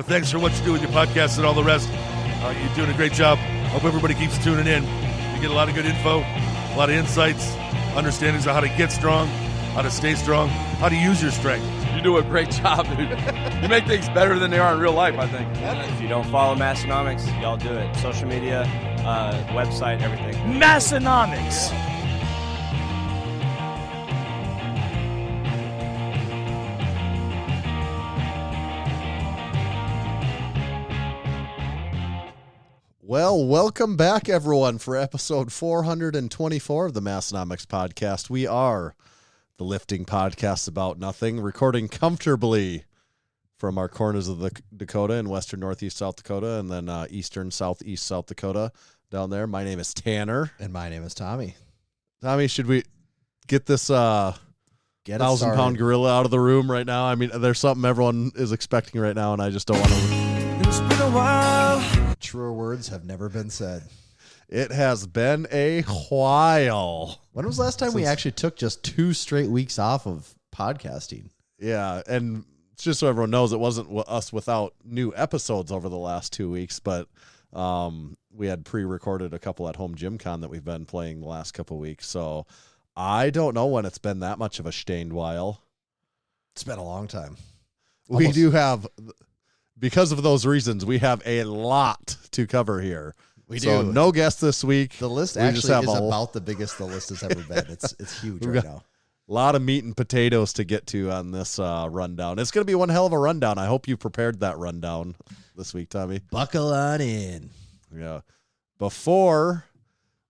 Thanks for what you do with your podcast and all the rest. You're doing a great job. Hope everybody keeps tuning in. You get a lot of good info, a lot of insights, understandings of how to get strong, how to stay strong, how to use your strength. You do a great job, dude. You make things better than they are in real life, I think. If you don't follow Massenomics, y'all do it. Social media, website, everything. Massenomics. Well, welcome back, everyone, for episode 424 of the Massenomics podcast. We are the lifting podcast about nothing, recording comfortably from our corners of the Dakota in western northeast South Dakota and then eastern southeast South Dakota down there. My name is Tanner. And my name is Tommy. Tommy, should we get this 1,000-pound gorilla out of the room right now? I mean, there's something everyone is expecting right now, and I just don't want to... It's been a while. Truer words have never been said. It has been a while. When was the last time we actually took just 2 straight weeks off of podcasting? Yeah, and just so everyone knows, it wasn't us without new episodes over the last 2 weeks, but we had pre-recorded a couple at Home Gym Con that we've been playing the last couple weeks. So I don't know when it's been that much of a stained while. It's been a long time. We do have... Because of those reasons, we have a lot to cover here. We so do. No guest this week. The list actually is about the biggest the list has ever been. It's huge right now. A lot of meat and potatoes to get to on this rundown. It's going to be one hell of a rundown. I hope you prepared that rundown this week, Tommy. Buckle on in. Yeah. Before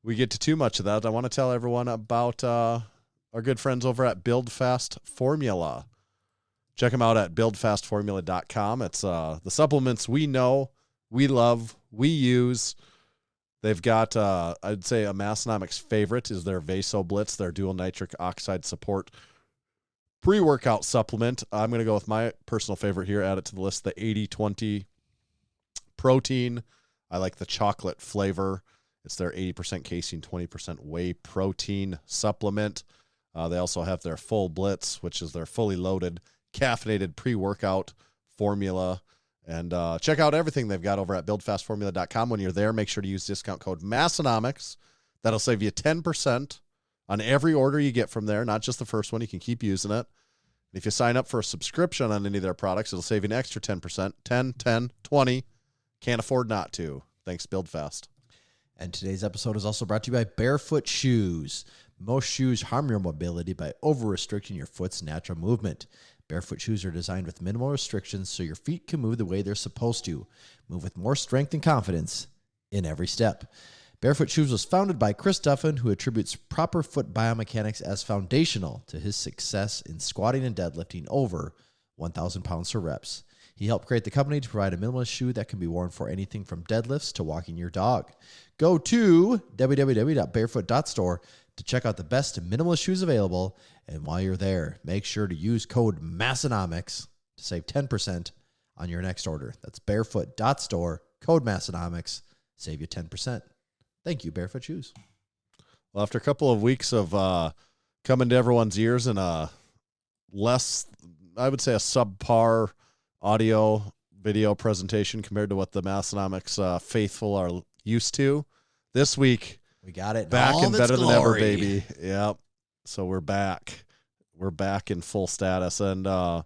we get to too much of that, I want to tell everyone about our good friends over at Build Fast Formula. Check them out at buildfastformula.com. It's the supplements we know, we love, we use. They've got, I'd say, a Massenomics favorite is their Vaso Blitz, their dual nitric oxide support pre-workout supplement. I'm going to go with my personal favorite here, add it to the list, the 80-20 protein. I like the chocolate flavor. It's their 80% casein, 20% whey protein supplement. They also have their Full Blitz, which is their fully loaded caffeinated pre-workout formula. And check out everything they've got over at buildfastformula.com. When you're there, make sure to use discount code Massenomics. That'll save you 10% on every order you get from there, not just the first one. You can keep using it. And if you sign up for a subscription on any of their products, it'll save you an extra 10%, 10, 20. Can't afford not to. Thanks, Build Fast. And today's episode is also brought to you by Bearfoot Shoes. Most shoes harm your mobility by over-restricting your foot's natural movement. Barefoot shoes are designed with minimal restrictions so your feet can move the way they're supposed to. Move with more strength and confidence in every step. Barefoot Shoes was founded by Chris Duffin, who attributes proper foot biomechanics as foundational to his success in squatting and deadlifting over 1,000 pounds for reps. He helped create the company to provide a minimalist shoe that can be worn for anything from deadlifts to walking your dog. Go to www.barefoot.store to check out the best minimalist shoes available. And while you're there, make sure to use code Massenomics to save 10% on your next order. That's barefoot.store, code Massenomics, save you 10%. Thank you, Barefoot Shoes. Well, after a couple of weeks of coming to everyone's ears in a less, I would say a subpar audio video presentation compared to what the Massenomics faithful are used to, this week we got it back and better than ever, baby. Yep. So we're back. We're back in full status. And I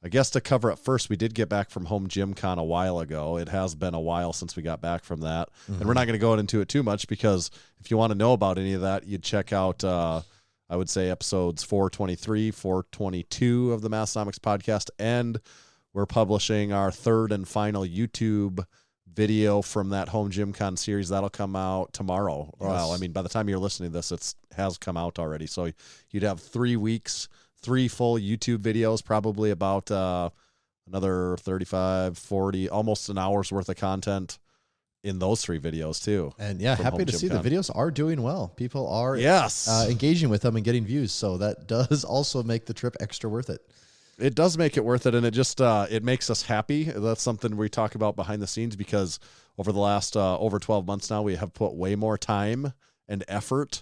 guess to cover it first, we did get back from Home Gym Con a while ago. It has been a while since we got back from that. Mm-hmm. And we're not going to go into it too much because if you want to know about any of that, you'd check out, I would say, episodes 423, 422 of the Massenomics podcast. And we're publishing our third and final YouTube video from that Home Gym Con series. That'll come out tomorrow. Yes. Well, I mean, by the time you're listening to this, it has come out already. So you'd have 3 weeks, 3 full YouTube videos, probably about another 35, 40, almost an hour's worth of content in those 3 videos too. And yeah, happy to see the videos are doing well. People are engaging with them and getting views. So that does also make the trip extra worth it. It does make it worth it, and it just it makes us happy. That's something we talk about behind the scenes because over the last over 12 months now, we have put way more time and effort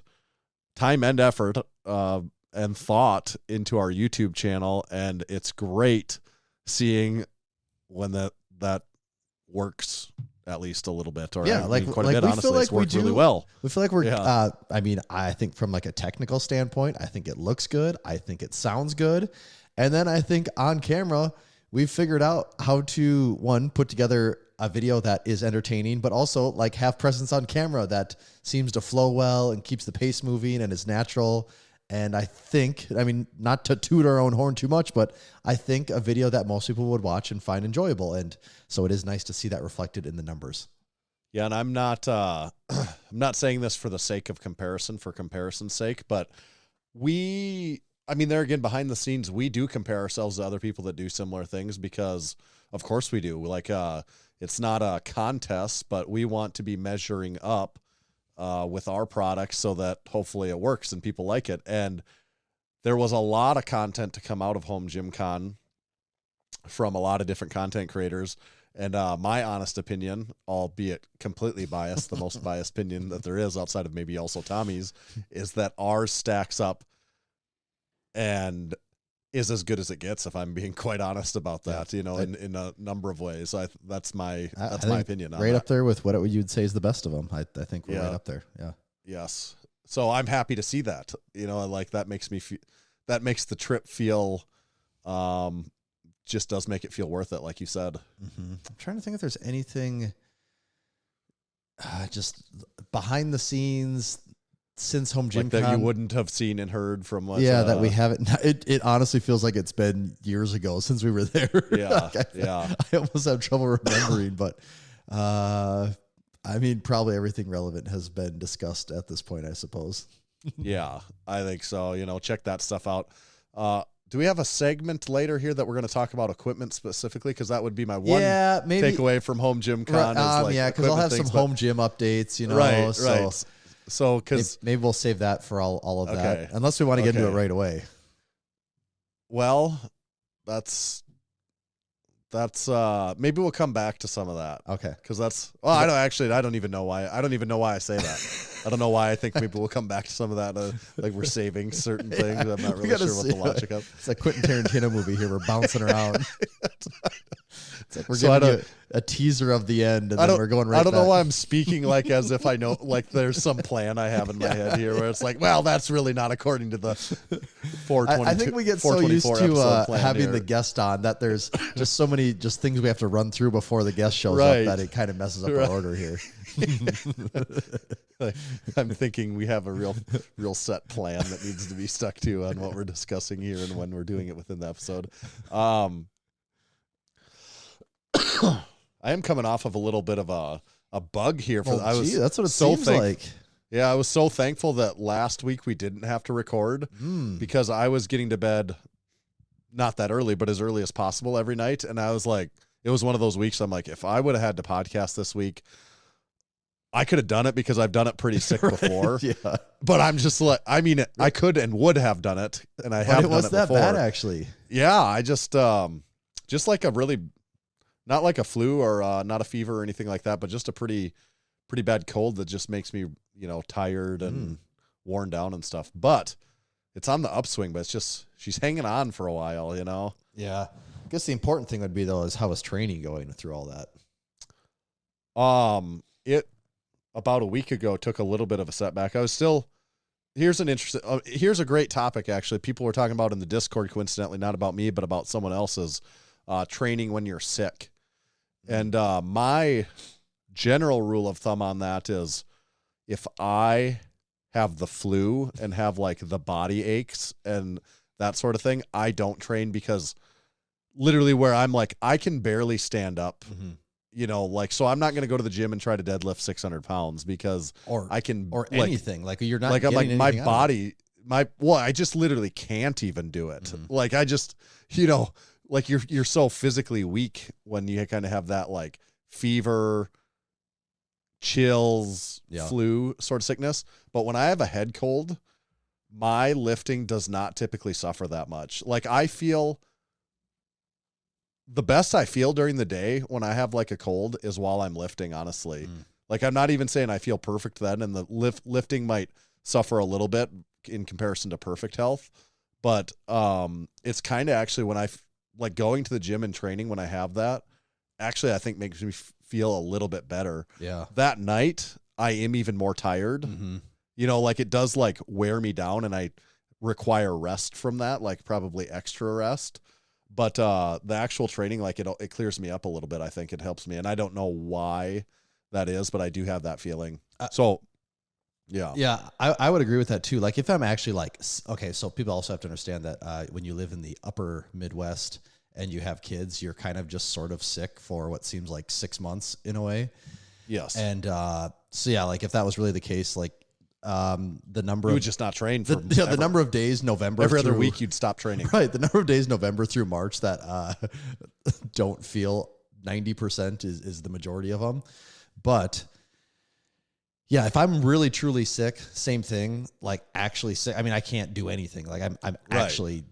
and thought into our YouTube channel, and it's great seeing when that works at least a little bit, or Yeah, quite a bit. we Honestly, feel like it's worked we do, really well. We feel like we're. Yeah. I think from like a technical standpoint, I think it looks good. I think it sounds good, and then I think on camera we've figured out how to put together a video that is entertaining, but also like have presence on camera that seems to flow well and keeps the pace moving and is natural. And I think, not to toot our own horn too much, but I think a video that most people would watch and find enjoyable. And so it is nice to see that reflected in the numbers. Yeah, and I'm not I'm not saying this for the sake of comparison, for comparison's sake, but there again, behind the scenes, we do compare ourselves to other people that do similar things because, of course, we do. Like, it's not a contest, but we want to be measuring up with our products so that hopefully it works and people like it. And there was a lot of content to come out of Home Gym Con from a lot of different content creators. And my honest opinion, albeit completely biased, the most biased opinion that there is outside of maybe also Tommy's, is that ours stacks up and is as good as it gets, if I'm being quite honest about that, in a number of ways. That's my opinion. Right up there with what you'd say is the best of them. I think we're right up there. Yeah. Yes. So I'm happy to see that, like that makes me that makes the trip feel, just does make it feel worth it. Like you said. Mm-hmm. I'm trying to think if there's anything just behind the scenes since Home Gym Con, that you Con, wouldn't have seen and heard from us. That we haven't. It honestly feels like it's been years ago since we were there. Yeah, I almost have trouble remembering, but probably everything relevant has been discussed at this point, I suppose. Yeah, I think so. Check that stuff out. Do we have a segment later here that we're going to talk about equipment specifically? Because that would be my one takeaway from Home Gym Con. Because I'll have some home gym updates. Right. So, because maybe we'll save that for all of that, unless we want to get into it right away. Well, that's maybe we'll come back to some of that. Okay, because I don't even know why. I don't even know why I say that. I don't know why I think maybe we'll come back to some of that. Like we're saving certain things. I'm not really sure what the logic of. It's a Quentin Tarantino movie here. We're bouncing around. It's like we're giving you a teaser of the end, and then we're going right I don't know back. why I'm speaking like as if I know, like there's some plan I have in my head here where it's like, well, that's really not according to the 422. I think we get so used to having the guest on that there's just so many things we have to run through before the guest shows up that it kind of messes up our order here. I'm thinking we have a real set plan that needs to be stuck to on what we're discussing here and when we're doing it within the episode. I am coming off of a little bit of a bug here. That's what it seems like. Yeah, I was so thankful that last week we didn't have to record because I was getting to bed not that early, but as early as possible every night. And I was like, it was one of those weeks I'm like, if I would have had to podcast this week, I could have done it because I've done it pretty sick before. Yeah. But I'm just like, I could and would have done it, and I have done it before. It wasn't that bad, actually. Yeah, I just like a really, not like a flu or not a fever or anything like that, but just a pretty bad cold that just makes me, tired and worn down and stuff. But it's on the upswing, but it's just, she's hanging on for a while, Yeah. I guess the important thing would be, though, is how was training going through all that? It about a week ago took a little bit of a setback. I was still, here's a great topic, actually. People were talking about in the Discord, coincidentally, not about me, but about someone else's, training when you're sick. And my general rule of thumb on that is if I have the flu and have like the body aches and that sort of thing, I don't train, because literally where I'm like, I can barely stand up. So I'm not going to go to the gym and try to deadlift 600 pounds because anything like you're not like my body, I just literally can't even do it. Like I just, like you're so physically weak when you kind of have that like fever, chills, flu sort of sickness. But when I have a head cold, my lifting does not typically suffer that much. Like I feel the best I feel during the day when I have like a cold is while I'm lifting, honestly. Like I'm not even saying I feel perfect then, and the lifting might suffer a little bit in comparison to perfect health. But it's kind of actually when like going to the gym and training when I have that actually I think makes me feel a little bit better. Yeah. That night I am even more tired. Mm-hmm. You know, like it does like wear me down, and I require rest from that, like probably extra rest. But the actual training, like it clears me up a little bit. I think it helps me, and I don't know why that is, but I do have that feeling. So yeah. Yeah, I would agree with that too. Like if I'm actually like, okay, so people also have to understand that when you live in the upper Midwest and you have kids, you're kind of just sort of sick for what seems like 6 months in a way. Yes. And so yeah, like if that was really the case, like the number you of would just not train for the number of days November every other through- week you'd stop training. Right, the number of days November through March that don't feel 90% is the majority of them. But yeah, if I'm really truly sick, same thing. Like actually sick. I mean, I can't do anything. Like I'm actually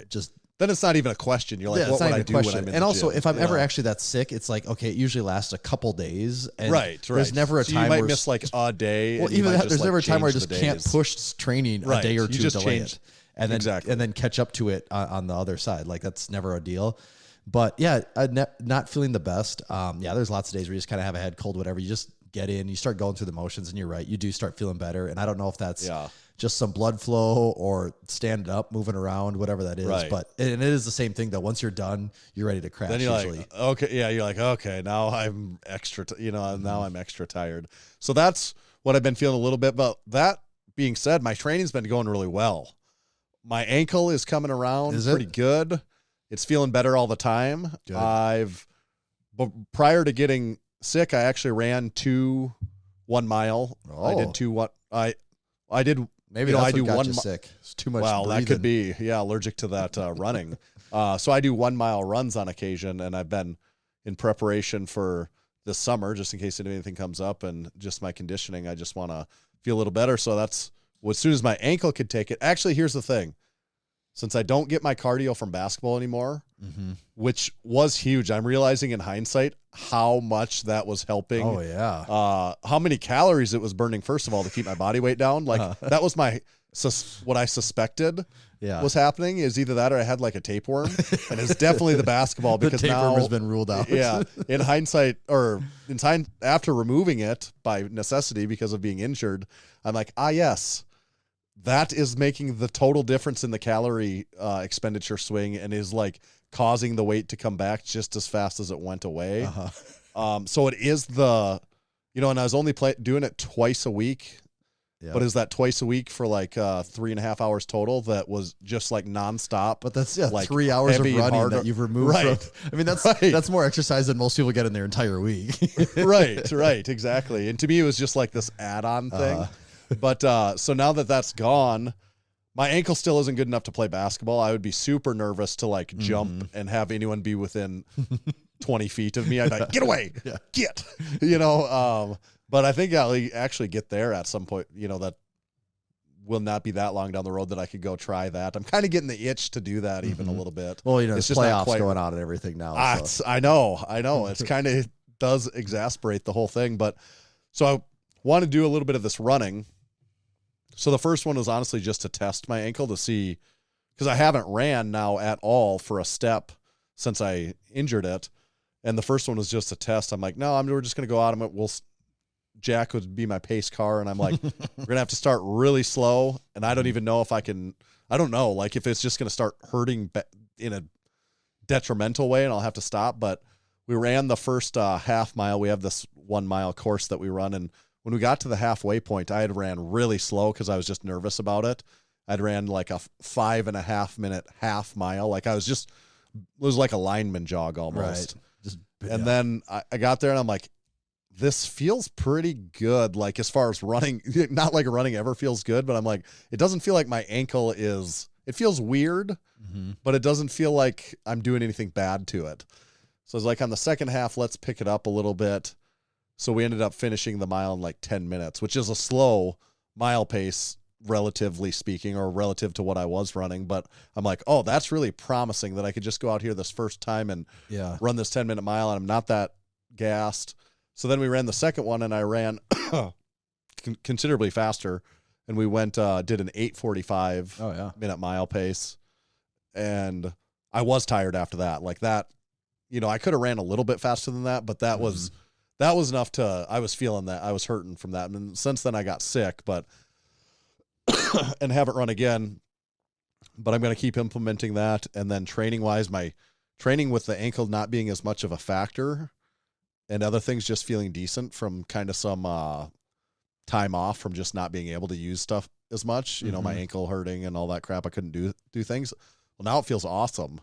just. Then it's not even a question. You're like, Yeah, what it's not would I even a do when question. I'm in And the also, gym? if I'm You ever know? actually that sick, it's like, okay, it usually lasts a couple days. And right. There's never a So time you might where miss like a day. well, and you even might that, just, there's like, never a time where I change just the can't days. push training Right. a day or You two, just delay change- it, and then Exactly. and then catch up to it on the other side. Like that's never a deal. But yeah, not feeling the best. Yeah, there's lots of days where you just kind of have a head cold, whatever. You just get in, you start going through the motions, and you're right, you do start feeling better. And I don't know if that's just some blood flow or standing up, moving around, whatever that is. Right. But and it is the same thing though. Once you're done, you're ready to crash. Then you're usually. like, okay, yeah, you're like, okay, now I'm extra, now I'm extra tired. So that's what I've been feeling a little bit. But that being said, my training's been going really well. My ankle is coming around pretty good. It's feeling better all the time. Good. But prior to getting sick, I actually ran 1 mile. Oh. I did I did. Maybe you know, that's I do what got one you mi- sick. It's too much. Well, that could breathing. be, allergic to that running. So I do 1 mile runs on occasion, and I've been in preparation for this summer, just in case anything comes up, and just my conditioning. I just want to feel a little better. So that's as soon as my ankle could take it. Actually, here's the thing. Since I don't get my cardio from basketball anymore, which was huge, I'm realizing in hindsight how much that was helping. Oh yeah. How many calories it was burning, first of all, to keep my body weight down. Like that was what I suspected was happening, is either that or I had like a tapeworm, and it's definitely the basketball, because the tapeworm now has been ruled out. yeah, in hindsight, or in time after removing it by necessity because of being injured, I'm like, yes, that is making the total difference in the calorie expenditure swing, and is like causing the weight to come back just as fast as it went away. So it is and I was only doing it twice a week. Yeah. But is that twice a week for like 3.5 hours total? That was just like nonstop. But that's like 3 hours of heavy and running hard- that you've removed. Right. From, I mean, that's Right. that's more exercise than most people get in their entire week. right, exactly. And to me, it was just like this add-on thing. But so now that that's gone, my ankle still isn't good enough to play basketball. I would be super nervous to like jump and have anyone be within 20 feet of me. I'd be like, get away, get, but I think I'll actually get there at some point, that will not be that long down the road that I could go try that. I'm kind of getting the itch to do that even a little bit. Well, It's there's just not playoffs quite- going on and everything now. So. I know. It's kind of does exasperate the whole thing. But so I want to do a little bit of this running. So the first one was honestly just to test my ankle to see, because I haven't ran now at all for a step since I injured it. And the first one was just a test. I'm like, no, we're just going to go out. Jack would be my pace car. And I'm like, we're going to have to start really slow. And I don't even know if I don't know, like if it's just going to start hurting in a detrimental way and I'll have to stop. But we ran the first half mile. We have this 1 mile course that we run. And when we got to the halfway point, I had ran really slow because I was just nervous about it. I'd ran like a 5.5 minute half mile. Like it was like a lineman jog almost. Right. And then I got there and I'm like, this feels pretty good. Like as far as running, not like running ever feels good, but I'm like, it doesn't feel like my ankle it feels weird, but it doesn't feel like I'm doing anything bad to it. So it's like on the second half, let's pick it up a little bit. So we ended up finishing the mile in like 10 minutes, which is a slow mile pace, relatively speaking, or relative to what I was running. But I'm like, oh, that's really promising that I could just go out here this first time and run this 10-minute mile, and I'm not that gassed. So then we ran the second one, and I ran considerably faster, and we did an 8:45 minute mile pace, and I was tired after that. Like that I could have ran a little bit faster than that, but that was enough I was feeling that I was hurting from that. And since then I got sick, but, and haven't run again, but I'm going to keep implementing that. And then training wise, my training with the ankle not being as much of a factor and other things just feeling decent from kind of some, time off from just not being able to use stuff as much, my ankle hurting and all that crap. I couldn't do things. Well, now it feels awesome.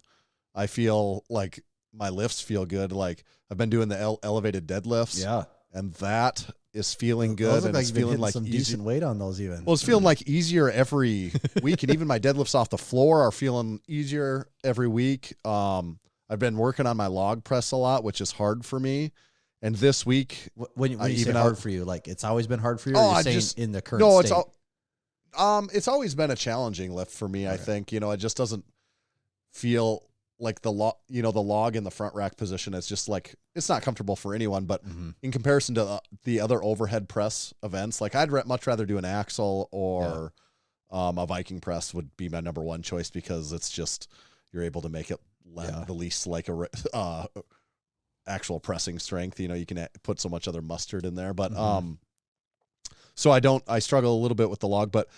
I feel like my lifts feel good. Like I've been doing the elevated deadlifts. Yeah. And that is feeling good. Those look And like it's you've been feeling hitting like some easy. decent weight on those even. Well, it's feeling like easier every week. And even my deadlifts off the floor are feeling easier every week. I've been working on my log press a lot, which is hard for me. And this week, When you say hard for you, like it's always been hard for you, or you're saying in the current state? It's always been a challenging lift for me. Okay. I think, it just doesn't feel like the log in the front rack position is just like, it's not comfortable for anyone, but in comparison to the other overhead press events, like I'd much rather do an axle or a Viking press would be my number one choice, because it's just, you're able to make it the least like a actual pressing strength. You can put so much other mustard in there, but so I struggle a little bit with the log, but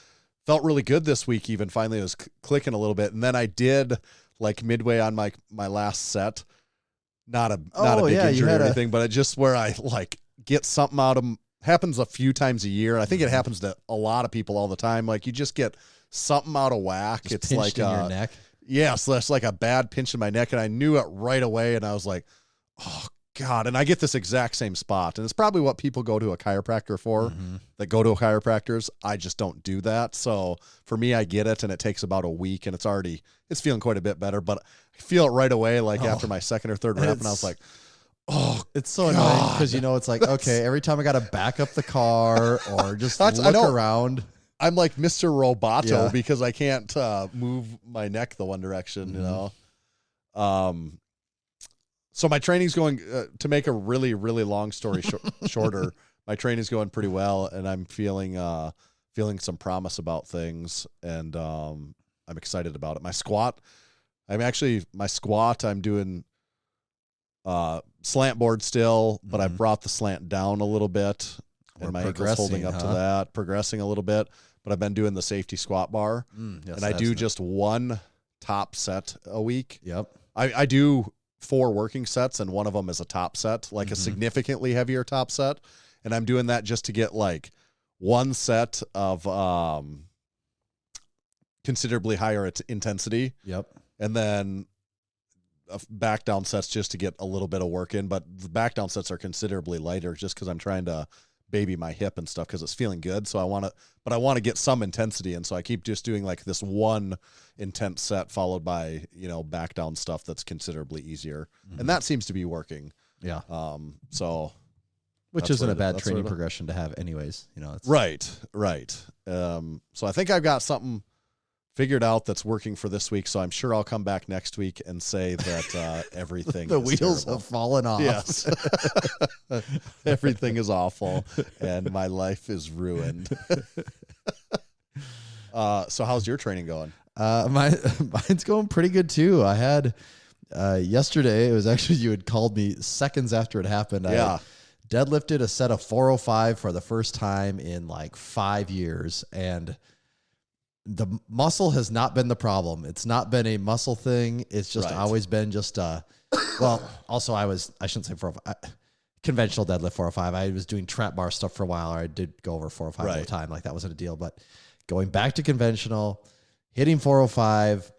felt really good this week. Even finally it was clicking a little bit. And then I did like midway on my last set, not a big injury or anything, but it just where I like get something out of, happens a few times a year. And I think it happens to a lot of people all the time. Like you just get something out of whack. Just it's like in your neck. Yeah. So that's like a bad pinch in my neck. And I knew it right away. And I was like, oh God. And I get this exact same spot. And it's probably what people go to a chiropractor for, that go to a chiropractor's. I just don't do that. So for me, I get it. And it takes about a week, and it's feeling quite a bit better, but I feel it right away. Like after my second or third rep, and I was like, oh, it's so annoying because it's like, okay, every time I got to back up the car or just look around. I'm like Mr. Roboto because I can't move my neck the one direction, So my training's going, to make a really, really long story shorter, my training's going pretty well, and I'm feeling some promise about things, and I'm excited about it. My squat, I'm doing slant board still, but I brought the slant down a little bit, and my ankle's holding up to that, progressing a little bit, but I've been doing the safety squat bar, and I do just one top set a week. Yep. I do 4 working sets, and one of them is a top set, like a significantly heavier top set. And I'm doing that just to get like one set of considerably higher intensity. Yep. And then back down sets just to get a little bit of work in. But the back down sets are considerably lighter just because I'm trying to baby my hip and stuff because it's feeling good. So I want to get some intensity. And so I keep just doing like this one intense set followed by, back down stuff that's considerably easier. And that seems to be working. Yeah. Which isn't a bad training progression to have anyways, it's right. So I think I've got something figured out that's working for this week. So I'm sure I'll come back next week and say that everything the is wheels terrible. have fallen off. Yes. Everything is awful and my life is ruined. So how's your training going? Mine's going pretty good too. I had yesterday, it was actually, you had called me seconds after it happened. Yeah. I deadlifted a set of 405 for the first time in like 5 years, and the muscle has not been the problem. It's not been a muscle thing. It's just always been just also I shouldn't say 405, conventional deadlift 405. I was doing trap bar stuff for a while. I did go over 405 all the time. Like that wasn't a deal, but going back to conventional, hitting 405,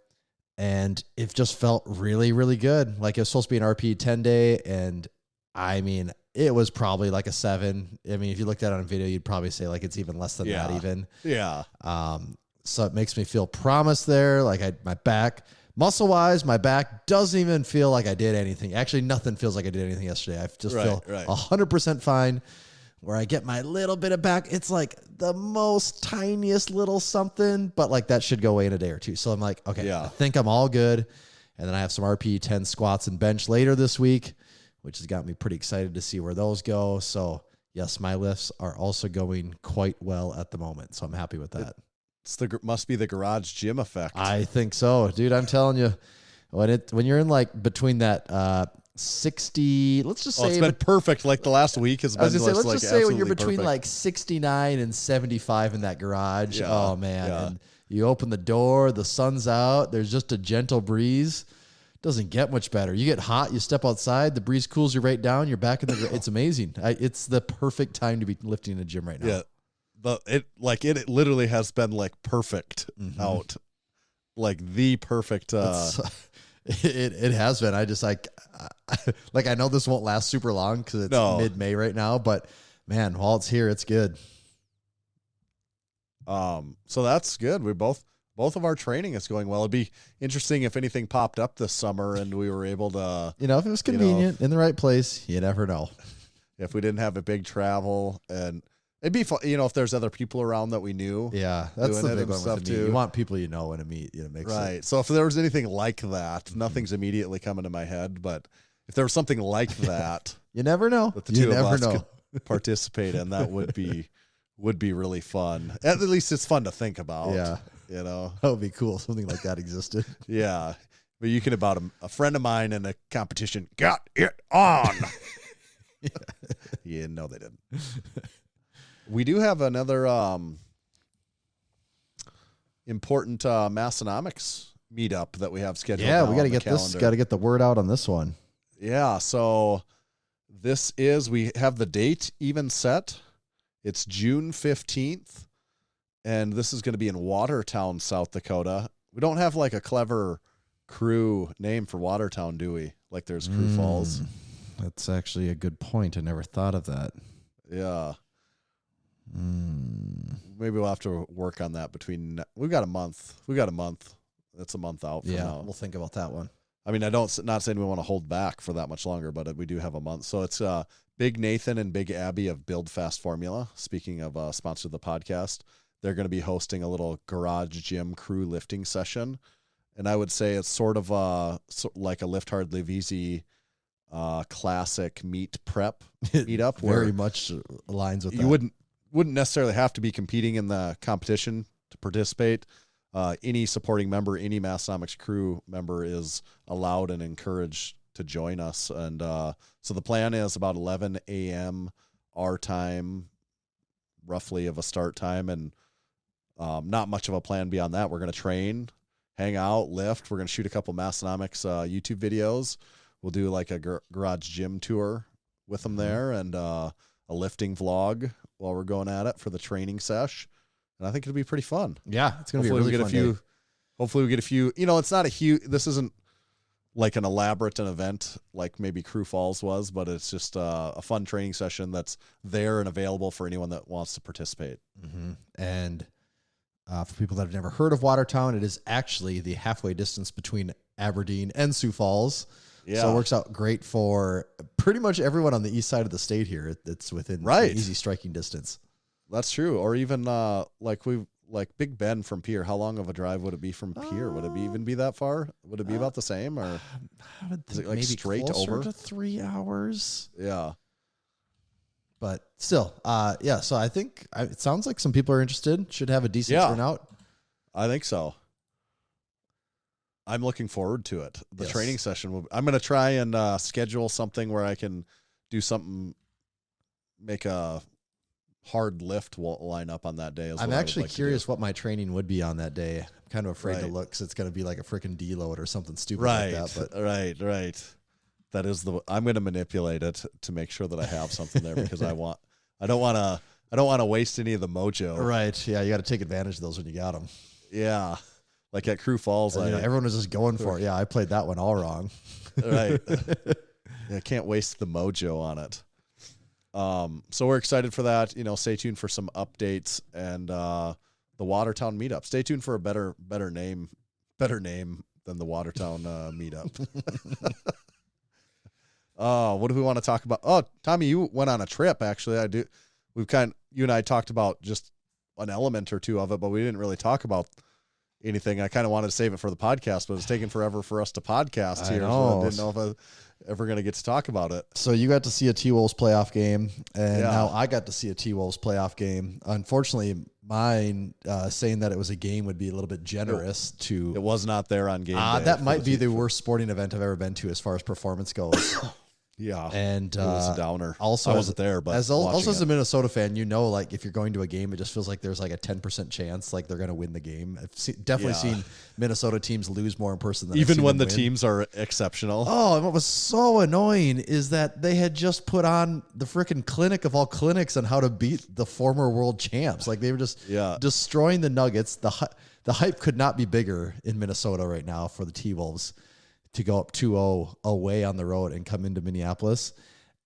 and it just felt really, really good. Like it was supposed to be an RP 10 day. And I mean, it was probably like a 7. I mean, if you looked at it on video, you'd probably say like it's even less than that even. Yeah. So it makes me feel promise there. Like my back, muscle wise, my back doesn't even feel like I did anything. Actually, nothing feels like I did anything yesterday. I just feel 100% fine. Where I get my little bit of back, it's like the most tiniest little something, but like that should go away in a day or two. So I'm like, okay, I think I'm all good. And then I have some RP 10 squats and bench later this week, which has got me pretty excited to see where those go. So yes, my lifts are also going quite well at the moment. So I'm happy with that. Must be the garage gym effect. I think so, dude. I'm telling you, when you're in like between that 60. Let's just say it's been perfect. Like the last week has been. I was gonna say, let's like just say when you're absolutely between perfect. like 69 and 75 in that garage. Yeah, Oh man. yeah. And you open the door, the sun's out, there's just a gentle breeze. Doesn't get much better. You get hot, you step outside, the breeze cools you right down, you're back in the it's amazing. It's the perfect time to be lifting in a gym right now. Yeah. It literally has been like perfect out. Like the perfect It has been. I just like I know this won't last super long because it's mid-May right now, but man, while it's here, it's good. So that's good. We both of our training is going well. It'd be interesting if anything popped up this summer and we were able to, if it was convenient in the right place, you never know. If we didn't have a big travel, and it'd be fun, if there's other people around that we knew. Yeah, that's the big one stuff with the meet. too. You want people you know in a meet. Makes right. So if there was anything like that, nothing's immediately coming to my head, but if there was something like that, you never know. That the two of us could participate in, that would be really fun. At least it's fun to think about. Yeah. That would be cool. Something like that existed. Yeah. But you can about a friend of mine in a competition got it on. Yeah, no, they didn't. We do have another important Massenomics meetup that we have scheduled. Yeah, now we got to on the get this. calendar. Got to get the word out on this one. Yeah, so we have the date even set. It's June 15th, and this is going to be in Watertown, South Dakota. We don't have like a clever crew name for Watertown, do we? Like there's Crew Falls. That's actually a good point. I never thought of that. Yeah. Maybe we'll have to work on that we've got a month. That's a month out from now. We'll think about that one. I mean, not saying we want to hold back for that much longer, but we do have a month. So it's Big Nathan and Big Abby of Build Fast Formula. Speaking of sponsor of the podcast, they're going to be hosting a little garage gym crew lifting session. And I would say it's sort of like a Lift Hard, Live Easy classic meet prep meetup. Very much aligns with that. You wouldn't necessarily have to be competing in the competition to participate. Any supporting member, any Massenomics crew member is allowed and encouraged to join us. And so the plan is about 11 a.m. our time, roughly, of a start time, and not much of a plan beyond that. We're going to train, hang out, lift. We're going to shoot a couple Massenomics YouTube videos. We'll do like a garage gym tour with them there, and a lifting vlog while we're going at it for the training sesh. And I think it'll be pretty fun. Yeah, it's going to be a really fun day. Hopefully we get a few, it's not a huge, this isn't like an elaborate event like maybe Crew Falls was, but it's just a fun training session that's there and available for anyone that wants to participate. Mm-hmm. And for people that have never heard of Watertown, it is actually the halfway distance between Aberdeen and Sioux Falls. Yeah. So it works out great for pretty much everyone on the east side of the state here. It's within easy striking distance. That's true. Or even like Big Ben from Pierre. How long of a drive would it be from Pierre? Would it even be that far? Would it be about the same, or I would think is it like maybe straight closer over to 3 hours? Yeah, but still, yeah. So I think it sounds like some people are interested. Should have a decent turnout. I think so. I'm looking forward to it. The training session. I'm going to try and schedule something where I can do something, make a hard lift line up on that day. I'm actually curious what my training would be on that day. I'm kind of afraid to look because it's going to be like a freaking deload or something stupid like that. But right. That is I'm going to manipulate it to make sure that I have something there because I don't want to waste any of the mojo. Right. Yeah. You got to take advantage of those when you got them. Yeah. Like at Crew Falls, everyone was just going for it. Yeah, I played that one all wrong. Right. I can't waste the mojo on it. So we're excited for that. Stay tuned for some updates and the Watertown meetup. Stay tuned for a better name than the Watertown meetup. What do we want to talk about? Oh, Tommy, you went on a trip. Actually, you and I talked about just an element or two of it, but we didn't really talk about anything. I kind of wanted to save it for the podcast, but it's taking forever for us to podcast here. So I didn't know if I was ever going to get to talk about it. So you got to see a T-Wolves playoff game, and now I got to see a T-Wolves playoff game. Unfortunately, mine saying that it was a game would be a little bit generous to. It was not there on game day. That might be the worst sporting event I've ever been to as far as performance goes. Yeah, and it was a downer. Also, I wasn't there, but as a Minnesota fan, like if you're going to a game, it just feels like there's like a 10% chance like they're going to win the game. I've definitely seen Minnesota teams lose more in person than even when the win. teams are exceptional. Oh, and what was so annoying is that they had just put on the freaking clinic of all clinics on how to beat the former world champs. Like they were just destroying the Nuggets. The hype could not be bigger in Minnesota right now for the T-Wolves to go up 2-0 away on the road and come into Minneapolis.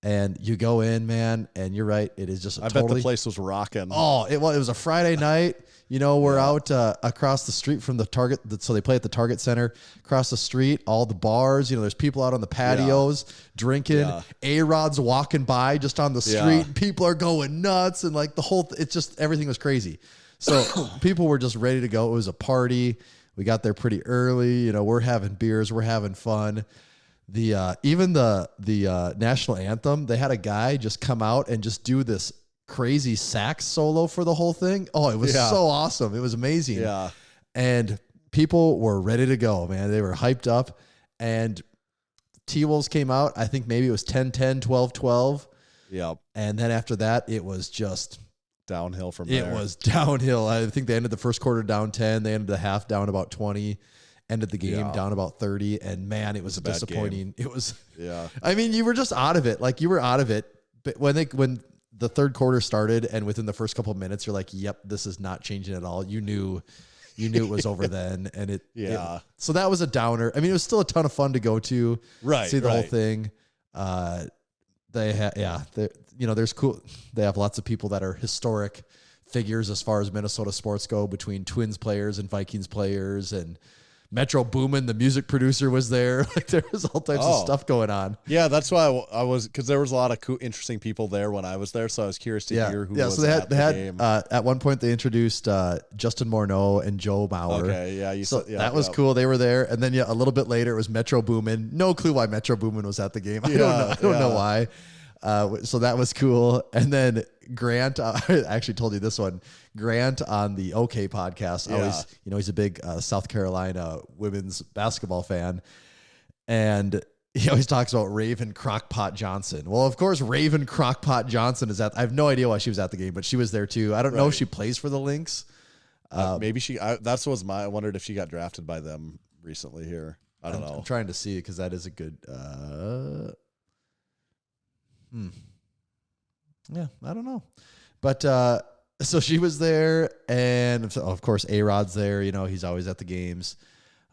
And you go in, man, and you're right. It is just I bet the place was rocking. Oh, it was a Friday night. We're out across the street from the Target. So they play at the Target Center. Across the street, all the bars. There's people out on the patios drinking. Yeah. A-Rod's walking by just on the street. People are going nuts. And like it's just, everything was crazy. So people were just ready to go. It was a party. We got there pretty early. We're having beers. We're having fun. Even the national anthem, they had a guy just come out and just do this crazy sax solo for the whole thing. Oh, it was so awesome. It was amazing. Yeah. And people were ready to go, man. They were hyped up. And T-Wolves came out. I think maybe it was 10-10, 12-12. Yep. And then after that, it was just downhill from there. It was downhill. I think they ended the first quarter down 10. They ended the half down about 20. Ended the game down about 30. And man, it was disappointing. It was. Yeah. I mean, you were just out of it. Like you were out of it. But when the third quarter started, and within the first couple of minutes, you're like, "Yep, this is not changing at all." You knew it was over then, and it. So that was a downer. I mean, it was still a ton of fun to go to. Right. See the whole thing. They had there's cool. They have lots of people that are historic figures as far as Minnesota sports go, between Twins players and Vikings players, and Metro Boomin, the music producer, was there. Like there was all types of stuff going on. Yeah, that's why I was, because there was a lot of cool, interesting people there when I was there. So I was curious to hear who was at the game. At one point they introduced Justin Morneau and Joe Mauer. Okay, yeah, that was cool. They were there, and then a little bit later it was Metro Boomin. No clue why Metro Boomin was at the game. I don't know why. So that was cool. And then Grant, I actually told you this one. Grant on the OK podcast, always, he's a big South Carolina women's basketball fan, and he always talks about Raven Crockpot Johnson. Well, of course, Raven Crockpot Johnson is at. I have no idea why she was at the game, but she was there too. I don't know if she plays for the Lynx. Maybe she. I wondered if she got drafted by them recently here. I don't know. I'm trying to see, because that is a good. Yeah, I don't know. But so she was there, and of course A-Rod's there. He's always at the games.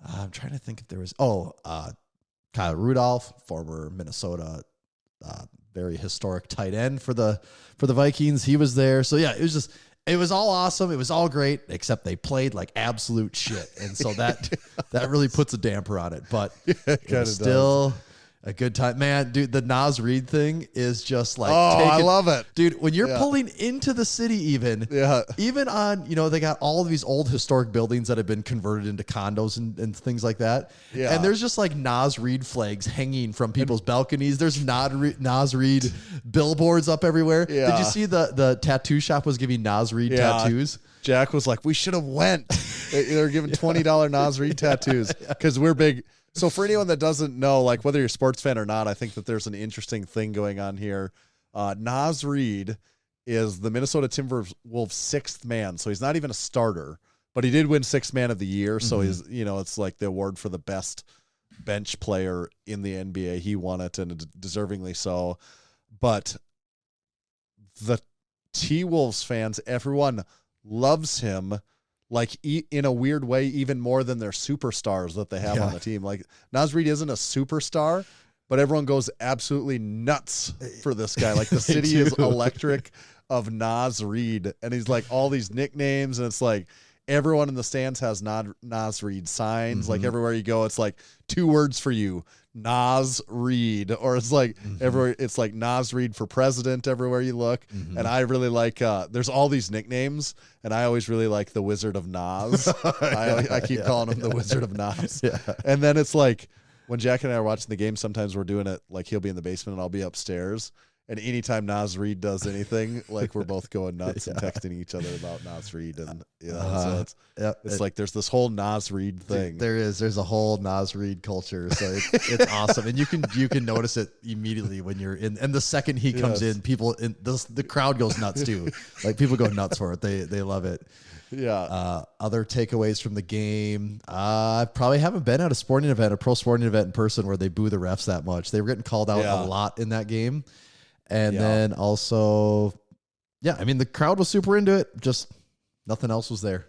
I'm trying to think if there was Kyle Rudolph, former Minnesota very historic tight end for the Vikings. He was there. So yeah, it was all awesome. It was all great, except they played like absolute shit. And so that really puts a damper on it. But it was still a good time. Man, dude, the Naz Reid thing is just like, I love it. Dude, when you're pulling into the city even on, they got all of these old historic buildings that have been converted into condos and things like that. Yeah. And there's just like Naz Reid flags hanging from people's balconies. There's Naz Reid billboards up everywhere. Yeah. Did you see the tattoo shop was giving Naz Reid tattoos? Jack was like, we should have went. They were giving $20 Naz Reid tattoos because we're big. So for anyone that doesn't know, like whether you're a sports fan or not, I think that there's an interesting thing going on here. Naz Reid is the Minnesota Timberwolves' sixth man. So he's not even a starter, but he did win sixth man of the year. So he's, it's like the award for the best bench player in the NBA. He won it, and deservingly so. But the T-Wolves fans, everyone loves him. Like in a weird way, even more than their superstars that they have on the team. Like Naz Reid isn't a superstar, but everyone goes absolutely nuts for this guy. Like the city is electric of Naz Reid, and he's like all these nicknames, and it's like everyone in the stands has Naz Reid signs. Like everywhere you go, it's like 2 words for you, Naz Reid, or it's like everywhere. It's like Naz Reid for president everywhere you look. And I really like. There's all these nicknames, and I always really like the Wizard of Naz. I keep calling him the Wizard of Naz. And then it's like when Jack and I are watching the game, sometimes we're doing it like he'll be in the basement and I'll be upstairs. And anytime Naz Reid does anything, like we're both going nuts and texting each other about Naz Reid, and so it's like there's this whole Naz Reid thing. There's a whole Naz Reid culture, so it's awesome, and you can notice it immediately when you're in. And the second he comes in, the crowd goes nuts too. Like people go nuts for it. They love it. Yeah. Other takeaways from the game. I probably haven't been at a pro sporting event in person where they boo the refs that much. They were getting called out a lot in that game. And then also, I mean, the crowd was super into it. Just nothing else was there.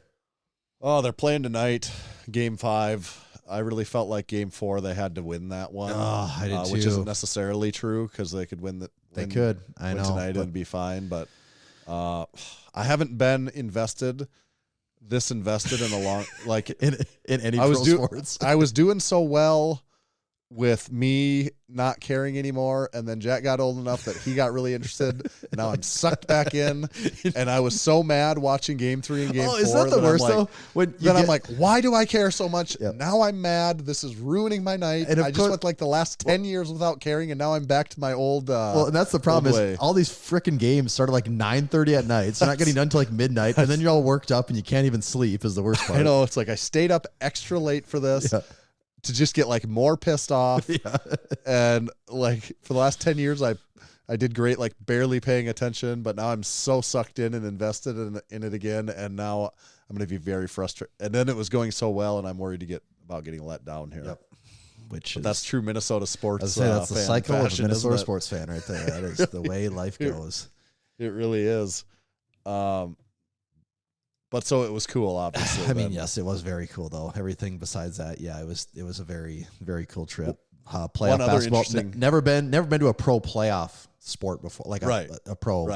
Oh, they're playing tonight, Game 5. I really felt like Game 4 they had to win that one. Oh, I did too. Which isn't necessarily true because they could win I know tonight and be fine. But I haven't been invested in a long in any pro sports. I was doing so well with me not caring anymore, and then Jack got old enough that he got really interested, and now I'm sucked back in, and I was so mad watching Game 3 and Game 4. Is that the worst though? I'm like, why do I care so much? Yep. Now I'm mad. This is ruining my night. And I just went like the last 10 years without caring, and now I'm back to my old and that's the problem is all these freaking games started like 9:30 at night, so not getting done until like midnight, and then you're all worked up and you can't even sleep is the worst part. I know, it's like I stayed up extra late for this. Yeah. To just get like more pissed off. And like for the last 10 years, I did great, like barely paying attention, but now I'm so sucked in and invested in it again. And now I'm going to be very frustrated. And then it was going so well, and I'm worried about getting let down here. Yep. That's true Minnesota sports. I was saying that's the cycle of a Minnesota sports fan right there. That is the way life goes. It really is. But so it was cool, obviously. I mean, yes, it was very cool though. Everything besides that, it was a very, very cool trip. Playoff basketball. Never been to a pro playoff sport before, like a pro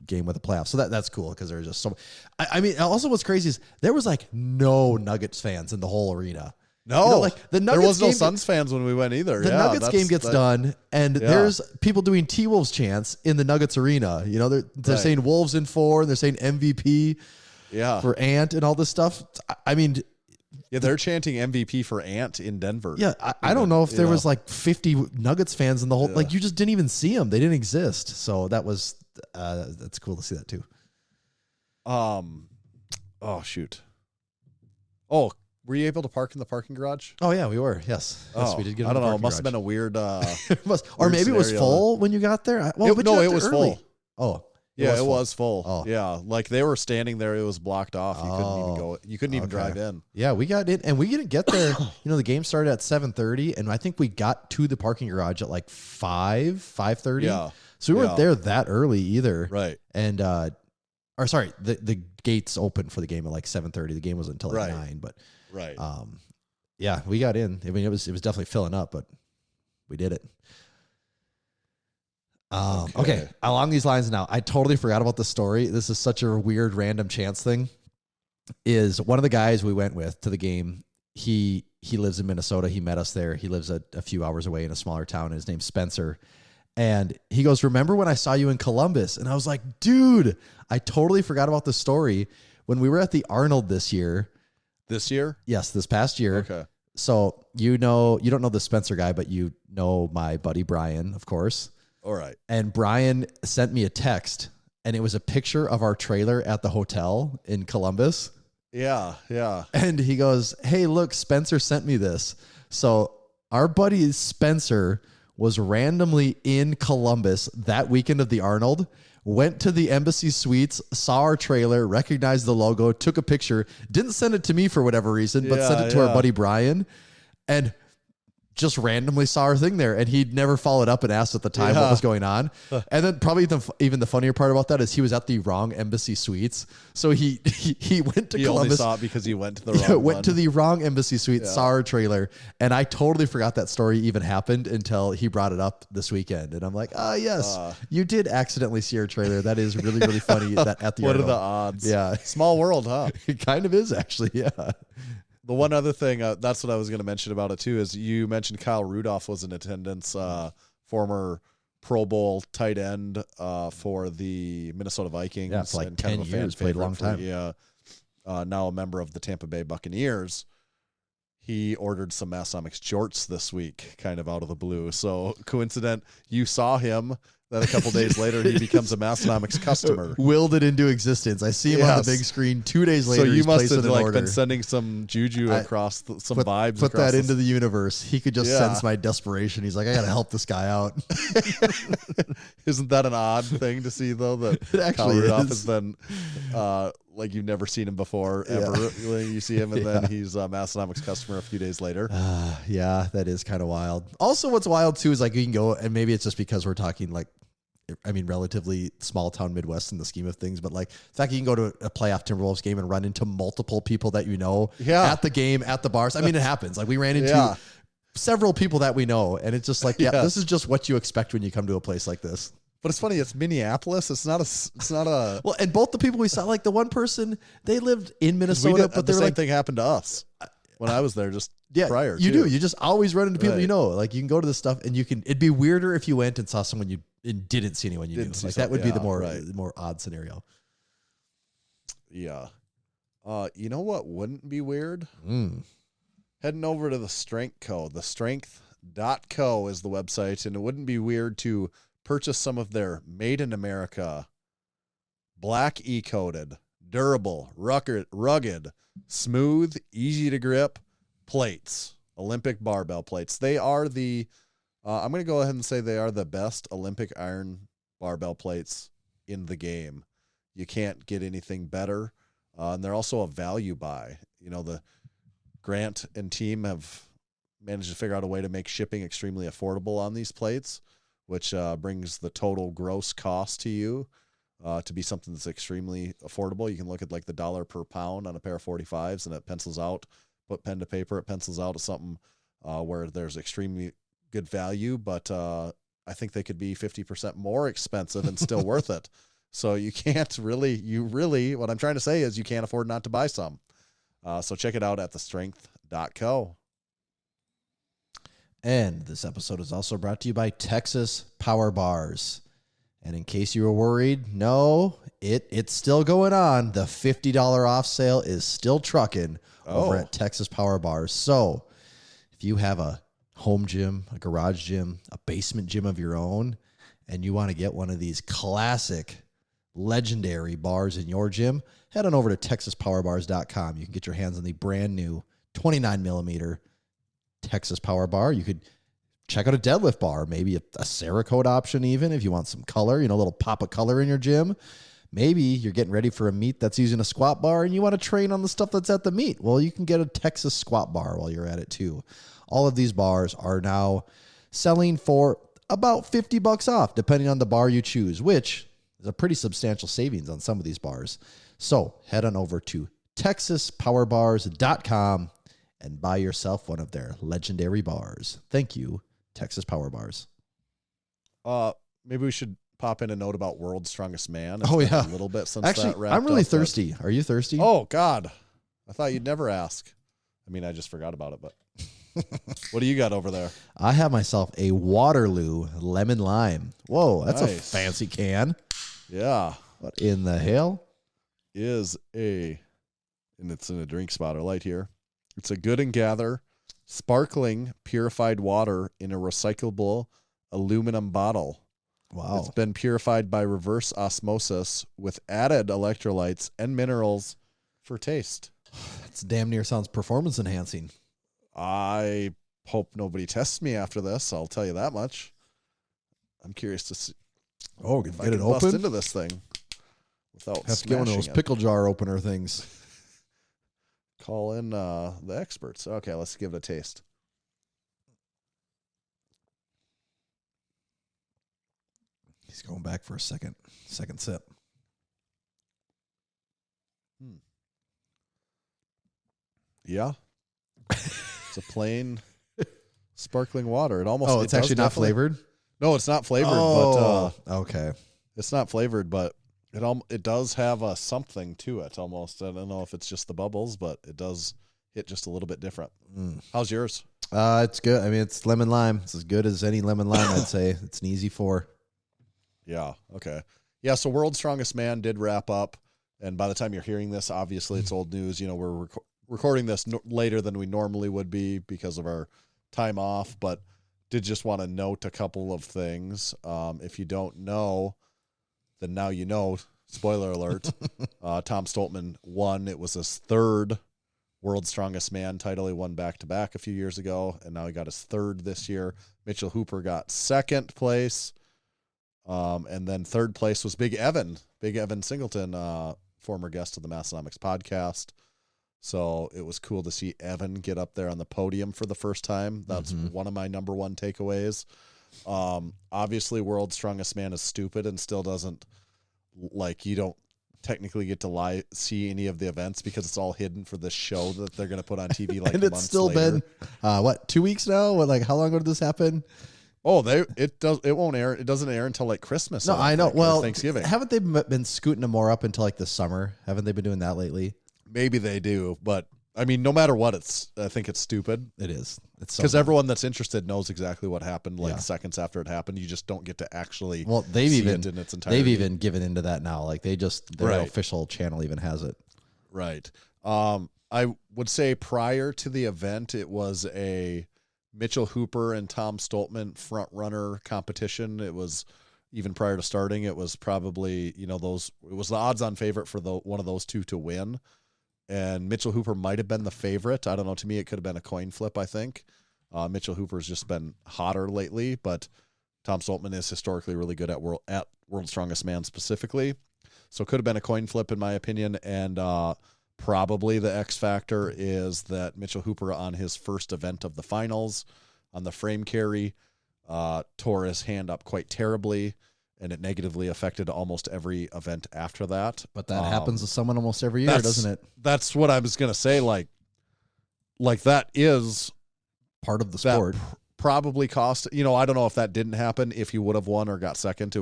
game with a playoff. So that's cool because there's just so. I mean, also what's crazy is there was like no Nuggets fans in the whole arena. No, like the Nuggets there was no Suns fans when we went either. The Nuggets game gets done, and there's people doing T-Wolves chants in the Nuggets arena. You know, they're saying Wolves in 4, and they're saying MVP. For Ant and all this stuff. I mean, they're chanting MVP for Ant in Denver. Yeah, I don't know if there was like 50 Nuggets fans in the whole. Like you just didn't even see them; they didn't exist. So that's cool to see that too. Oh shoot. Oh, were you able to park in the parking garage? Oh yeah, we were. Yes, we did get. I don't know. It must have been a weird. Or maybe it was full when you got there. Well, it was early. full. Oh. It was full. Oh. Yeah, like they were standing there. It was blocked off. You couldn't even go. You couldn't even drive in. Yeah, we got in, and we didn't get there. The game started at 7:30, and I think we got to the parking garage at like 5:30. Yeah. So we weren't there that early either. Right. And the gates opened for the game at like 7:30. The game was until like 9. But we got in. I mean, it was definitely filling up, but we did it. Okay. Along these lines now, I totally forgot about the story. This is such a weird random chance thing. Is one of the guys we went with to the game, he lives in Minnesota. He met us there. He lives a few hours away in a smaller town. And his name's Spencer. And he goes, "Remember when I saw you in Columbus?" And I was like, "Dude, I totally forgot about the story. When we were at the Arnold this year." This year? Yes, this past year. Okay. So you don't know the Spencer guy, but you know my buddy Brian, of course. All right. And Brian sent me a text, and it was a picture of our trailer at the hotel in Columbus. Yeah. And he goes, "Hey, look, Spencer sent me this." So our buddy Spencer was randomly in Columbus that weekend of the Arnold, went to the Embassy Suites, saw our trailer, recognized the logo, took a picture, didn't send it to me for whatever reason, but sent it to our buddy Brian, and just randomly saw our thing there, and he'd never followed up and asked at the time what was going on. And then probably even the funnier part about that is he was at the wrong Embassy Suites. So he went to Columbus. He only saw it because he went to the wrong went to the wrong Embassy Suites, saw our trailer, and I totally forgot that story even happened until he brought it up this weekend. And I'm like, yes, you did accidentally see our trailer. That is really, really funny. That at the What Arnold. are the odds? Yeah. Small world, huh? It kind of is, actually, yeah. The one other thing, that's what I was going to mention about it too, is you mentioned Kyle Rudolph was in attendance, former Pro Bowl tight end for the Minnesota Vikings. Yeah, for like and 10 years, played a long time. Now a member of the Tampa Bay Buccaneers. He ordered some Massenomics jorts this week, kind of out of the blue. So coincident, you saw him Then a couple days later, he becomes a Massenomics customer. Willed it into existence. I see him on the big screen 2 days later. So you he's must have placing an order. been sending some juju across some vibes. Put that into the universe. He could just sense my desperation. He's like, I got to help this guy out. Isn't that an odd thing to see though? That It actually Kyle Rudolph is. has been like you've never seen him before ever. When you see him, and then he's a Massenomics customer a few days later. Yeah, that is kind of wild. Also, what's wild too is like you can go, and maybe it's just because we're talking like, I mean, relatively small town Midwest in the scheme of things, but like the fact that you can go to a playoff Timberwolves game and run into multiple people that you know at the game, at the bars. I mean, it happens. Like we ran into several people that we know, and it's just like, this is just what you expect when you come to a place like this. But it's funny. It's Minneapolis. It's not a. Well, and both the people we saw, like the one person, they lived in Minnesota, but the they're same like, thing happened to us when I was there just prior. You too. do. You just always run into people you know. Like you can go to this stuff, and you can. It'd be weirder if you went and saw someone and didn't see anyone you knew. Like that would be the more odd scenario. Yeah. You know what wouldn't be weird? Heading over to the Strength Co. The Strength.co is the website, and it wouldn't be weird to purchase some of their Made in America, black E-coated, durable, rugged, smooth, easy to grip plates, Olympic barbell plates. They are I'm going to go ahead and say they are the best Olympic iron barbell plates in the game. You can't get anything better. And they're also a value buy. You know, the Grant and team have managed to figure out a way to make shipping extremely affordable on these plates, which brings the total gross cost to you to be something that's extremely affordable. You can look at like the dollar per pound on a pair of 45s, and it pencils out, put pen to paper, it pencils out as something where there's extremely good value, but I think they could be 50% more expensive and still worth it. So you really, what I'm trying to say is you can't afford not to buy some. So check it out at thestrength.co. And this episode is also brought to you by Texas Power Bars. And in case you were worried, no, it's still going on. The $50 off sale is still trucking over at Texas Power Bars. So if you have a home gym, a garage gym, a basement gym of your own, and you want to get one of these classic, legendary bars in your gym, head on over to TexasPowerBars.com. You can get your hands on the brand new 29 millimeter Texas Power Bar. You could check out a deadlift bar, maybe a Cerakote option even if you want some color, a little pop of color in your gym. Maybe you're getting ready for a meet that's using a squat bar and you want to train on the stuff that's at the meet. Well, you can get a Texas squat bar while you're at it too. All of these bars are now selling for about $50 off, depending on the bar you choose, which is a pretty substantial savings on some of these bars. So head on over to TexasPowerBars.com and buy yourself one of their legendary bars. Thank you, Texas Power Bars. Maybe we should pop in a note about World's Strongest Man. Oh, yeah. A little bit since Actually, that wrapped I'm really up, thirsty. Are you thirsty? Oh, God. I thought you'd never ask. I mean, I just forgot about it, but what do you got over there? I have myself a Waterloo lemon lime. Whoa, that's a Nice. fancy can. Yeah. What in the hell? And it's in a drink spotter light here. It's a Good and Gather sparkling purified water in a recyclable aluminum bottle. Wow. It's been purified by reverse osmosis with added electrolytes and minerals for taste. That's damn near sounds performance enhancing. I hope nobody tests me after this. I'll tell you that much. I'm curious to see. Oh, if I get it can bust open? into this thing without Have to get one of smashing those it. pickle jar opener things. Call in the experts. Okay, let's give it a taste. He's going back for a second sip. Yeah. It's a plain sparkling water. It almost. Oh, it's it does actually not definitely- flavored? No, it's not flavored. Oh, But okay. it's not flavored, but it does have a something to it almost. I don't know if it's just the bubbles, but it does hit just a little bit different. How's yours? It's good. I mean, it's lemon lime. It's as good as any lemon lime, I'd say. It's an easy 4. Yeah. Okay. Yeah. So World's Strongest Man did wrap up. And by the time you're hearing this, obviously it's old news. We're recording this later than we normally would be because of our time off. But did just want to note a couple of things. If you don't know, then now you know. Spoiler alert. Tom Stoltman won. It was his third World's Strongest Man title. He won back-to-back a few years ago, and now he got his third this year. Mitchell Hooper got second place. And then third place was Big Evan Singleton, former guest of the Massenomics podcast. So it was cool to see Evan get up there on the podium for the first time. That's one of my number one takeaways. Obviously, World's Strongest Man is stupid and still doesn't, like, you don't technically get to see any of the events because it's all hidden for this show that they're going to put on TV like and it's months still later. been 2 weeks now? Like, how long ago did this happen? Oh, it won't air. It doesn't air until like Christmas. No, I know. Well, Thanksgiving. Haven't they been scooting them more up until like the summer? Haven't they been doing that lately? Maybe they do, but I mean, no matter what, I think it's stupid. It is. It's Because everyone that's interested knows exactly what happened like Yeah. seconds after it happened. You just don't get to actually they've see even it in its entirety. they've even given into that now. Like their Right. official channel even has it. Right. I would say prior to the event, it was a Mitchell Hooper and Tom Stoltman front runner competition. It was even prior to starting. It was probably, it was the odds on favorite for one of those two to win. And Mitchell Hooper might have been the favorite. I don't know. To me, it could have been a coin flip, I think. Mitchell Hooper's just been hotter lately, but Tom Stoltman is historically really good at World's Strongest Man specifically. So it could have been a coin flip, in my opinion. And probably the X factor is that Mitchell Hooper, on his first event of the finals, on the frame carry, tore his hand up quite terribly, and it negatively affected almost every event after that. But that happens to someone almost every year, doesn't it? That's what I was going to say. Like that is Part of the sport. probably cost, I don't know if that didn't happen, if he would have won or got second.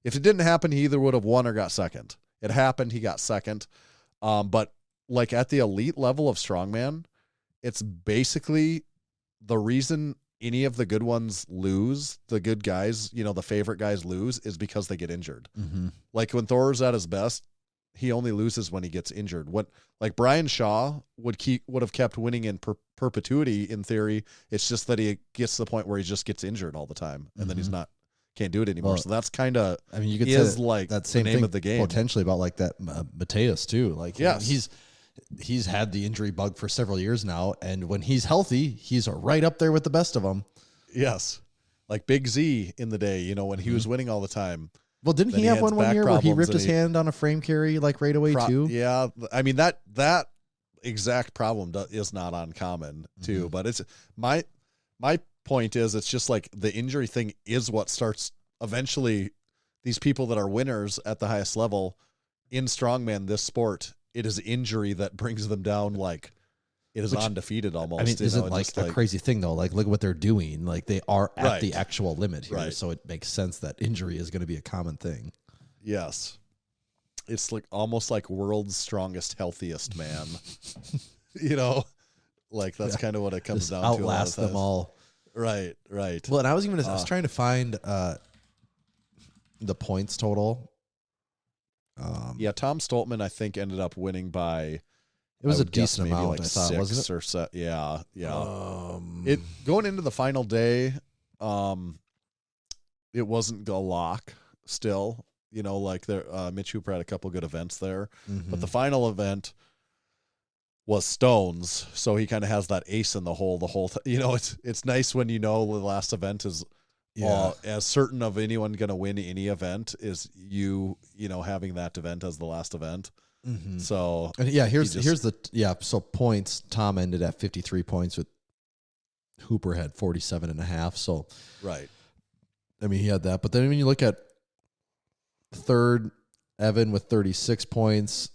If it didn't happen, he either would have won or got second. It happened, he got second. But like at the elite level of strongman, it's basically the reason any of the good ones lose, the good guys, the favorite guys lose, is because they get injured. Like when Thor's at his best, he only loses when he gets injured. Like Brian Shaw would have kept winning in perpetuity in theory. It's just that he gets to the point where he just gets injured all the time, and then he's can't do it anymore. So that's kind of, I mean, you could is say like that same the name thing of the game. potentially about like that Mateus too. Like Yes. he's had the injury bug for several years now, and when he's healthy, he's right up there with the best of them. Yes. Like Big Z in the day, when he was winning all the time. Well, didn't Then he he have has one back year where he problems ripped and his he- hand on a frame carry like right away too? Yeah. I mean, that exact problem is not uncommon too, but it's my point is, it's just like the injury thing is what starts eventually these people that are winners at the highest level in strongman, this sport. It is injury that brings them down. Like it is undefeated almost. I mean, isn't like just a crazy thing though? Like, look at what they're doing. Like they are at Right. the actual limit here, Right. so it makes sense that injury is going to be a common thing. Yes. It's like almost like world's strongest, healthiest man. Like that's kind of what it comes Just down to. a lot of outlast them times. all. Right. Well, and I was trying to find the points total. Yeah, Tom Stoltman, I think, ended up winning by. It was I a would guess decent maybe amount, like I thought, wasn't six it? or so. Yeah. It It going into the final day, it wasn't a lock still. Like there, Mitch Hooper had a couple good events there, but the final event was Stones, so he kind of has that ace in the hole the whole time. It's nice when the last event is as certain of anyone going to win any event is having that event as the last event. So And here's the so points. Tom ended at 53 points with Hooper had 47.5. So right. I mean, he had that. But then when you look at third, Evan with 36 points.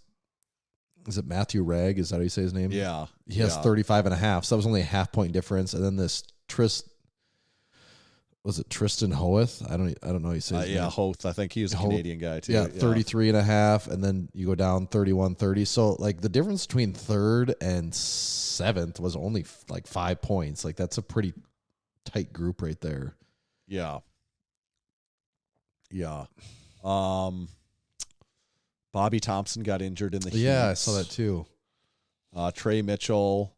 Is it Matthew Ragg? Is that how you say his name? Yeah. He has 35.5. So that was only a half-point difference. And then this was it Tristan Hoeth? I don't know how you say his name. Hoth. I think he was a Canadian guy too. Yeah, 33.5, and then you go down 31-30. So like the difference between third and seventh was only like 5 points. Like that's a pretty tight group right there. Yeah. Yeah. Bobby Thompson got injured in the heats. Yeah, I saw that too. Trey Mitchell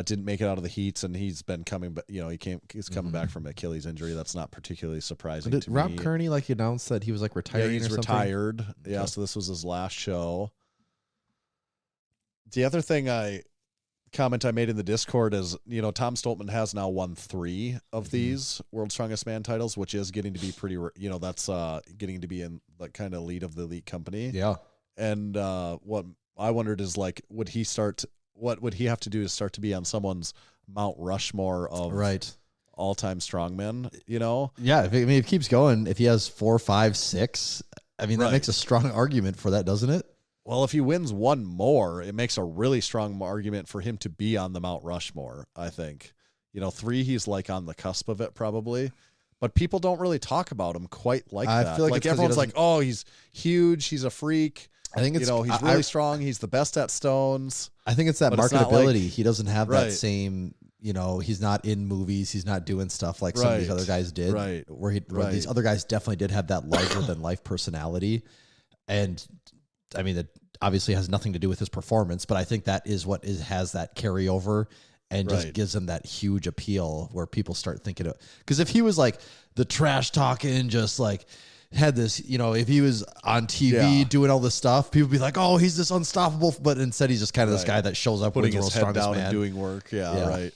Didn't make it out of the heats, and he's been coming, but he's coming back from Achilles injury. That's not particularly surprising Did to Rob me. Kearney announced that he was retiring? Yeah, he's or something? retired. Yeah, so this was his last show. The other comment I made in the Discord is, Tom Stoltman has now won 3 of these World's Strongest Man titles, which is getting to be pretty, that's getting to be in the kind of lead of the elite company. Yeah. And what I wondered is what would he have to do to start to be on someone's Mount Rushmore of all-time strongmen, Yeah, if it keeps going, if he has 4, 5, 6, that makes a strong argument for that, doesn't it? Well, if he wins one more, it makes a really strong argument for him to be on the Mount Rushmore, I think. 3, he's on the cusp of it probably. But people don't really talk about him quite like that. I feel like everyone's like, oh, he's huge, he's a freak. I think it's he's really strong, he's the best at stones. I think it's that marketability. He doesn't have that Right. same, he's not in movies, he's not doing stuff like some of these other guys did. Right. Where these other guys definitely did have that larger than life personality. And that obviously has nothing to do with his performance, but I think that is what has that carryover and just gives him that huge appeal where people start thinking of, because if he was the trash talking, just had this, if he was on TV doing all this stuff, people would be like, oh, he's this unstoppable, but instead he's just kind of this guy that shows up putting with his head down and doing work. Right.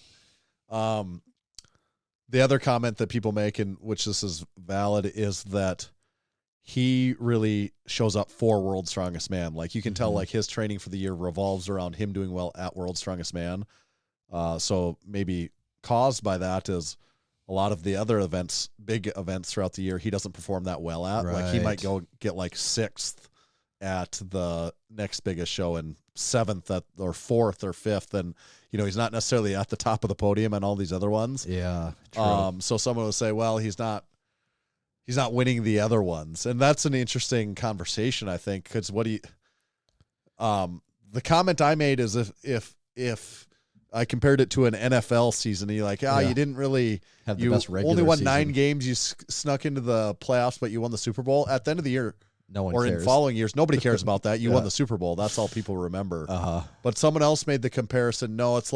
The other comment that people make, and which this is valid, is that he really shows up for World's Strongest Man. You can tell his training for the year revolves around him doing well at World's Strongest Man. So maybe caused by that is a lot of the other events, big events throughout the year, he doesn't perform that well at. He might go get 6th at the next biggest show and 7th or 4th or 5th. And, he's not necessarily at the top of the podium and all these other ones. Yeah. True. So someone will say, well, he's not winning the other ones. And that's an interesting conversation, I think, because the comment I made is if I compared it to an NFL season, and you're like, you didn't really have the best regular only won season. 9 games, you snuck into the playoffs, but you won the Super Bowl. At the end of the year, no one or cares. in following years, nobody cares about that. You won the Super Bowl. That's all people remember. But someone else made the comparison. No, it's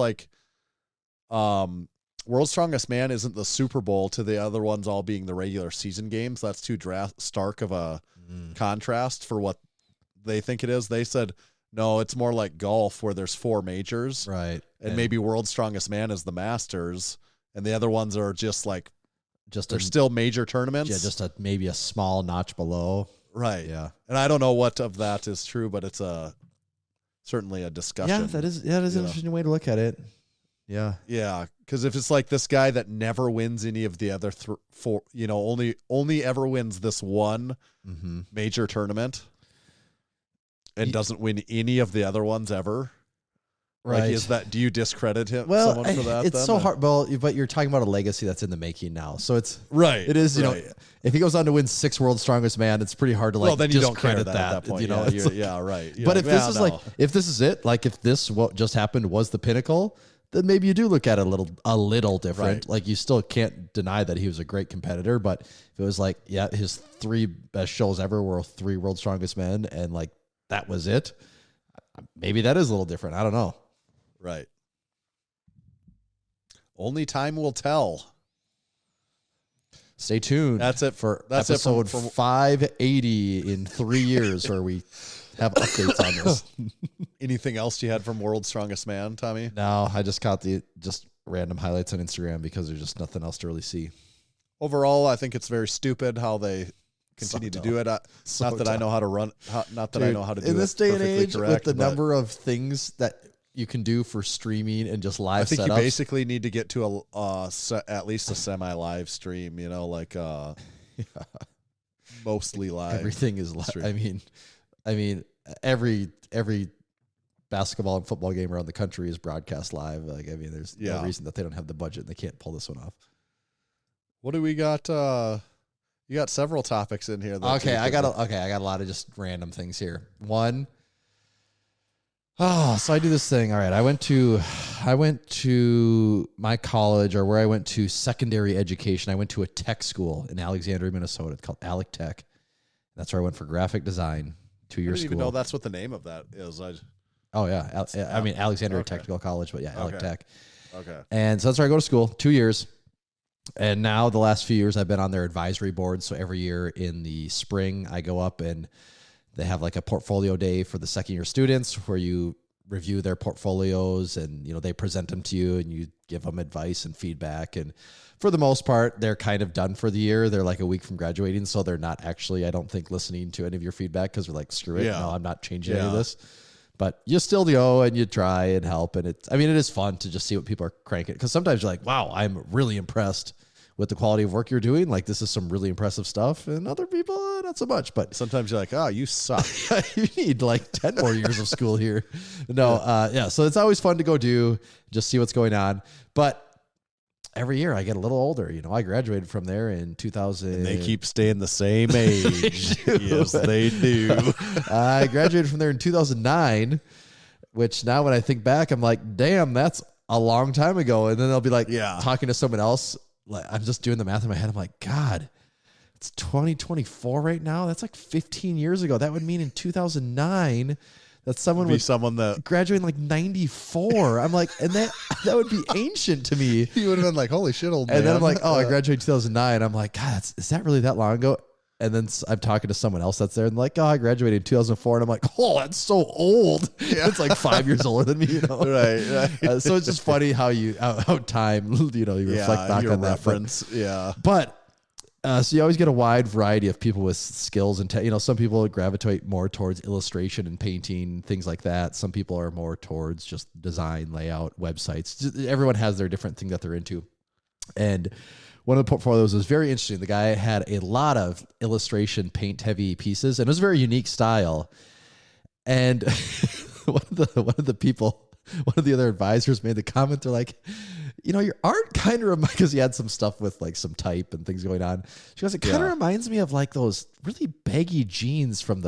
World's Strongest Man isn't the Super Bowl to the other ones all being the regular season games. That's too stark of a contrast for what they think it is. They said, no, it's more like golf where there's 4 majors. Right. And maybe World's Strongest Man is the Masters, and the other ones are just they're still major tournaments. Yeah, just maybe a small notch below. Right. Yeah. And I don't know what of that is true, but it's certainly a discussion. Yeah, that is an interesting way to look at it. Yeah. Yeah, because if it's this guy that never wins any of the other 4, only ever wins this one major tournament and doesn't win any of the other ones ever. Right. Do you discredit him? Well, someone for that? It's so hard. Well, but you're talking about a legacy that's in the making now. So it's right. It is, if he goes on to win 6 World's Strongest Man, it's pretty hard to then you don't discredit care that at that point. Right. You're but if this is if this is it, if this what just happened was the pinnacle, then maybe you do look at it a little different. Right. You still can't deny that he was a great competitor, but if it was his 3 best shows ever were 3 World's Strongest Men, and that was it, maybe that is a little different. I don't know. Right. Only time will tell. Stay tuned. That's it for that's episode it from 580 in 3 years, where we have updates on this. Anything else you had from World's Strongest Man, Tommy? No, I just caught the random highlights on Instagram because there's just nothing else to really see. Overall, I think it's very stupid how they continue to do it. Not that I know how to run. Not that I know how to do it in this day and perfectly age correct, with the number of things that you can do for streaming and just live. I think setups. you basically need to get to at least a semi-live stream. Mostly live. Everything is live. I mean, every basketball and football game around the country is broadcast live. There's no reason that they don't have the budget and they can't pull this one off. What do we got? You got several topics in here. I got a lot of just random things here. One. So I do this thing. All right. I went to my college, or where I went to secondary education. I went to a tech school in Alexandria, Minnesota. It's called Alec Tech. That's where I went for graphic design. 2-year I didn't school. even know that's what the name of that is. Oh yeah, I mean Alexandria Technical College, but yeah, Alec Tech. Okay. And so that's where I go to school, 2 years. And now the last few years I've been on their advisory board. So every year in the spring I go up and they have like a portfolio day for the second year students where you review their portfolios and, you know, they present them to you and you give them advice and feedback. And for the most part, they're kind of done for the year. They're like a week from graduating. So they're not actually, I don't think, listening to any of your feedback because they're like, screw it. Yeah. No, I'm not changing any of this. But you still go and you try and help. And it is fun to just see what people are cranking. Because sometimes you're like, wow, I'm really impressed with the quality of work you're doing. Like, this is some really impressive stuff. And other people, not so much. But sometimes you're like, oh, you suck. you need like 10 more years of school here. No, so it's always fun to go do, just see what's going on. But every year I get a little older. You know, I graduated from there in 2000. And they keep staying the same age. Yes, they do. I graduated from there in 2009, which now when I think back, I'm like, damn, that's a long time ago. And then they'll be like talking to someone else. Like, I'm just doing the math in my head. I'm like, God, it's 2024 right now. That's like 15 years ago. That would mean in 2009 that someone would that graduate in like 94. I'm like, and that would be ancient to me. you would have been like, holy shit, old man. And then I'm like, oh, I graduated in 2009. I'm like, God, is that really that long ago? And then I'm talking to someone else that's there and like, oh, I graduated in 2004. And I'm like, oh, that's so old. Yeah. It's like 5 years older than me, you know? Right. So it's just funny how time, you know, you reflect back on that. Reference. But so you always get a wide variety of people with skills and, you know, some people gravitate more towards illustration and painting, things like that. Some people are more towards just design, layout, websites. Just, everyone has their different thing that they're into. And one of the portfolios was very interesting. The guy had a lot of illustration, paint heavy pieces, and it was a very unique style. And one of the other advisors made the comment. They're like, you know, your art kind of reminds, because he had some stuff with like some type and things going on. She goes, it kind of reminds me of like those really baggy jeans from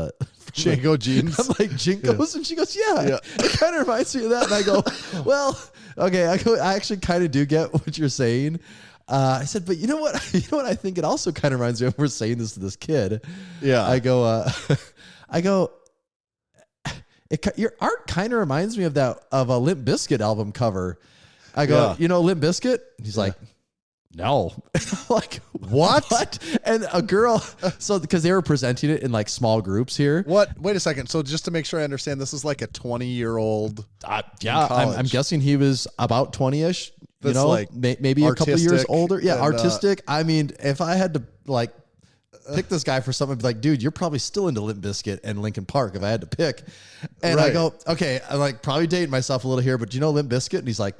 Jinko jeans. I'm like, Jinkos? And she goes, yeah. It kind of reminds me of that. And I go, well, okay. I actually kind of do get what you're saying. I said, but you know what? You know what? I think it also kind of reminds me of, we're saying this to this kid. Yeah. I go, your art kind of reminds me of a Limp Bizkit album cover. I go, you know Limp Bizkit? He's like, no. Like, what? And a girl, so because they were presenting it in like small groups here. What? Wait a second. So just to make sure I understand, this is like a 20-year-old. I'm guessing he was about 20-ish. That's, you know, like, maybe a couple years older. Yeah, and, artistic. I mean, if I had to like pick this guy for something, I'd be like, dude, you're probably still into Limp Bizkit and Linkin Park if I had to pick. And I go, okay, I'm like probably dating myself a little here, but do you know Limp Bizkit? And he's like,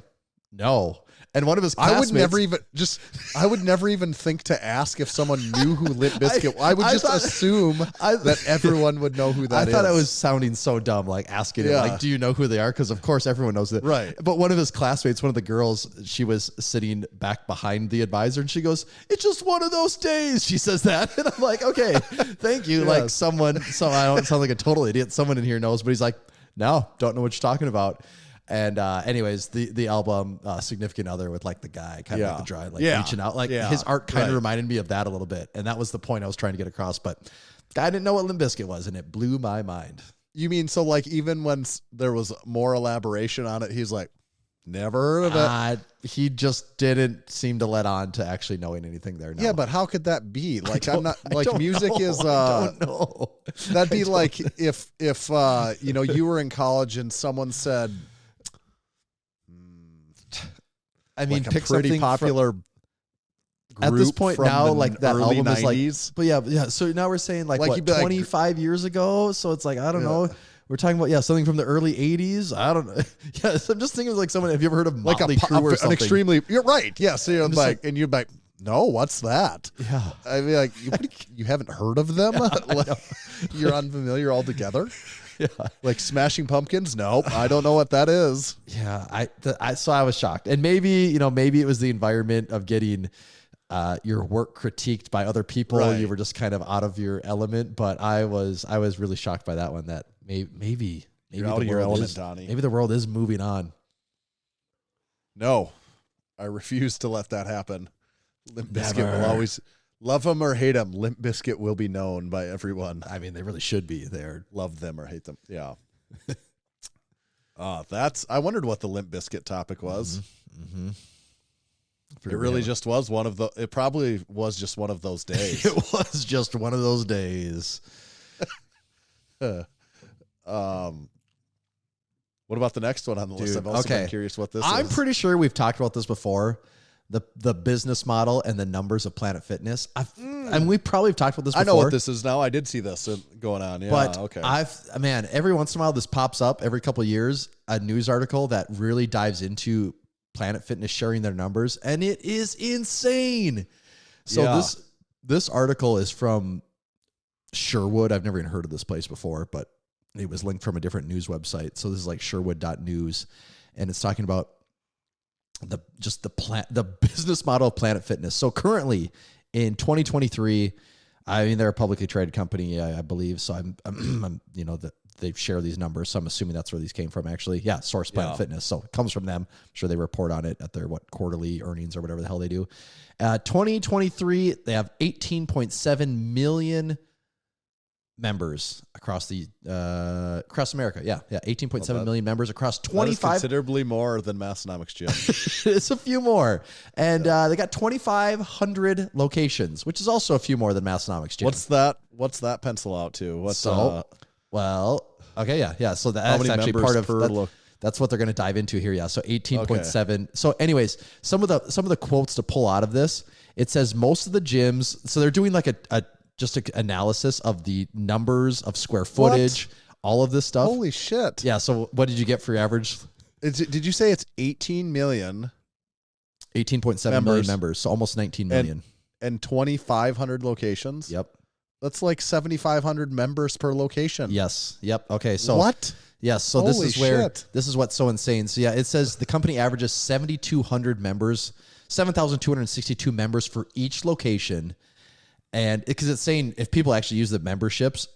no. And one of his classmates, I would never even think to ask if someone knew who Limp Bizkit. I would just assume that everyone would know who that is. I thought I was sounding so dumb, like asking him, like, do you know who they are? Because of course everyone knows that. Right. But one of his classmates, one of the girls, she was sitting back behind the advisor and she goes, it's just one of those days. She says that. And I'm like, okay, thank you. Like so I don't sound like a total idiot. Someone in here knows, but he's like, no, don't know what you're talking about. And anyways, the album Significant Other with like the guy kind of like the dry, like reaching out, like his art kind of reminded me of that a little bit. And that was the point I was trying to get across. But I didn't know what Limp Bizkit was, and it blew my mind. You mean, so like even when there was more elaboration on it, he's like, never heard of it. He just didn't seem to let on to actually knowing anything there. No. Yeah, but how could that be? Like, I'm not like music know. is. I don't know. That'd be like if you know, you were in college and someone said, I mean, like pick a pretty something popular group at this point now, like that album 90s. Is like, but yeah. So now we're saying like what, 25 years ago. So it's like, I don't know. We're talking about, something from the early 80s. I don't know. Yeah. So I'm just thinking of like someone, have you ever heard of Motley Crue or something? An extremely, you're right. Yeah. So you're like, and you're like, no, what's that? Yeah. I mean, like, you haven't heard of them? Like, you're unfamiliar altogether? Yeah. Like Smashing Pumpkins? Nope. I don't know what that is. Yeah. So I was shocked. And maybe it was the environment of getting your work critiqued by other people. Right. You were just kind of out of your element, but I was really shocked by that one, that maybe you're out of your element, Donnie. Maybe the world is moving on. No, I refuse to let that happen. Limp Bizkit will always, love them or hate them, Limp Bizkit will be known by everyone. I mean, they really should be there. Love them or hate them. Yeah. I wondered what the Limp Bizkit topic was. Mm-hmm. It really just was it probably was just one of those days. It was just one of those days. What about the next one on the list? I've also been curious what this is. I'm pretty sure we've talked about this before. The business model and the numbers of Planet Fitness. And we probably have talked about this before. I know what this is now. I did see this going on. Yeah, but okay. Every once in a while this pops up every couple of years, a news article that really dives into Planet Fitness sharing their numbers, and it is insane. So this article is from Sherwood. I've never even heard of this place before, but it was linked from a different news website. So this is like Sherwood.news, and it's talking about the business model of Planet Fitness. So currently in 2023, I mean, they're a publicly traded company, I believe. So I'm they share these numbers. So I'm assuming that's where these came from, actually. Yeah, Source Planet Fitness. So it comes from them. I'm sure they report on it at their quarterly earnings or whatever the hell they do. 2023, they have 18.7 million members across America. Yeah, 18.7 million members across 25. Considerably more than Massenomics Gym. It's a few more. And they got 2,500 locations, which is also a few more than Massenomics Gym. What's that pencil out to? So that's actually part of that's what they're going to dive into here. Yeah. So 18.7. Okay. So anyways, some of the quotes to pull out of this, it says most of the gyms, so they're doing like a analysis of the numbers of square footage, all of this stuff. Holy shit. Yeah. So what did you get for your average? Did you say it's 18 million? 18.7 million members. So almost 19 million. And 2,500 locations? Yep. That's like 7,500 members per location. Yes. Yep. Okay. So what? Yes. So Holy this is what's so insane. So yeah, it says the company averages 7,200 members, 7,262 members for each location. And because it's saying if people actually use the memberships,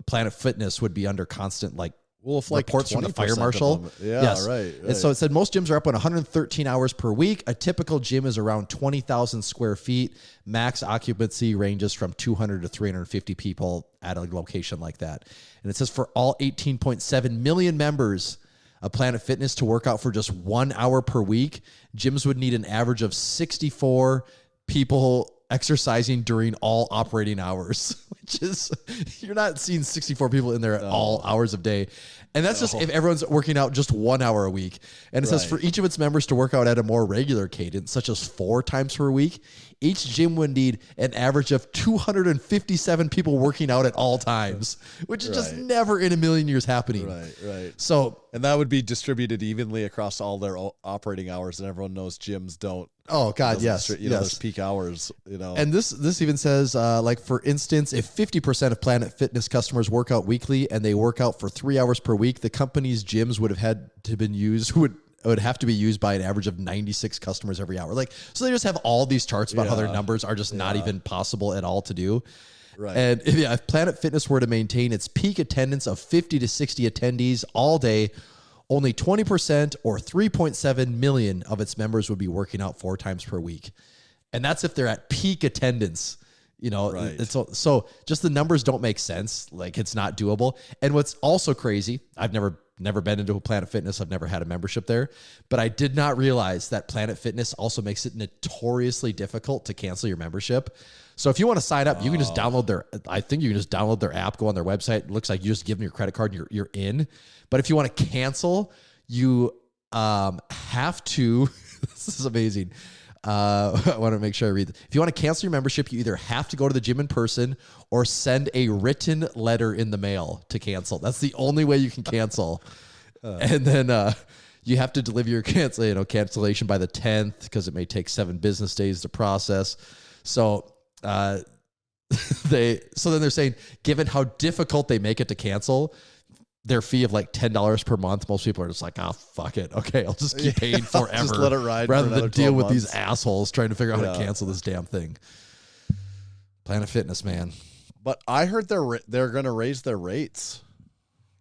Planet Fitness would be under constant reports from the fire marshal. Right. And so it said most gyms are up on 113 hours per week. A typical gym is around 20,000 square feet. Max occupancy ranges from 200 to 350 people at a location like that. And it says for all 18.7 million members of Planet Fitness to work out for just 1 hour per week, gyms would need an average of 64 people exercising during all operating hours, which is, you're not seeing 64 people in there at all hours of day. And that's just if everyone's working out just 1 hour a week. And it says for each of its members to work out at a more regular cadence, such as 4 times per week, each gym would need an average of 257 people working out at all times, which is just never in a million years happening. Right. So, and that would be distributed evenly across all their operating hours, and everyone knows gyms don't. Oh God, yes. There's peak hours, And this even says, like for instance, if 50% of Planet Fitness customers work out weekly and they work out for 3 hours per week, the company's gyms would have to be used by an average of 96 customers every hour. So they just have all these charts about how their numbers are just not even possible at all to do. Right. And if Planet Fitness were to maintain its peak attendance of 50 to 60 attendees all day, only 20% or 3.7 million of its members would be working out 4 times per week. And that's if they're at peak attendance. So just the numbers don't make sense. It's not doable. And what's also crazy, I've never been into a Planet Fitness. I've never had a membership there, but I did not realize that Planet Fitness also makes it notoriously difficult to cancel your membership. So if you want to sign up, you can just download their app, go on their website. It looks like you just give them your credit card and you're in. But if you want to cancel, you have to, this is amazing. I want to make sure I read this. If you want to cancel your membership, you either have to go to the gym in person or send a written letter in the mail to cancel. That's the only way you can cancel. And then you have to deliver your cancellation by the 10th because it may take 7 business days to process. So then they're saying, given how difficult they make it to cancel, their fee of $10 per month, most people are just like, oh, fuck it. Okay, I'll just keep paying forever. Just let it ride rather for than deal with months. these assholes trying to figure out how to cancel this damn thing. Planet Fitness, man. But I heard they're going to raise their rates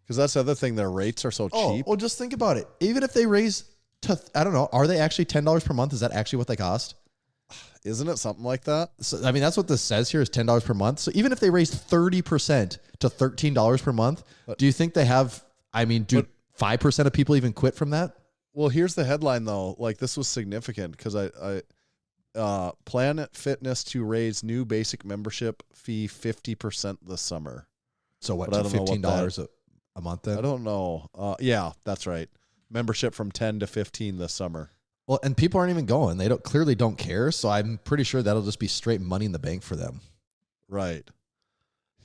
because that's the other thing. Their rates are so cheap. Well, just think about it. Even if they raise to, I don't know, are they actually $10 per month? Is that actually what they cost? Isn't it something like that? So, I mean, that's what this says here is $10 per month. So even if they raise 30% to $13 per month, do you think they have, 5% of people even quit from that. Well, here's the headline though. Like this was significant because Planet Fitness to raise new basic membership fee 50% this summer. So what? But I To don't know what $15 a month then? I don't know. Yeah, that's right. Membership from 10 to 15 this summer. Well, and people aren't even going. They clearly don't care. So I'm pretty sure that'll just be straight money in the bank for them. Right.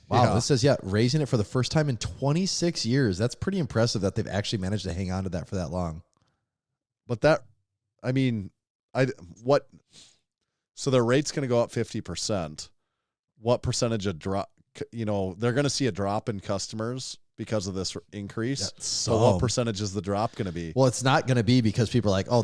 Wow. Yeah. This says, raising it for the first time in 26 years. That's pretty impressive that they've actually managed to hang on to that for that long. But so their rate's going to go up 50%. What percentage of drop, they're going to see a drop in customers because of this increase. So what percentage is the drop going to be? Well, it's not going to be because people are like, oh,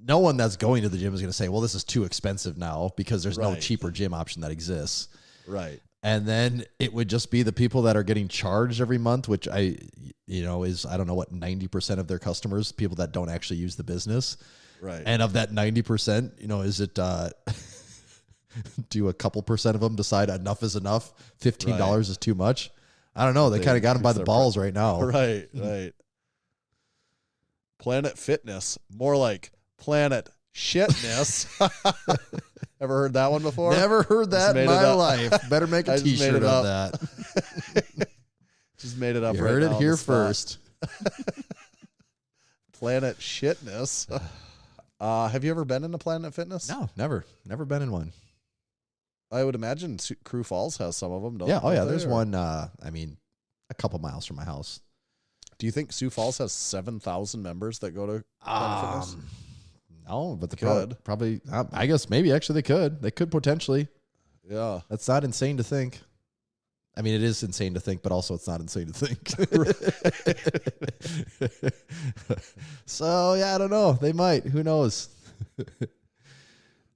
no one that's going to the gym is going to say, well, this is too expensive now because there's no cheaper gym option that exists. Right. And then it would just be the people that are getting charged every month, which is, I don't know what, 90% of their customers, people that don't actually use the business. Right. And of that 90%, is it, do a couple percent of them decide enough is enough? $15 is too much? I don't know. They kind of got them by the balls right now. Right. Planet Fitness, more like Planet Shitness. Ever heard that one before? Never heard that in my life. Better make a t-shirt of that. Just made it up. You right heard now it here first. Planet Shitness. Have you ever been in a Planet Fitness? No, never been in one. I would imagine Crew Falls has some of them. Don't Yeah. Oh yeah. they? There's one. A couple miles from my house. Do you think Sioux Falls has 7,000 members that go to Planet Fitness? No, but they Could. probably. I guess maybe actually they could. They could potentially. Yeah. That's not insane to think. I mean, it is insane to think, but also it's not insane to think. So yeah, I don't know. They might. Who knows?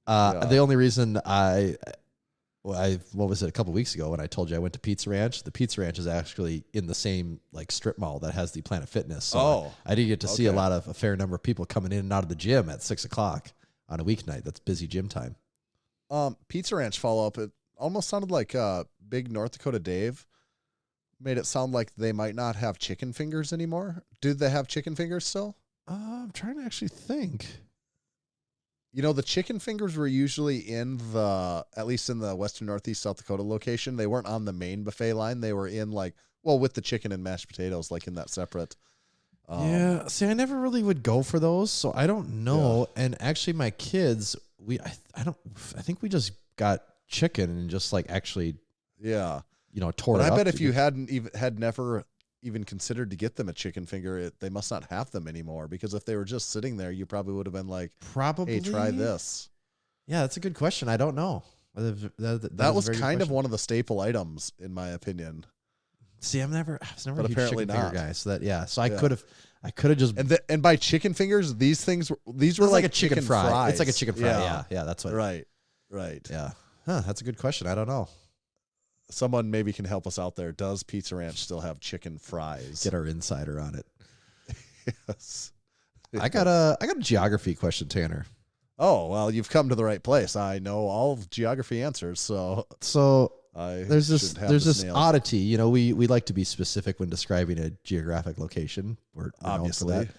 The only reason what was it, a couple weeks ago when I told you I went to Pizza Ranch? The Pizza Ranch is actually in the same strip mall that has the Planet Fitness. So I did get to see a fair number of people coming in and out of the gym at 6:00 on a weeknight. That's busy gym time. Pizza Ranch follow-up, it almost sounded like Big North Dakota Dave made it sound like they might not have chicken fingers anymore. Do they have chicken fingers still? I'm trying to actually think. The chicken fingers were usually at least in the Western Northeast South Dakota location. They weren't on the main buffet line. They were in with the chicken and mashed potatoes, in that separate. Yeah. See, I never really would go for those, so I don't know. Yeah. And actually my kids, I think we just got chicken and just actually, tore it up. I bet if you had never even considered to get them a chicken finger, they must not have them anymore, because if they were just sitting there, you probably would have been like, probably, hey, try this. Yeah, that's a good question. I don't know. That was kind of one of the staple items, in my opinion. See, I was never but a huge apparently chicken not. finger guy. So I could have just and by chicken fingers, these were like a chicken fry. Fries. It's like a chicken fry. Yeah, that's what. Right. Yeah. That's a good question. I don't know. Someone maybe can help us out there. Does Pizza Ranch still have chicken fries? Get our insider on it. Yes. I got a geography question, Tanner. Oh, well, you've come to the right place. I know all geography answers, so there's this oddity. We like to be specific when describing a geographic location. We're obviously,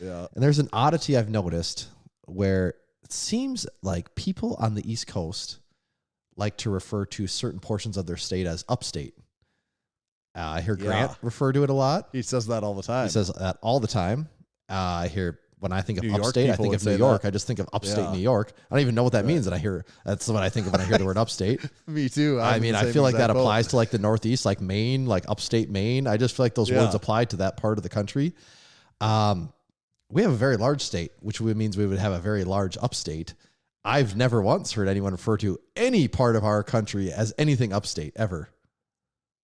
yeah. And there's an oddity I've noticed where it seems like people on the East Coast like to refer to certain portions of their state as upstate. I hear Grant refer to it a lot. He says that all the time. He says that all the time. I hear when I think of New York upstate, I think of New York. That. I just think of upstate New York. I don't even know what that means. And that's what I think of when I hear the word upstate. Me too. I feel like that applies to the Northeast, like Maine, like upstate Maine. I just feel like those words apply to that part of the country. We have a very large state, which means we would have a very large upstate. I've never once heard anyone refer to any part of our country as anything upstate ever.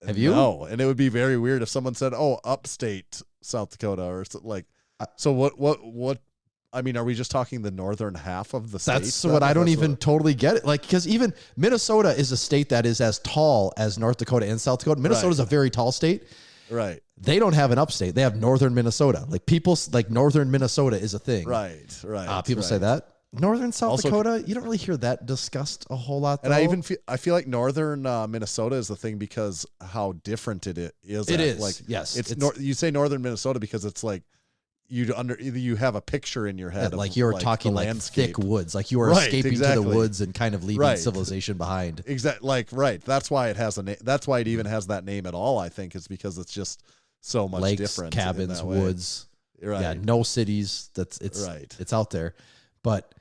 Have you? No, and it would be very weird if someone said, "Oh, upstate South Dakota," or like. So what? I mean, are we just talking the northern half of the state? That's what I don't even totally get it. Because even Minnesota is a state that is as tall as North Dakota and South Dakota. Minnesota is a very tall state. Right. They don't have an upstate. They have northern Minnesota. Northern Minnesota is a thing. Right. People say that. Northern South Also- Dakota, you don't really hear that discussed a whole lot. Though. And I feel like northern Minnesota is the thing because how different it is. It is, like yes. you say northern Minnesota because it's like you have a picture in your head, like of, you're like, talking the like landscape. thick woods, like you are Right, escaping to exactly. the woods and kind of leaving Right. civilization behind. Right. That's why it has a name. That's why it even has that name at all. I think is because it's just so much Lakes, different. in cabins, that way. woods. Right. Yeah, no cities. Right. It's out there, but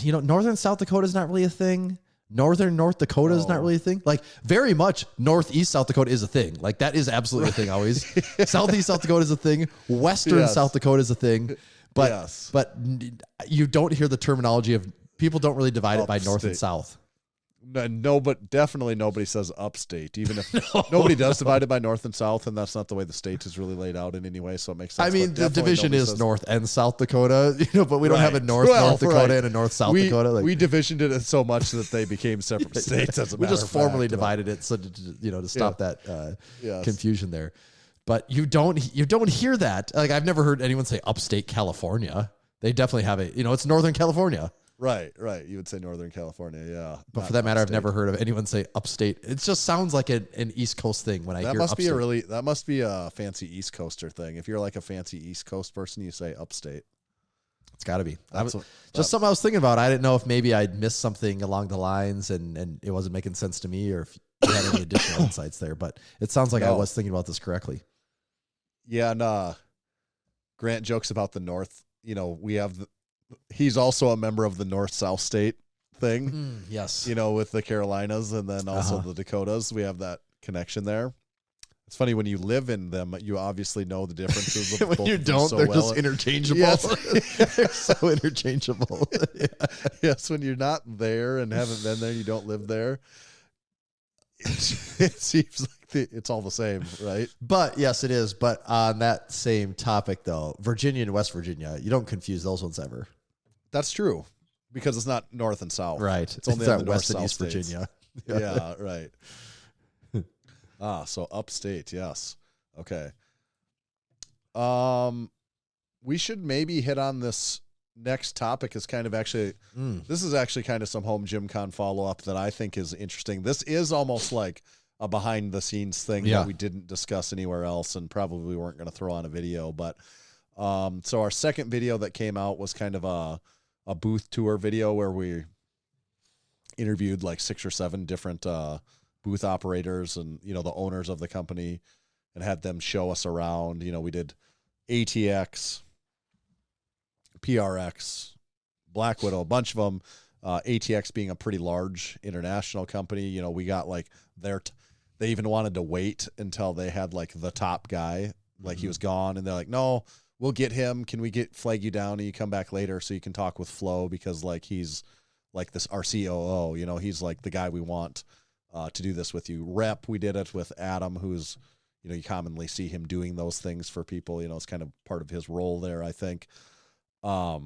northern South Dakota is not really a thing. Northern North Dakota is not really a thing. Like very much northeast South Dakota is a thing. Like that is absolutely a thing always. Southeast South Dakota is a thing. Western Yes. South Dakota is a thing. But Yes. but you don't hear the terminology of people don't really divide it by north and Upstate. south. No, but definitely nobody says upstate, even if nobody does divide it by north and south, and that's not the way the state is really laid out in any way. So it makes sense. I mean, but the definitely division nobody is says- North and South Dakota, but we don't have a Right. North Well, North Dakota right. and a North South we, Dakota. Like, we divisioned it so much that they became separate states. As a we matter just of formally fact, but- divided it so to stop that Yes. confusion there. But you don't hear that. Like I've never heard anyone say upstate California. They definitely have it. It's Northern California. Right. You would say Northern California, yeah. But not for that matter, I've upstate. never heard of anyone say upstate. It just sounds like an East Coast thing when I That hear must upstate. that must be a fancy East Coaster thing. If you're like a fancy East Coast person, you say upstate. It's got to be. That's Just something I was thinking about. I didn't know if maybe I'd missed something along the lines and it wasn't making sense to me, or if you had any additional insights there. But it sounds like I No. was thinking about this correctly. Yeah, and Grant jokes about the North. We have he's also a member of the North-South state thing. Yes. With the Carolinas and then also the Dakotas. We have that connection there. It's funny when you live in them, you obviously know the differences. Of When both you of them don't, so they're well. just interchangeable. Yes. They're so interchangeable. Yes, when you're not there and haven't been there, you don't live there. It seems like it's all the same, right? But yes, it is. But on that same topic, though, Virginia and West Virginia, you don't confuse those ones ever. That's true because it's not north and south. Right. It's only not on the West and north-south East states. Virginia. Yeah, right. So upstate, yes. Okay. We should maybe hit on this next topic is kind of actually this is actually kind of some home gym con follow-up that I think is interesting. This is almost like a behind the scenes thing that we didn't discuss anywhere else and probably weren't going to throw on a video, but so our second video that came out was kind of a booth tour video where we interviewed like 6 or 7 different booth operators and the owners of the company and had them show us around. We did ATX, PRX, Black Widow, a bunch of them. ATX being a pretty large international company. We got like they even wanted to wait until they had like the top guy, like he was gone, and they're like, no, we'll get him. Can we flag you down and you come back later so you can talk with Flo because like he's like this our COO, he's like the guy we want to do this with you. We did it with Adam, who's you commonly see him doing those things for people. It's kind of part of his role there, I think. A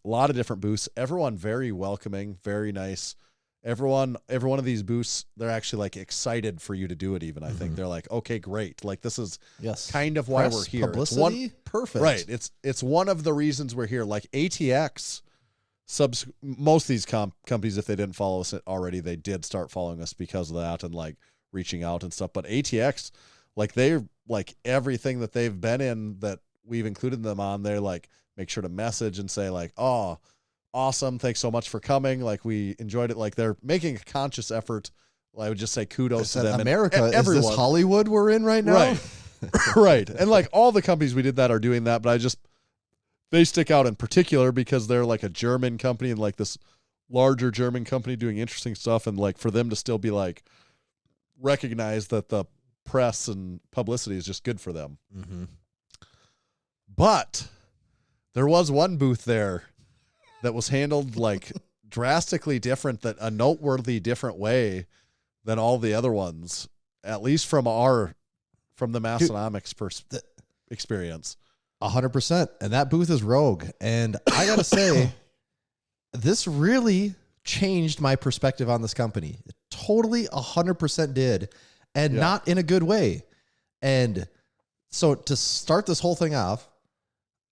lot of different booths. Everyone very welcoming, very nice. Every one of these booths, they're actually like excited for you to do it. Even I think they're like, okay, great. Like this is kind of why Press, we're here. Publicity, perfect. Right. It's one of the reasons we're here. Like ATX, most of these companies, if they didn't follow us already, they did start following us because of that and like reaching out and stuff. But ATX, like they're like everything that they've been in that we've included them on, they're like, make sure to message and say like, oh, awesome. Thanks so much for coming. Like we enjoyed it. Like they're making a conscious effort. Well, I would just say kudos to them. America, and is this everyone. Hollywood we're in right now? Right. Right. And like all the companies we did that are doing that, but they stick out in particular because they're like a German company and like this larger German company doing interesting stuff. And like for them to still be like, recognize that the press and publicity is just good for them. Mm-hmm. But there was one booth there that was handled like drastically different, that a noteworthy different way than all the other ones, at least from the Massenomics experience. 100%. And that booth is Rogue. And I got to say, this really changed my perspective on this company. It totally 100% did. And not in a good way. And so to start this whole thing off,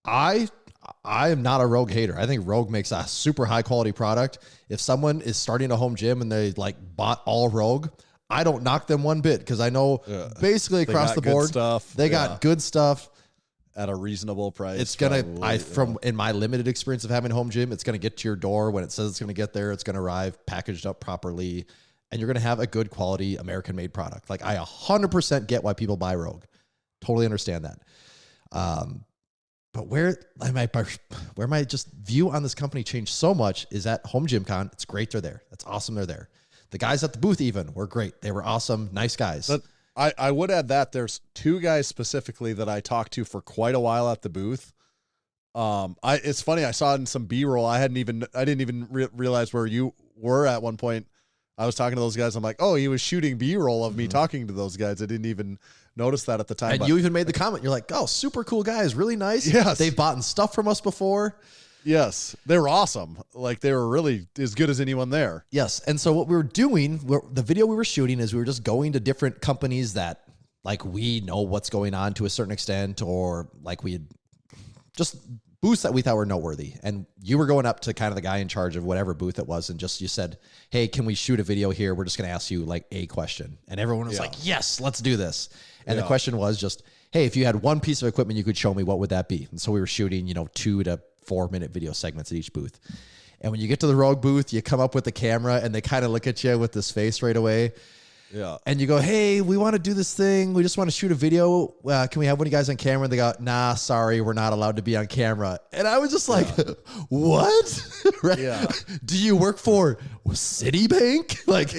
I I am not a Rogue hater. I think Rogue makes a super high quality product. If someone is starting a home gym and they like bought all Rogue, I don't knock them one bit because I know basically across the board they got good stuff at a reasonable price. It's gonna in my limited experience of having a home gym, it's gonna get to your door when it says it's gonna get there. It's gonna arrive packaged up properly, and you're gonna have a good quality American made product. Like I 100% get why people buy Rogue. Totally understand that. But where my just view on this company changed so much is at Home Gym Con. It's great they're there. That's awesome they're there. The guys at the booth even were great. They were awesome, nice guys. But I would add that there's two guys specifically that I talked to for quite a while at the booth. It's funny. I saw in some B-roll. I didn't even realize where you were at one point. I was talking to those guys. I'm like, oh, he was shooting B-roll of me talking to those guys. I didn't even notice that at the time. And you even made the comment. You're like, oh, super cool guys. Really nice. Yes. They've bought stuff from us before. Yes. They were awesome. Like they were really as good as anyone there. Yes. And so what we were doing, the video we were shooting is we were just going to different companies that like we know what's going on to a certain extent, or like we had just booths that we thought were noteworthy. And you were going up to kind of the guy in charge of whatever booth it was. And just, you said, hey, can we shoot a video here? We're just going to ask you like a question. And everyone was like, yes, let's do this. And the question was just, hey, if you had one piece of equipment you could show me, what would that be? And so we were shooting, 2 to 4 minute video segments at each booth. And when you get to the Rogue booth, you come up with the camera and they kind of look at you with this face right away. Yeah. And you go, hey, we want to do this thing. We just want to shoot a video. Can we have one of you guys on camera? And they go, nah, sorry, we're not allowed to be on camera. And I was just like, what? Right? Yeah. Do you work for Citibank? Like,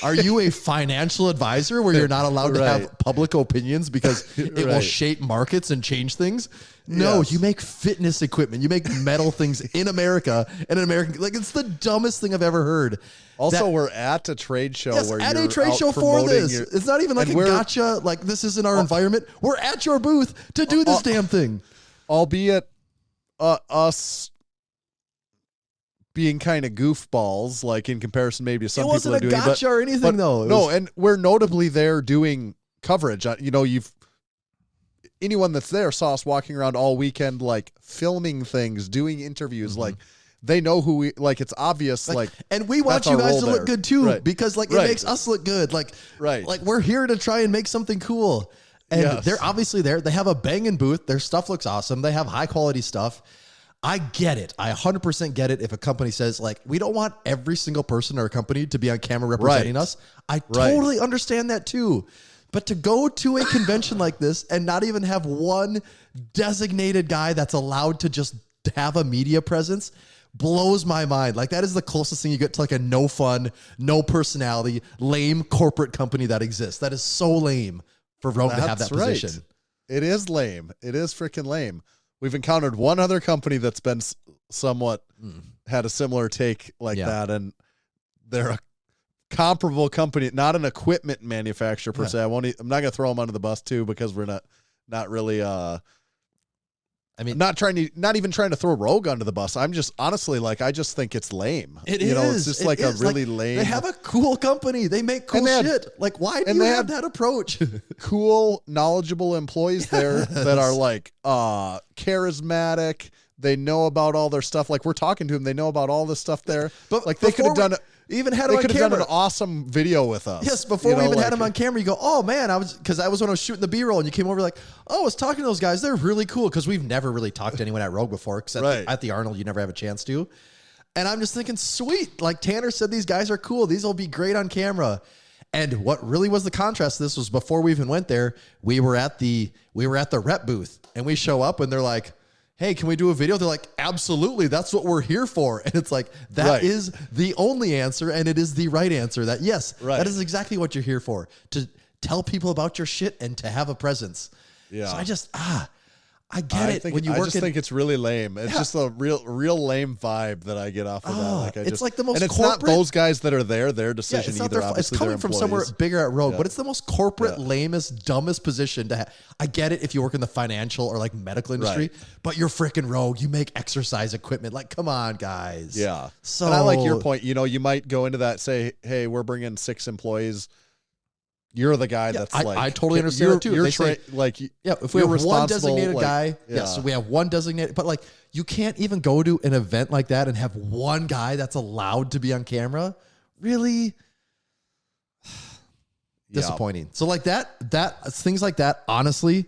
are you a financial advisor where you're not allowed to have public opinions because it will shape markets and change things? No, you make fitness equipment. You make metal things in America and in American. Like, it's the dumbest thing I've ever heard. Also, we're at a trade show. Yes, where at you're a trade show for this. It's not even like a we're- gotcha. Like, this isn't our environment. We're at your booth to do this damn thing. Albeit us being kind of goofballs, like in comparison maybe to some It people wasn't are a doing. gotcha or anything, though. No, and we're notably there doing coverage. Anyone that's there saw us walking around all weekend, like filming things, doing interviews, like. They know who we like. It's obvious, and we want you guys to look good too, because it makes us look good. Like we're here to try and make something cool. And they're obviously there. They have a banging booth. Their stuff looks awesome. They have high quality stuff. I get it. I 100% get it. If a company says like, we don't want every single person or company to be on camera representing us. I totally understand that too. But to go to a convention like this and not even have one designated guy that's allowed to just have a media presence blows my mind. Like, that is the closest thing you get to like a no fun, no personality, lame corporate company that exists. That is so lame for Rogue to have that position. It is lame. It is freaking lame. We've encountered one other company that's been somewhat had a similar take like that, and they're a comparable company, not an equipment manufacturer per se. I'm not going to throw them under the bus too, because we're not really. Not even trying to throw Rogue under the bus. I'm just honestly I just think it's lame. It's just like a really lame. They have a cool company. They make cool shit. Like, why do you have that approach? Cool, knowledgeable employees there that are like charismatic. They know about all their stuff. Like, we're talking to them. They know about all this stuff there. But like, they could have done even had him on camera. They could have done an awesome video with us. Yes, before we even had him on camera, you go, oh man, because I was when I was shooting the B-roll, and you came over like, oh, I was talking to those guys. They're really cool, because we've never really talked to anyone at Rogue before, except at the Arnold, you never have a chance to. And I'm just thinking, sweet. Like, Tanner said, these guys are cool. These will be great on camera. And what really was the contrast to this was before we even went there, we were at the rep booth, and we show up and they're like, hey, can we do a video? They're like, absolutely. That's what we're here for. And it's like, that is the only answer. And it is the right answer that that is exactly what you're here for, to tell people about your shit and to have a presence. Yeah. So I just, I get it. When you work, I just think it's really lame. It's just a real lame vibe that I get off of that. Like, it's like the most, and it's corporate, not those guys that are there. Their decision either. It's coming from somewhere bigger at Rogue, but it's the most corporate, lamest, dumbest position to have. I get it if you work in the financial or like medical industry, but you're freaking Rogue. You make exercise equipment. Like, come on, guys. Yeah. So, and I like your point. You might go into that, say, hey, we're bringing 6 employees. you're the guy that's I totally understand it too. You're They say, if we you're have one responsible, designated guy, so we have one designated, but like you can't even go to an event like that and have one guy that's allowed to be on camera. Really disappointing. So like that things like that, honestly,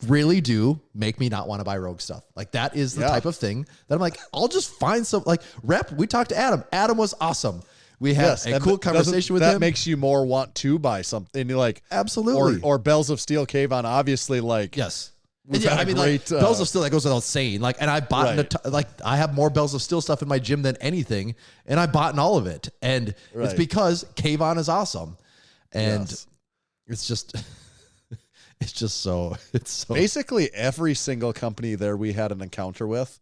really do make me not want to buy Rogue stuff. Like that is the type of thing that I'm like, I'll just find some like rep. We talked to Adam. Adam was awesome. We had a cool conversation with him. That makes you more want to buy something. You're like, absolutely. Or Bells of Steel Kayvon, obviously, like, yes. Yeah, I mean, like Bells of Steel, that goes without saying. Like, and I bought like I have more Bells of Steel stuff in my gym than anything, and I bought in all of it, and it's because Kayvon is awesome, and it's just, it's so basically every single company there we had an encounter with.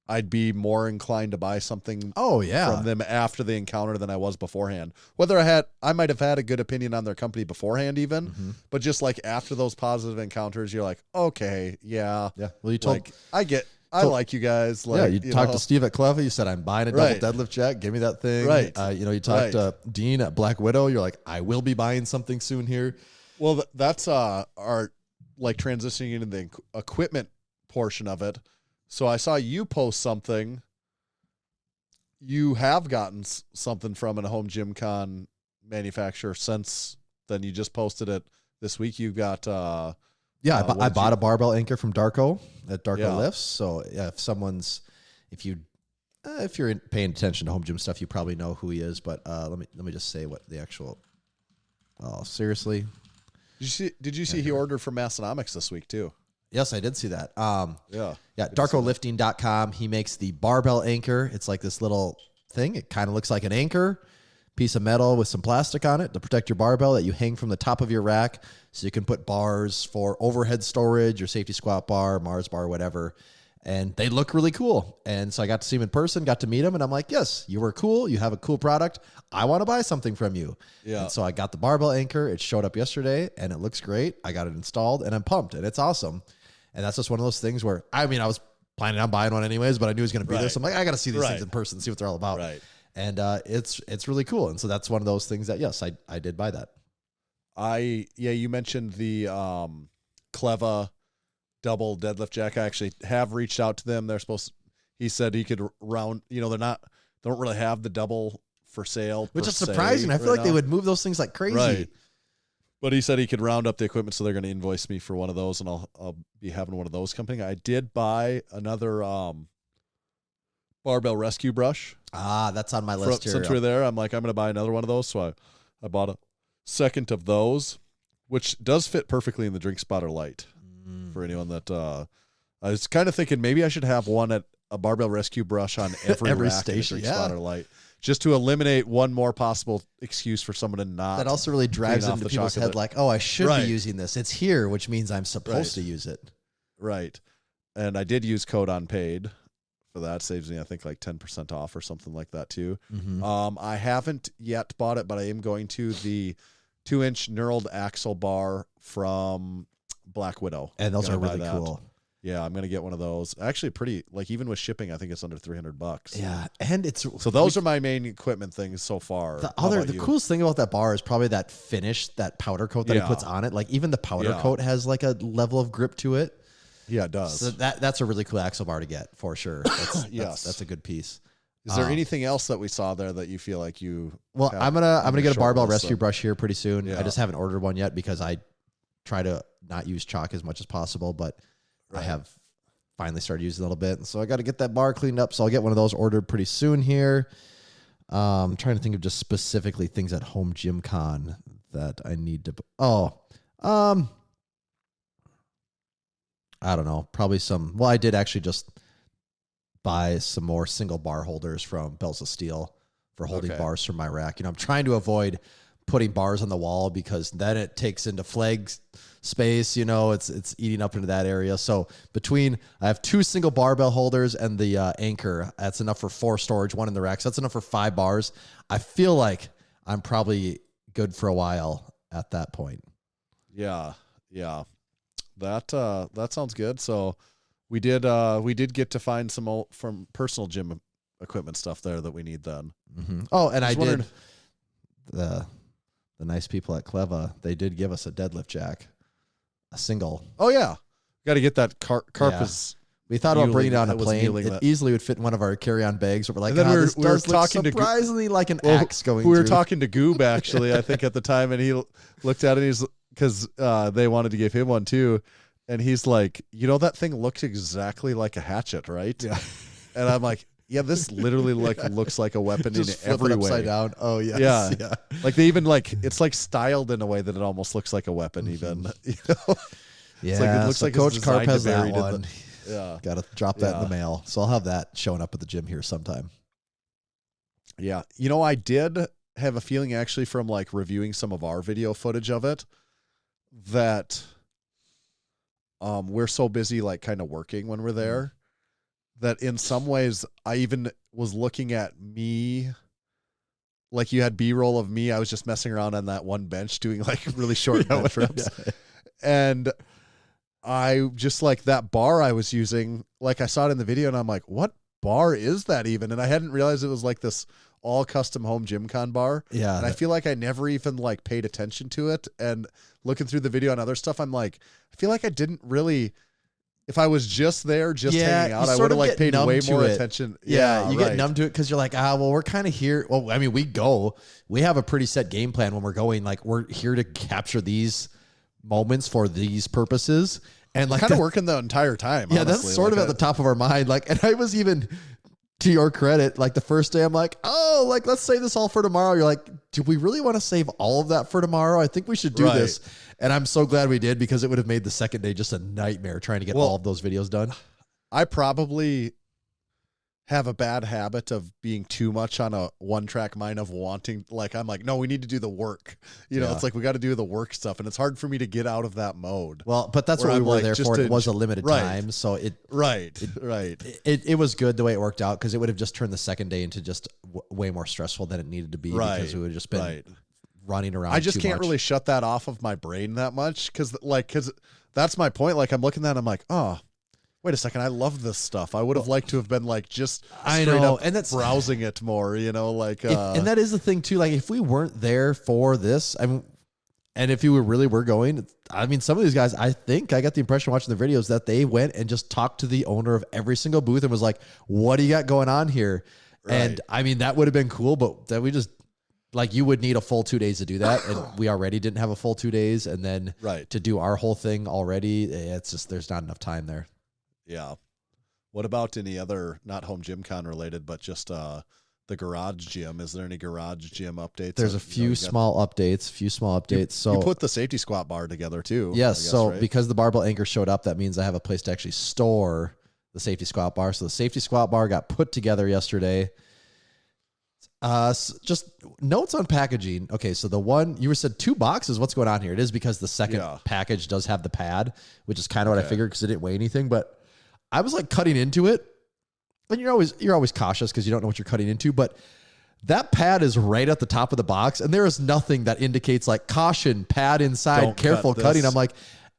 I'd be more inclined to buy something from them after the encounter than I was beforehand. Whether I might have had a good opinion on their company beforehand even, but just like after those positive encounters, you're like, okay, yeah. Well, you told, like, I like you guys. Like, you talked to Steve at Cleva. You said, I'm buying a double deadlift jack. Give me that thing. Right. You talked to Dean at Black Widow. You're like, I will be buying something soon here. Well, that's our like transitioning into the equipment portion of it. So I saw you post something. You have gotten something from a home gym con manufacturer since then. You just posted it this week. You got I bought a barbell anchor from Darko at Darko Lifts. So if you're paying attention to home gym stuff, you probably know who he is. But let me just say what the actual. Oh, seriously? Did you see he ordered from Massenomics this week too? Yes, I did see that. Good DarkoLifting.com. He makes the barbell anchor. It's like this little thing. It kind of looks like an anchor, piece of metal with some plastic on it to protect your barbell that you hang from the top of your rack. So you can put bars for overhead storage, your safety squat bar, Mars bar, whatever. And they look really cool. And so I got to see him in person, got to meet him. And I'm like, yes, you were cool. You have a cool product. I want to buy something from you. Yeah. And so I got the barbell anchor. It showed up yesterday and it looks great. I got it installed and I'm pumped and it's awesome. And that's just one of those things where, I mean, I was planning on buying one anyways, but I knew he was going to be there. So I'm like, I got to see these things in person, see what they're all about. Right. And it's really cool. And so that's one of those things that, yes, I did buy that. You mentioned the Cleva double deadlift jack. I actually have reached out to them. He said he could round, they don't really have the double for sale. Which is surprising. I feel like they would move those things like crazy. Right. But he said he could round up the equipment, so they're going to invoice me for one of those, and I'll be having one of those coming. I did buy another barbell rescue brush. That's on my list here. Since we're there, I'm like, I'm going to buy another one of those. So I bought a second of those, which does fit perfectly in the Drink Spotter Light. For anyone that I was kind of thinking maybe I should have a barbell rescue brush on every rack station. In the Drink Spotter Light. Just to eliminate one more possible excuse for someone to not. That also really drives into people's head like, oh, I should be using this. It's here, which means I'm supposed to use it. Right. And I did use code on paid for that. Saves me, I think, like 10% off or something like that too. I haven't yet bought it, but I am going to the 2-inch knurled axle bar from Black Widow. And those are really cool. Yeah, I'm going to get one of those. Actually, pretty, like, even with shipping, I think it's under $300. Yeah, and it's... So those are my main equipment things so far. The coolest thing about that bar is probably that finish, that powder coat that he puts on it. Like, even the powder coat has, like, a level of grip to it. Yeah, it does. So that's a really cool axle bar to get, for sure. That's a good piece. Is there anything else that we saw there that you feel like you... Well, I'm gonna get a barbell rescue brush here pretty soon. Yeah. I just haven't ordered one yet because I try to not use chalk as much as possible, but... I have finally started using it a little bit. And so I got to get that bar cleaned up. So I'll get one of those ordered pretty soon here. I'm trying to think of just specifically things at Home Gym Con that I need to... I don't know. Probably some... Well, I did actually just buy some more single bar holders from Bells of Steel for holding bars from my rack. I'm trying to avoid putting bars on the wall because then it takes into flag space, it's eating up into that area. So I have 2 single barbell holders and the anchor. That's enough for 4 storage, 1 in the rack. So that's enough for 5 bars. I feel like I'm probably good for a while at that point. Yeah. That sounds good. So we did get to find some from personal gym equipment stuff there that we need then. Oh, and I did the the nice people at Cleva, they did give us a deadlift jack, a single. Oh yeah, got to get that carpus. We thought about bringing it on a was plane. kneeling It that. easily would fit in one of our carry-on bags. But we're like, And then this we were does look talking to surprisingly like an Well, axe going we were through. talking to Goob actually, I think at the time, and he looked at it. And he's because they wanted to give him one too, and he's like, that thing looks exactly like a hatchet, right? Yeah. And I'm like, yeah, this literally looks like a weapon in Just flip every it upside way. down. Oh, yes. Yeah. Like they even it's like styled in a way that it almost looks like a weapon. Even Yeah, like it looks so like it's Coach Carp designed to has that bury it in one. yeah. Got to drop that in the Yeah. mail. So I'll have that showing up at the gym here sometime. Yeah. I did have a feeling actually from like reviewing some of our video footage of it that we're so busy like kind of working when we're there that in some ways I even was looking at me, like you had B-roll of me. I was just messing around on that one bench doing like really short bench reps. And I just like that bar I was using, like I saw it in the video and I'm like, what bar is that even? And I hadn't realized it was like this all custom home GymCon bar. Yeah. And I feel like I never even like paid attention to it. And looking through the video and other stuff, I'm like, I feel like I didn't really, if I was just there, hanging out, I would have like paid way more attention. Yeah, you get numb to it because you're like, we're kind of here. Well, I mean, we have a pretty set game plan when we're going. Like, we're here to capture these moments for these purposes. And like kind of working the entire time. Yeah, honestly. that's sort of at the top of our mind. Like, and I was even, to your credit, like the first day I'm like, let's save this all for tomorrow. You're like, do we really want to save all of that for tomorrow? I think we should do this. And I'm so glad we did because it would have made the second day just a nightmare trying to get all of those videos done. I probably have a bad habit of being too much on a one-track mind of wanting, like, I'm like, no, we need to do the work. It's like we got to do the work stuff. And it's hard for me to get out of that mode. Well, but that's what we were there for. It was a limited time. So it was good the way it worked out because it would have just turned the second day into just way more stressful than it needed to be because we would have just been running around. I just too can't much. really shut that off of my brain that much because that's my point. Like I'm looking at it, I'm like, oh, wait a second, I love this stuff. I would have liked to have been like just straight up and that's browsing it more, like. And that is the thing too. Like if we weren't there for this, and if you were going, I mean, some of these guys, I think I got the impression watching the videos that they went and just talked to the owner of every single booth and was like, "What do you got going on here?" Right. And I mean, that would have been cool, but that we just. Like you would need a full 2 days to do that. And we already didn't have a full 2 days. And then to do our whole thing already, it's just, there's not enough time there. Yeah. What about any other, not home GymCon related, but just the garage gym? Is there any garage gym updates? There's a few small updates. So you put the safety squat bar together too. Yes. Because the barbell anchor showed up, that means I have a place to actually store the safety squat bar. So the safety squat bar got put together yesterday. Just notes on packaging. Okay, so the one you said 2 boxes. What's going on here? It is because the second package does have the pad, which is kind of what I figured because it didn't weigh anything. But I was like cutting into it, and you're always cautious because you don't know what you're cutting into. But that pad is right at the top of the box, and there is nothing that indicates like caution, pad inside, Don't careful cut cutting. this. I'm like,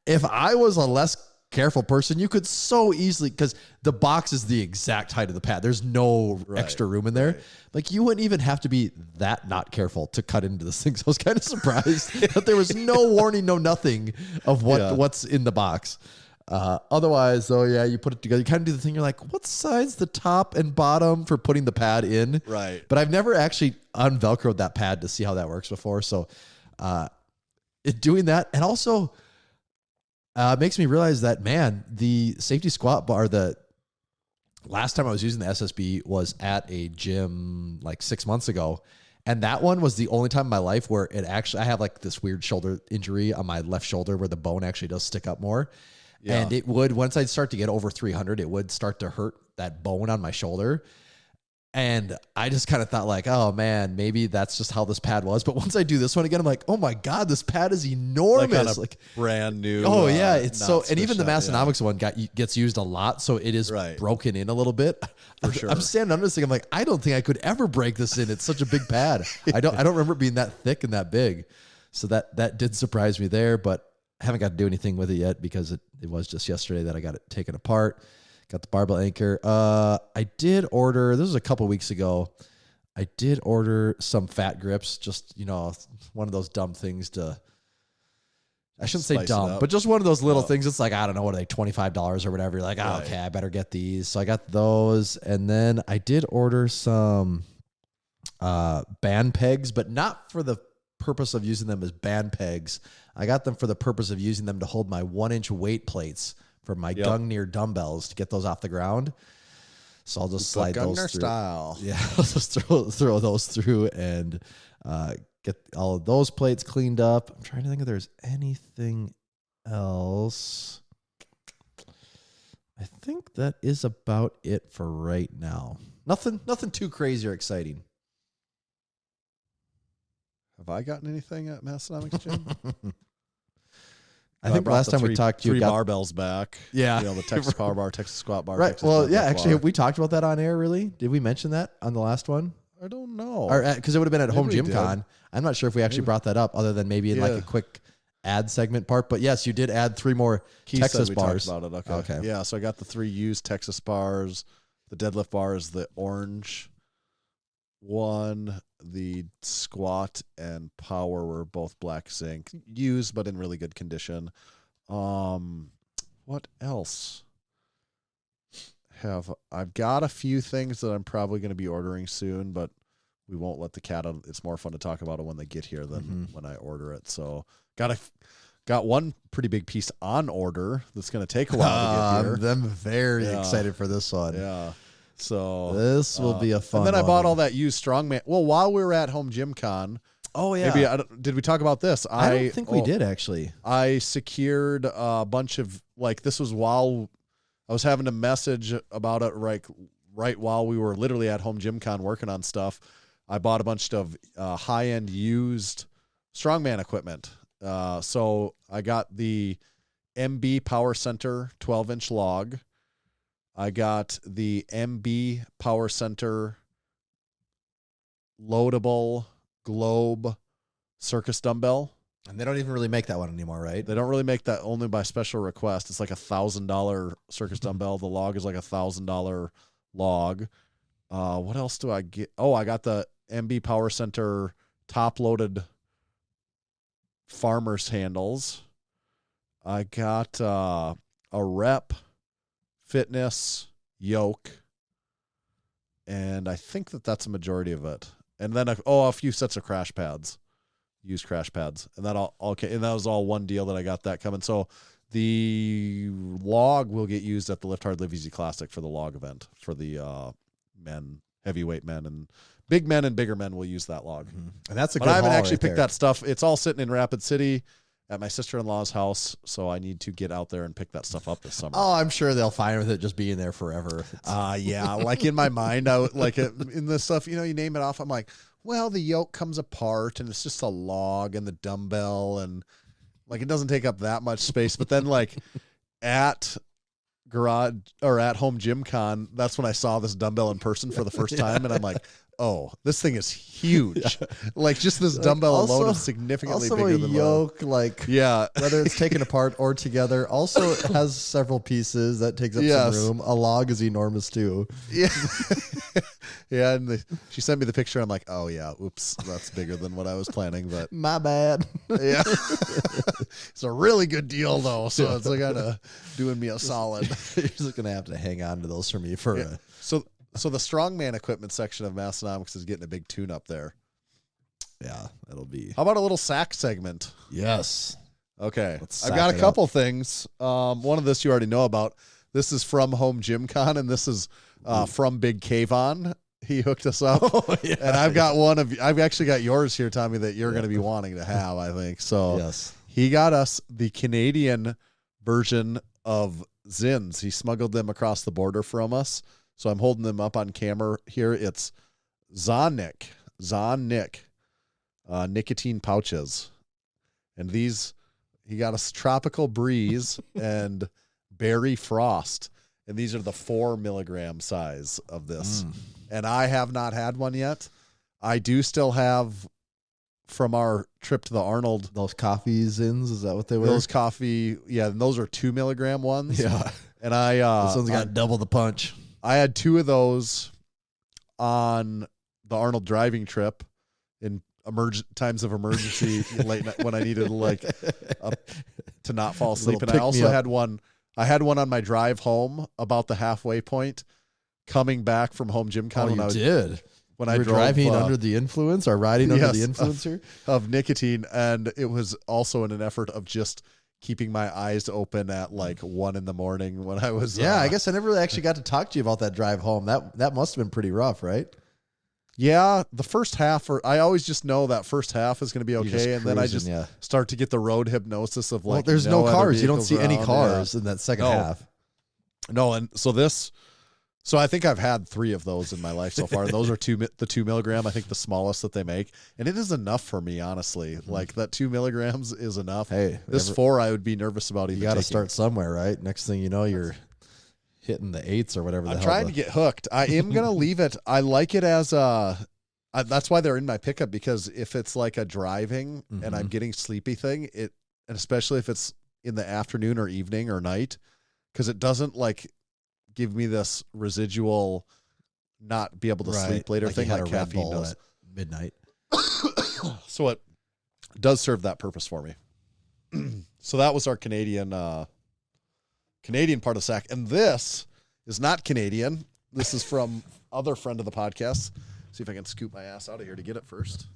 if I was a less careful person, you could so easily, because the box is the exact height of the pad. There's no extra room in there. Like you wouldn't even have to be that not careful to cut into this thing. So I was kind of surprised that there was no warning, no nothing of what's in the box. Otherwise, though, you put it together. You kind of do the thing. You're like, what size the top and bottom for putting the pad in? Right. But I've never actually unvelcroed that pad to see how that works before. So doing that, and also makes me realize that, man, the safety squat bar, the last time I was using the SSB was at a gym like 6 months ago. And that one was the only time in my life where I have like this weird shoulder injury on my left shoulder where the bone actually does stick up more. Yeah. And it would, once I'd start to get over 300, it would start to hurt that bone on my shoulder. And I just kind of thought like, oh man, maybe that's just how this pad was. But once I do this one again, I'm like, oh my God, this pad is enormous. Like brand new. Oh yeah. It's so, and even the Massenomics one gets used a lot. So it is broken in a little bit. For sure. I'm standing under this thing. I'm like, I don't think I could ever break this in. It's such a big pad. I don't remember it being that thick and that big. So that did surprise me there, but I haven't got to do anything with it yet because it was just yesterday that I got it taken apart. Got the barbell anchor. I did order, this was a couple weeks ago, I did order some fat grips, just, one of those dumb things to, I shouldn't say Spice it dumb, up. but just one of those little things. It's like, I don't know, what are they, $25 or whatever. You're like, oh, Right. okay, I better get these. So I got those. And then I did order some band pegs, but not for the purpose of using them as band pegs. I got them for the purpose of using them to hold my 1-inch weight plates for my Gungnir dumbbells to get those off the ground. So I'll just slide those through. style. Yeah, I'll just throw those through and get all of those plates cleaned up. I'm trying to think if there's anything else. I think that is about it for right now. Nothing too crazy or exciting. Have I gotten anything at Massenomics, Jim? I think brought last the time we talked, you three got barbells back. Yeah. The Texas power bar, Texas squat bar. right. Texas Well, yeah. deadlift Actually, bar. have we talked about that on air? Really? Did we mention that on the last one? I don't know. Because it would have been at Maybe Home we Gym did. Con. I'm not sure if we actually brought that up, other than maybe in like Yeah. a quick ad segment part. But yes, you did add 3 more He Texas said we bars. talked about it. Okay. Yeah, so I got the 3 used Texas bars. The deadlift bar is the orange one. The squat and power were both black zinc. Used, but in really good condition. What else? I've got a few things that I'm probably going to be ordering soon, but we won't let the cat out. It's more fun to talk about it when they get here than when I order it. So got one pretty big piece on order that's going to take a while to get here. I'm very excited for this one. Yeah. So This will be a fun And then I one. bought all that used strongman. Well, while we were at Home Gym Con, Oh, yeah. maybe did we talk about this? I don't think we did, actually. I secured a bunch of, this was while I was having to message about it right while we were literally at Home Gym Con working on stuff. I bought a bunch of high-end used strongman equipment. So I got the MB Power Center 12-inch log. I got the MB Power Center loadable globe circus dumbbell. And they don't even really make that one anymore, right? They don't really make that, only by special request. It's like $1,000 circus dumbbell. The log is like $1,000 log. What else do I get? Oh, I got the MB Power Center top loaded farmer's handles. I got a rep fitness yoke. And I think that's a majority of it. And then a few sets of crash pads. Used crash pads, and that was all one deal that I got that coming. So the log will get used at the Lift Hard Live Easy Classic for the log event for the men, heavyweight men, and big men and bigger men will use that log. And that's a But good I haven't haul actually right picked there. that stuff. It's all sitting in Rapid City at my sister-in-law's house, so I need to get out there and pick that stuff up this summer. Oh, I'm sure they'll fine with it just being there forever. Yeah, like in my mind, in the stuff, you name it off, I'm like, well, the yoke comes apart and it's just a log and the dumbbell and it doesn't take up that much space. But then at garage or at Home Gym Con, that's when I saw this dumbbell in person for the first time. And I'm like, oh, this thing is huge. Just this dumbbell alone is significantly also bigger a than yoke, yeah. whether it's taken apart or together. Also, it has several pieces that takes up Yes. some room. A log is enormous too. Yeah. Yeah. And she sent me the picture. I'm like, oh, yeah. Oops. That's bigger than what I was planning. But My bad. yeah. It's a really good deal, though. So it's kind of doing me a solid. You're just gonna have to hang on to those for me for Yeah. So the strongman equipment section of Massenomics is getting a big tune up there. yeah, that'll be How about a little sack segment? yes. Okay. Let's I've sack got it a couple things. One of this you already know about. This is from Home Gym Con, and this is from Big Kayvon. He hooked us up. Yeah. And I've actually got yours here, Tommy, that you're going to be wanting to have, I think. So Yes. he got us the Canadian version of Zins. He smuggled them across the border from us. So I'm holding them up on camera here. It's Zonic, nicotine pouches. And these, he got us Tropical Breeze and Berry Frost. And these are the 4 milligram size of this. And I have not had one yet. I do still have from our trip to the Arnold. Those coffee zins, is that what they were? Those coffee, yeah, and those are 2 milligram ones. Yeah. And This one's got double the punch. I had 2 of those on the Arnold driving trip in times of emergency late night when I needed to not fall asleep. And I also had one. I had one on my drive home about the halfway point, coming back from home gym con. Oh, you did. When you I were drove, driving under the influence or riding under the influence here? Of nicotine, and it was also in an effort of just keeping my eyes open at like 1 a.m. when I was. Yeah, I guess I never really actually got to talk to you about that drive home. That must have been pretty rough, right? Yeah, the first half, I always just know that first half is going to be okay, and then I just start to get the road hypnosis of like. Well, there's no cars. You don't see any cars in that second half. No, and so I think I've had 3 of those in my life so far. Those are the 2 milligram. I think the smallest that they make, and it is enough for me, honestly. Like that 2 milligrams is enough. Hey, this 4 I would be nervous about. You got to start somewhere, right? Next thing you know, you're hitting the 8s or whatever. I'm trying to get hooked. I am gonna leave it. I like it as that's why they're in my pickup, because if it's like a driving and I'm getting sleepy thing, and especially if it's in the afternoon or evening or night, because it doesn't like give me this residual not be able to sleep later thing like caffeine does at midnight. So it does serve that purpose for me. So that was our Canadian part of SAC. And this is not Canadian. This is from other friend of the podcast. See if I can scoop my ass out of here to get it first.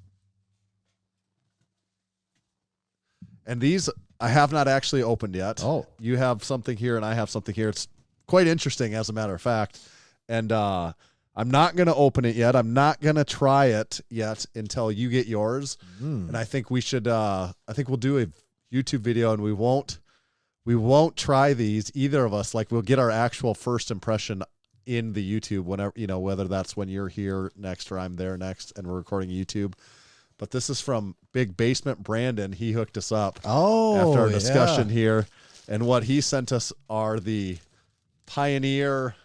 And these I have not actually opened yet. Oh. You have something here and I have something here. It's quite interesting, as a matter of fact. And I'm not going to open it yet. I'm not going to try it yet until you get yours. And I think we should, I think we'll do a YouTube video, and we won't try these, either of us. Like, we'll get our actual first impression in the YouTube whenever, whether that's when you're here next or I'm there next and we're recording YouTube. But this is from Big Basement Brandon. He hooked us up after our discussion here. And what he sent us are the Pioneer,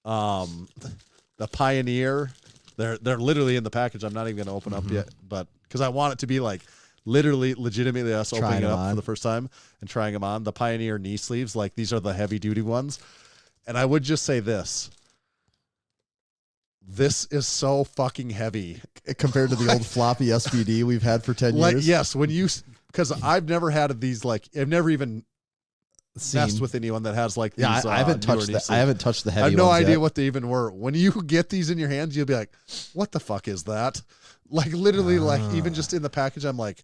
the Pioneer. They're literally in the package. I'm not even going to open up yet, but because I want it to be like legitimately us opening it up for the first time and trying them on. The Pioneer knee sleeves, like these are the heavy duty ones. And I would just say this is so fucking heavy compared to the old floppy SBD we've had for 10 years. Yes, because I've never had these, like, I've never even messed with anyone that has like these. Yeah, I haven't touched that. I haven't touched the heavy. I have no ones idea yet. what they even were. When you get these in your hands, you'll be like, "What the fuck is that?" Like literally, like even just in the package, I'm like,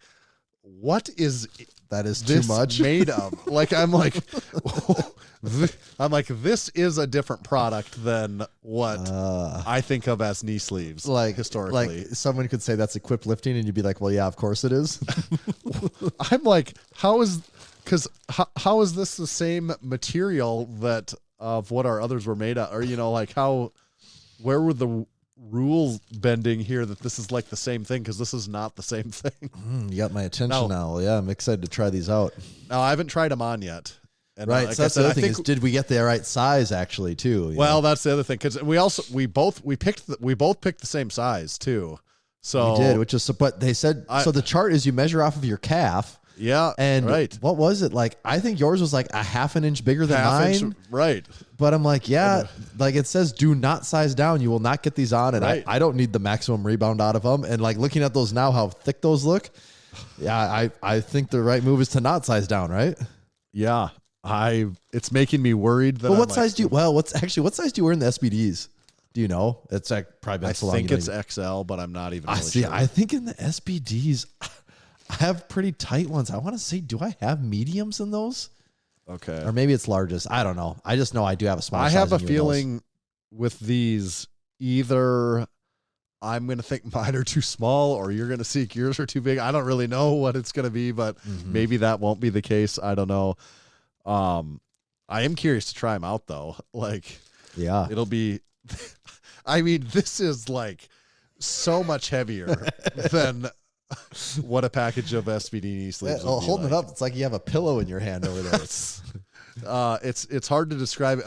"What is that? Is this too much made of?" Like I'm like, this is a different product than what I think of as knee sleeves. Like historically, like someone could say that's equipped lifting, and you'd be like, "Well, yeah, of course it is." I'm like, how is this the same material that of what our others were made of? Or, like where were the rules bending here that this is like the same thing? Because this is not the same thing. You got my attention now. Yeah, I'm excited to try these out. No, I haven't tried them on yet. And right. So that's the other thing is, did we get the right size actually too? Well, that's the other thing. Because we both picked the same size too. So we did, which is, but they said, so the chart is you measure off of your calf. Yeah. And what was it? Like, I think yours was like a half an inch bigger than mine. Right. But I'm like, yeah, like it says, do not size down. You will not get these on. And I don't need the maximum rebound out of them. And like looking at those now, how thick those look. Yeah. I think the right move is to not size down. Right. Yeah. It's making me worried that. But what size do you wear in the SBDs? Do you know? It's like probably been so long. I think it's XL, but I'm not even really sure. I think in the SBDs, I have pretty tight ones. I want to say, do I have mediums in those? Okay. Or maybe it's largest. I don't know. I just know I do have a small size. I have a feeling with these, either I'm going to think mine are too small or you're going to see yours are too big. I don't really know what it's going to be, but maybe that won't be the case. I don't know. I am curious to try them out though. Like, yeah, it'll be, I mean, this is like so much heavier than what a package of SBD knee sleeves. Holding it up, it's like you have a pillow in your hand over there. It's hard to describe.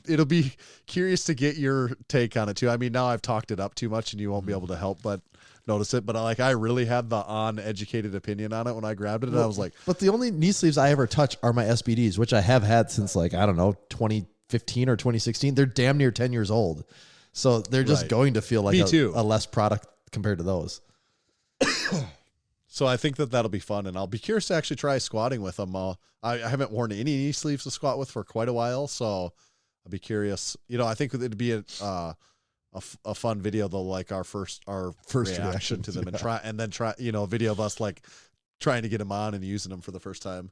It'll be curious to get your take on it too. I mean, now I've talked it up too much, and you won't be able to help but notice it. But I really had the uneducated opinion on it when I grabbed it, and I was like, but the only knee sleeves I ever touch are my SBDs, which I have had since 2015 or 2016. They're damn near 10 years old. So they're just Right. going to feel like Me too. a less product compared to those. So I think that'll be fun, and I'll be curious to actually try squatting with them. I haven't worn any knee sleeves to squat with for quite a while, so I'll be curious. I think it'd be a fun video though, like our first reaction to them, and try a video of us like trying to get them on and using them for the first time.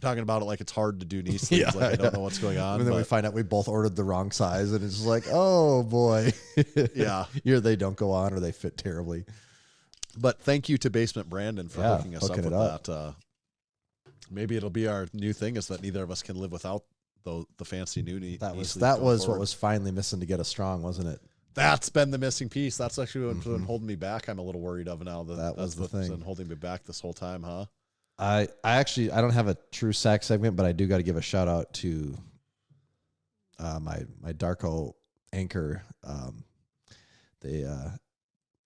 Talking about it like it's hard to do knee sleeves, like I don't know what's going on. And then we find out we both ordered the wrong size, and it's just like, oh boy, yeah, either they don't go on or they fit terribly. But thank you to Basement Brandon for hooking us up with up. that. Maybe it'll be our new thing is that neither of us can live without the fancy new knee. That knee was sleeves that going was forward. what was finally missing to get us strong, wasn't it? That's been the missing piece. That's actually what's been holding me back. I'm a little worried of now. That was the what's thing. been holding me back this whole time, huh? I don't have a true sack segment, but I do got to give a shout out to my Darko anchor.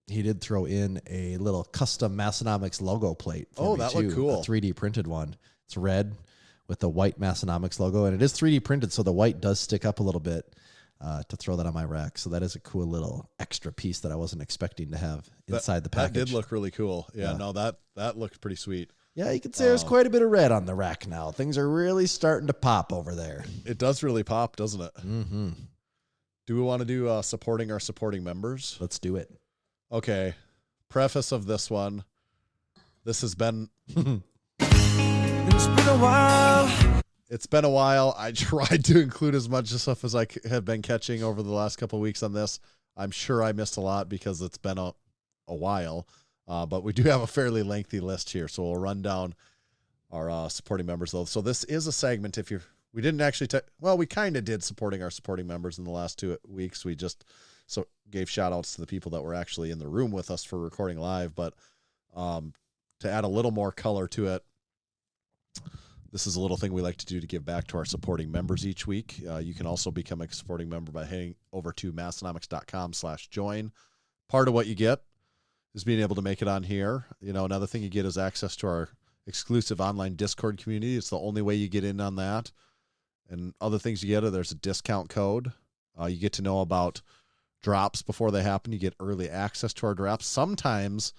He did throw in a little custom Massenomics logo plate. For me that too, looked cool. A 3D printed one. It's red with the white Massenomics logo, and it is 3D printed, so the white does stick up a little bit. To throw that on my rack. So that is a cool little extra piece that I wasn't expecting to have inside the package. That did look really cool. Yeah. No, that looked pretty sweet. Yeah, you can say there's quite a bit of red on the rack now. Things are really starting to pop over there. It does really pop, doesn't it? Mm-hmm. Do we want to do supporting our supporting members? Let's do it. Okay. Preface of this one. This has been... It's been a while. It's been a while. I tried to include as much stuff as I have been catching over the last couple of weeks on this. I'm sure I missed a lot because it's been a while. But we do have a fairly lengthy list here, so we'll run down our supporting members, though. So this is a segment. We didn't actually, we kind of did supporting our supporting members in the last 2 weeks. We just gave shout outs to the people that were actually in the room with us for recording live. But to add a little more color to it, this is a little thing we like to do to give back to our supporting members each week. You can also become a supporting member by heading over to massenomics.com/join. Part of what you get is being able to make it on here. Another thing you get is access to our exclusive online Discord community. It's the only way you get in on that. And other things you get are there's a discount code. You get to know about drops before they happen. You get early access to our drops. Sometimes,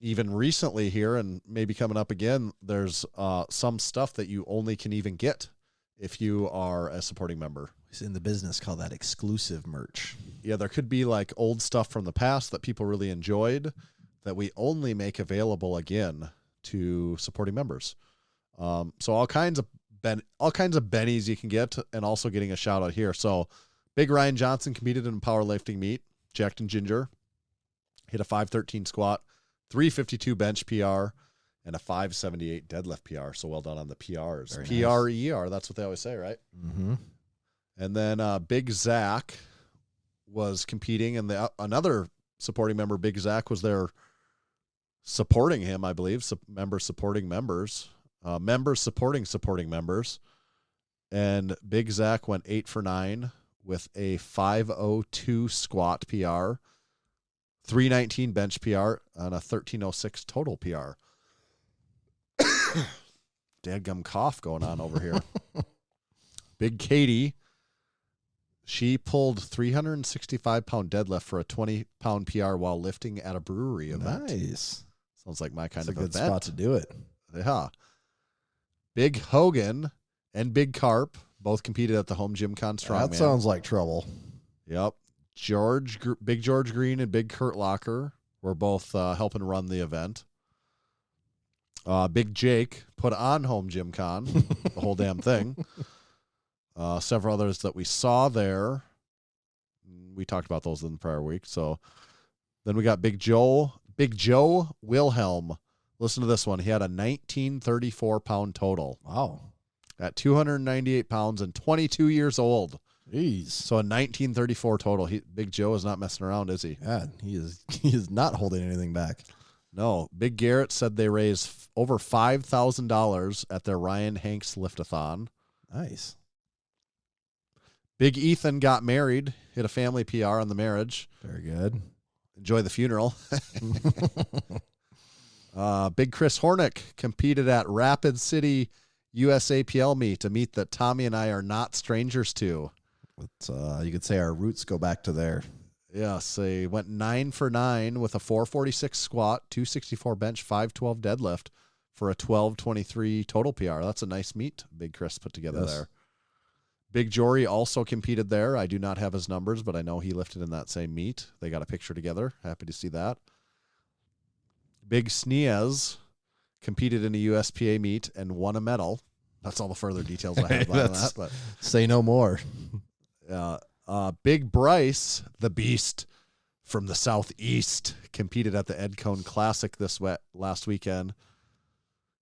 even recently here and maybe coming up again, there's some stuff that you only can even get if you are a supporting member. It's in the business, call that exclusive merch. Yeah, there could be like old stuff from the past that people really enjoyed that we only make available again to supporting members. So all kinds of bennies you can get, and also getting a shout out here. So Big Ryan Johnson competed in powerlifting meet, Jacked and Ginger, hit a 513 squat, 352 bench PR, and a 578 deadlift PR. So well done on the PRs. Very PRER, that's what they always say, right? Mm-hmm. And then Big Zach was competing, and another supporting member, Big Zach, was there supporting him, I believe. Members supporting members. Members supporting members. And Big Zach went 8 for 9 with a 502 squat PR, 319 bench PR, and a 1306 total PR. Dadgum cough going on over here. Big Katie, she pulled 365-pound deadlift for a 20-pound PR while lifting at a brewery event. Nice. Sounds like my kind That's of a good event. spot to do it. Yeah. Big Hogan and Big Carp both competed at the home gym con strongman. That sounds like trouble. Yep. Big George Green and Big Kurt Locker were both helping run the event. Big Jake put on home gym con, the whole damn thing. Several others that we saw there. We talked about those in the prior week. So then we got Big Joe Wilhelm. Listen to this one. He had a 1934-pound total. Wow. At 298 pounds and 22 years old. Jeez. So a 1934 total. Big Joe is not messing around, is he? Yeah, he is not holding anything back. No. Big Garrett said they raised over $5,000 at their Ryan Hanks Liftathon. Nice. Big Ethan got married, hit a family PR on the marriage. Very good. Enjoy the funeral. Big Chris Hornick competed at Rapid City USAPL meet, a meet that Tommy and I are not strangers to. But, you could say our roots go back to there. Yes, they went 9 for 9 with a 446 squat, 264 bench, 512 deadlift for a 1223 total PR. That's a nice meet Big Chris put together there. Big Jory also competed there. I do not have his numbers, but I know he lifted in that same meet. They got a picture together. Happy to see that. Big Sneez competed in a USPA meet and won a medal. That's all the further details I have on that. But say no more. Big Bryce, the Beast from the Southeast, competed at the Ed Cone Classic last weekend.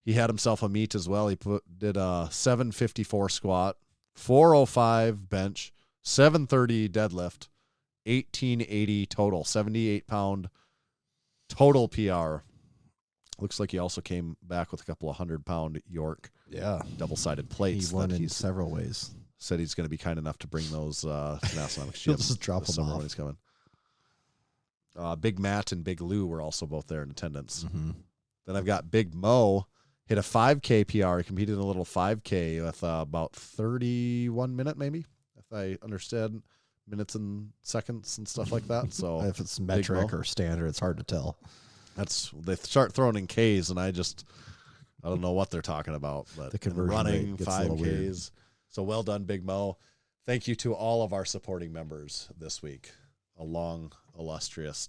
He had himself a meet as well. He did a 754 squat, 405 bench, 730 deadlift, 1880 total, 78-pound total PR. Looks like he also came back with a couple of 100-pound York double-sided plates. He won in several ways. Said he's going to be kind enough to bring those to Massenomics Gym. Just drop them off. When he's coming. Big Matt and Big Lou were also both there in attendance. Mm-hmm. Then I've got Big Mo, hit a 5K PR. He competed in a little 5K with about 31 minute maybe, if I understand minutes and seconds and stuff like that. So if it's metric or standard, it's hard to tell. They start throwing in Ks, and I don't know what they're talking about. But the conversion running rate gets a little 5Ks. weird. So well done, Big Mo. Thank you to all of our supporting members this week. A long, illustrious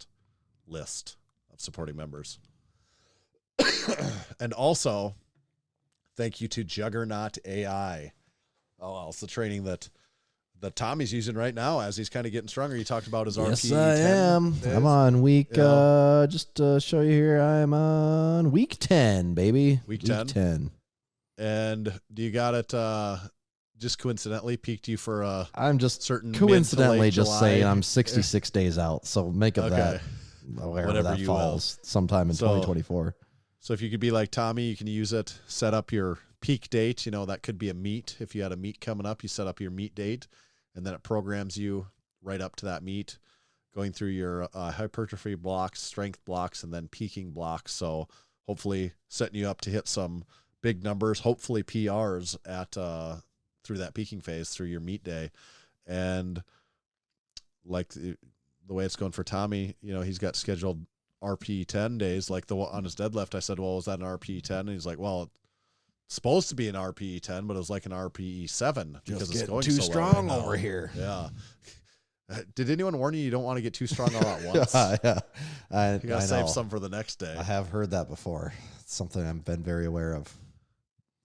list of supporting members. And also, thank you to Juggernaut AI. Oh, well, it's the training that Tommy's using right now as he's kind of getting stronger. You talked about his RP. Yes, I am. days. I'm on week, just to show you here, I'm on week 10, baby. Week 10? And do you got it just coincidentally peaked you for I'm just certain coincidentally just July? saying I'm 66 days out, so make of that whatever that you falls sometime in 2024. So if you could be like Tommy, you can use it, set up your peak date. You know, that could be a meet. If you had a meet coming up, you set up your meet date, and then it programs you right up to that meet, going through your hypertrophy blocks, strength blocks, and then peaking blocks. So hopefully setting you up to hit some big numbers, hopefully PRs at through that peaking phase, through your meet day. And like the way it's going for Tommy, you know, he's got scheduled RP 10 days, like on his deadlift. I said, well, was that an RP 10? And he's like, well, it's supposed to be an RPE 10, but it was like an RPE 7 because it's going too so strong well over here. Yeah. Did anyone warn you don't want to get too strong all at once? Yeah. You got to save some for the next day. I have heard that before. It's something I've been very aware of.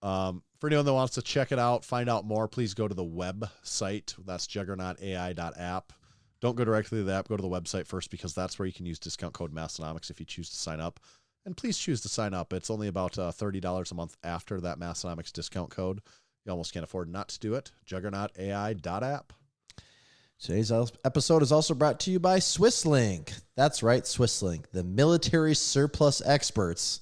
For anyone that wants to check it out, find out more, please go to the website. That's juggernautai.app. Don't go directly to the app. Go to the website first, because that's where you can use discount code Massenomics if you choose to sign up. And please choose to sign up. It's only about $30 a month after that Massenomics discount code. You almost can't afford not to do it. juggernautai.app. Today's episode is also brought to you by Swisslink. That's right, Swisslink, the military surplus experts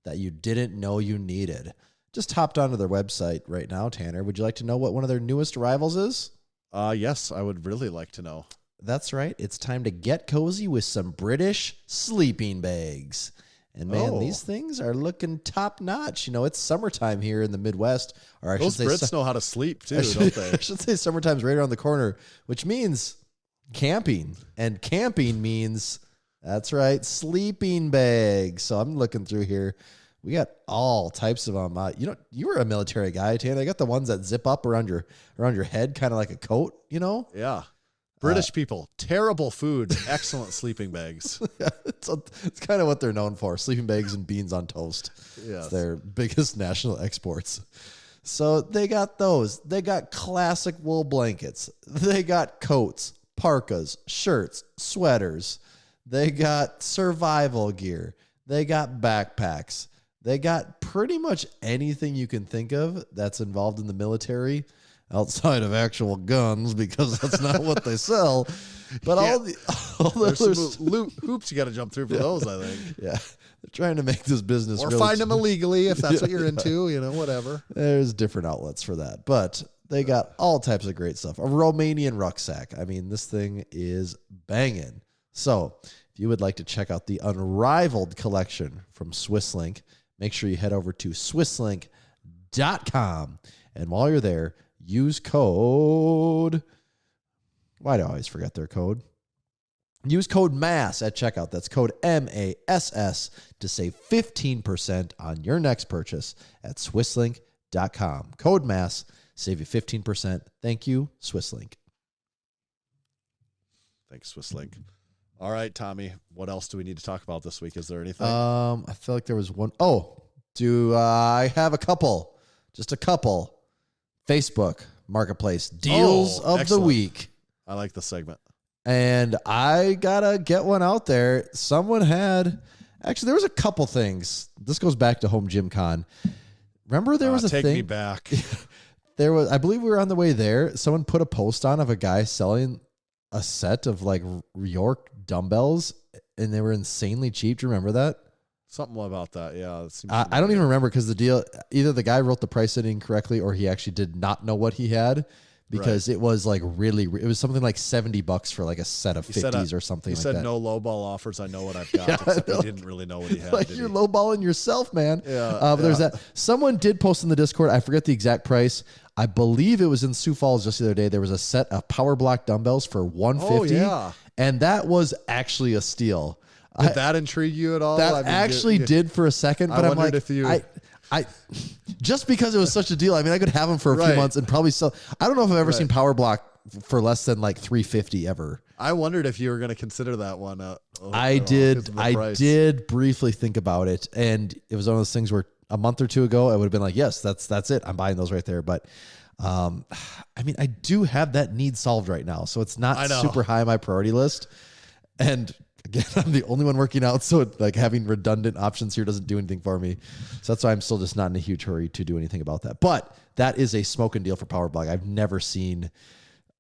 that you didn't know you needed. Just hopped onto their website right now, Tanner. Would you like to know what one of their newest arrivals is? Yes, I would really like to know. That's right. It's time to get cozy with some British sleeping bags. And man, these things are looking top notch. You know, it's summertime here in the Midwest. Or I Those should say, Brits know how to sleep too, don't they? I should say summertime's right around the corner, which means camping. And camping means, that's right, sleeping bags. So I'm looking through here. We got all types of them. You know, you were a military guy, Tanner. I got the ones that zip up around your head, kind of like a coat, you know? Yeah. British people, terrible food, excellent sleeping bags. It's kind of what they're known for, sleeping bags and beans on toast. Yes. It's their biggest national exports. So they got those. They got classic wool blankets. They got coats, parkas, shirts, sweaters. They got survival gear. They got backpacks. They got pretty much anything you can think of that's involved in the military, outside of actual guns, because that's not what they sell. But all the There's some hoops you got to jump through for those, I think. Yeah, they're trying to make this business Or really find them illegally if that's what you're into, you know, whatever. There's different outlets for that, but they got all types of great stuff. A Romanian rucksack. I mean, this thing is banging. So if you would like to check out the unrivaled collection from Swisslink, make sure you head over to swisslink.com. And while you're there, use code Why do I always forget their code? Use code MASS at checkout. That's code MASS to save 15% on your next purchase at swisslink.com. Code MASS, save you 15%. Thank you, Swisslink. Thanks, Swisslink. All right, Tommy, what else do we need to talk about this week? Is there anything? I feel like there was one. Oh, do I have a couple? Just a couple. Facebook Marketplace deals of excellent. the week. I like the segment. And I gotta get one out there. Someone had, actually, there was a couple things. This goes back to Home Gym Con. Remember there was a take thing. me back. There was, I believe we were on the way there. Someone put a post on of a guy selling a set of like York dumbbells, and they were insanely cheap. Do you remember that? Something about that. Yeah. I don't even remember because the deal, either the guy wrote the price in incorrectly or he actually did not know what he had. Because it was like really, it was something like $70 for like a set of 50s or something like that. He said no lowball offers. I know what I've got. Except he didn't really know what he had. Like you're lowballing yourself, man. Yeah. But there's that. Someone did post in the Discord. I forget the exact price. I believe it was in Sioux Falls just the other day. There was a set of Power Block dumbbells for $150. Oh, yeah. And that was actually a steal. Did that intrigue you at all? That did for a second, but I'm like, I just because it was such a deal. I mean, I could have them for a few months and probably sell. I don't know if I've ever seen Power Block for less than like $350 ever. I wondered if you were going to consider that one. I did briefly think about it, and it was one of those things where a month or two ago I would have been like, yes, that's it. I'm buying those right there. But I mean, I do have that need solved right now, so it's not super high on my priority list. And again, I'm the only one working out, so like having redundant options here doesn't do anything for me. So that's why I'm still just not in a huge hurry to do anything about that. But that is a smoking deal for Power Block. I've never seen.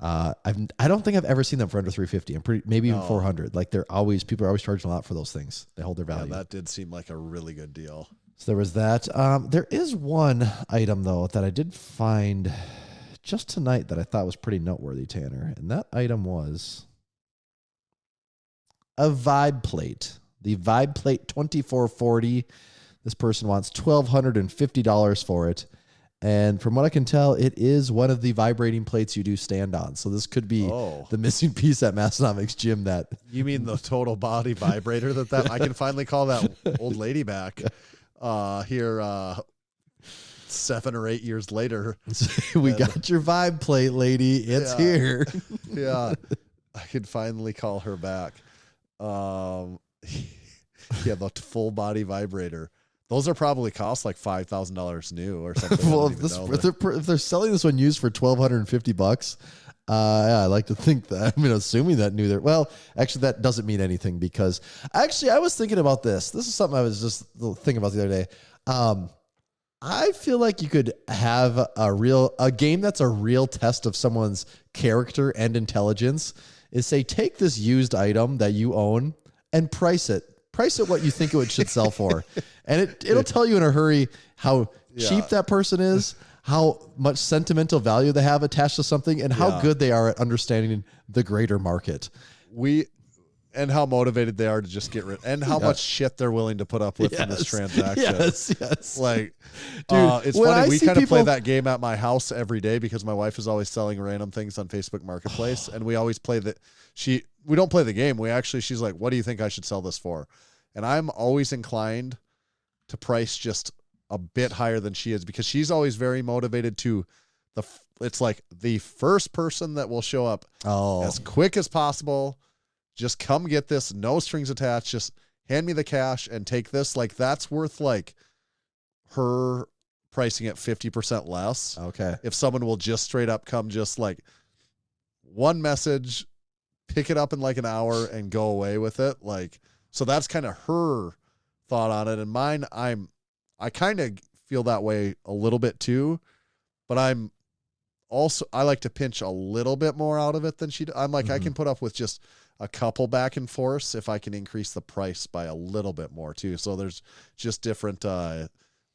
I don't think I've ever seen them for under $350. I'm pretty maybe even $400. Like people are always charging a lot for those things. They hold their value. Yeah, that did seem like a really good deal. So there was that. There is one item though that I did find just tonight that I thought was pretty noteworthy, Tanner, and that item was a Vibe Plate. The Vibe Plate 2440. This person wants $1,250 for it. And from what I can tell, it is one of the vibrating plates you do stand on. So this could be the missing piece at Massenomics Gym. That you mean the total body vibrator that I can finally call that old lady back here 7 or 8 years later. We got your Vibe Plate, lady. It's here. Yeah, I can finally call her back. The full body vibrator. Those are probably cost like $5,000 new or something. Well, if they're selling this one used for $1,250, I like to think that. I mean, assuming that new there. Well, actually, that doesn't mean anything because actually, I was thinking about this. This is something I was just thinking about the other day. I feel like you could have a game that's a real test of someone's character and intelligence. Is say take this used item that you own and price it what you think it should sell for. And it'll tell you in a hurry how cheap that person is, how much sentimental value they have attached to something, and how good they are at understanding the greater market. And how motivated they are to just get rid, and how much shit they're willing to put up with in this transaction. Yes. Like, dude, it's funny. We kind of play that game at my house every day because my wife is always selling random things on Facebook Marketplace, and we always play that. We don't play the game. She's like, "What do you think I should sell this for?" And I'm always inclined to price just a bit higher than she is because she's always very motivated to it's like the first person that will show up as quick as possible. Just come get this, no strings attached. Just hand me the cash and take this. Like that's worth like her pricing at 50% less. Okay. If someone will just straight up come just like one message, pick it up in like an hour and go away with it. Like, so that's kind of her thought on it. And mine, I kind of feel that way a little bit too, but I like to pinch a little bit more out of it than she. I'm like, I can put up with just a couple back and forths if I can increase the price by a little bit more too. So there's just different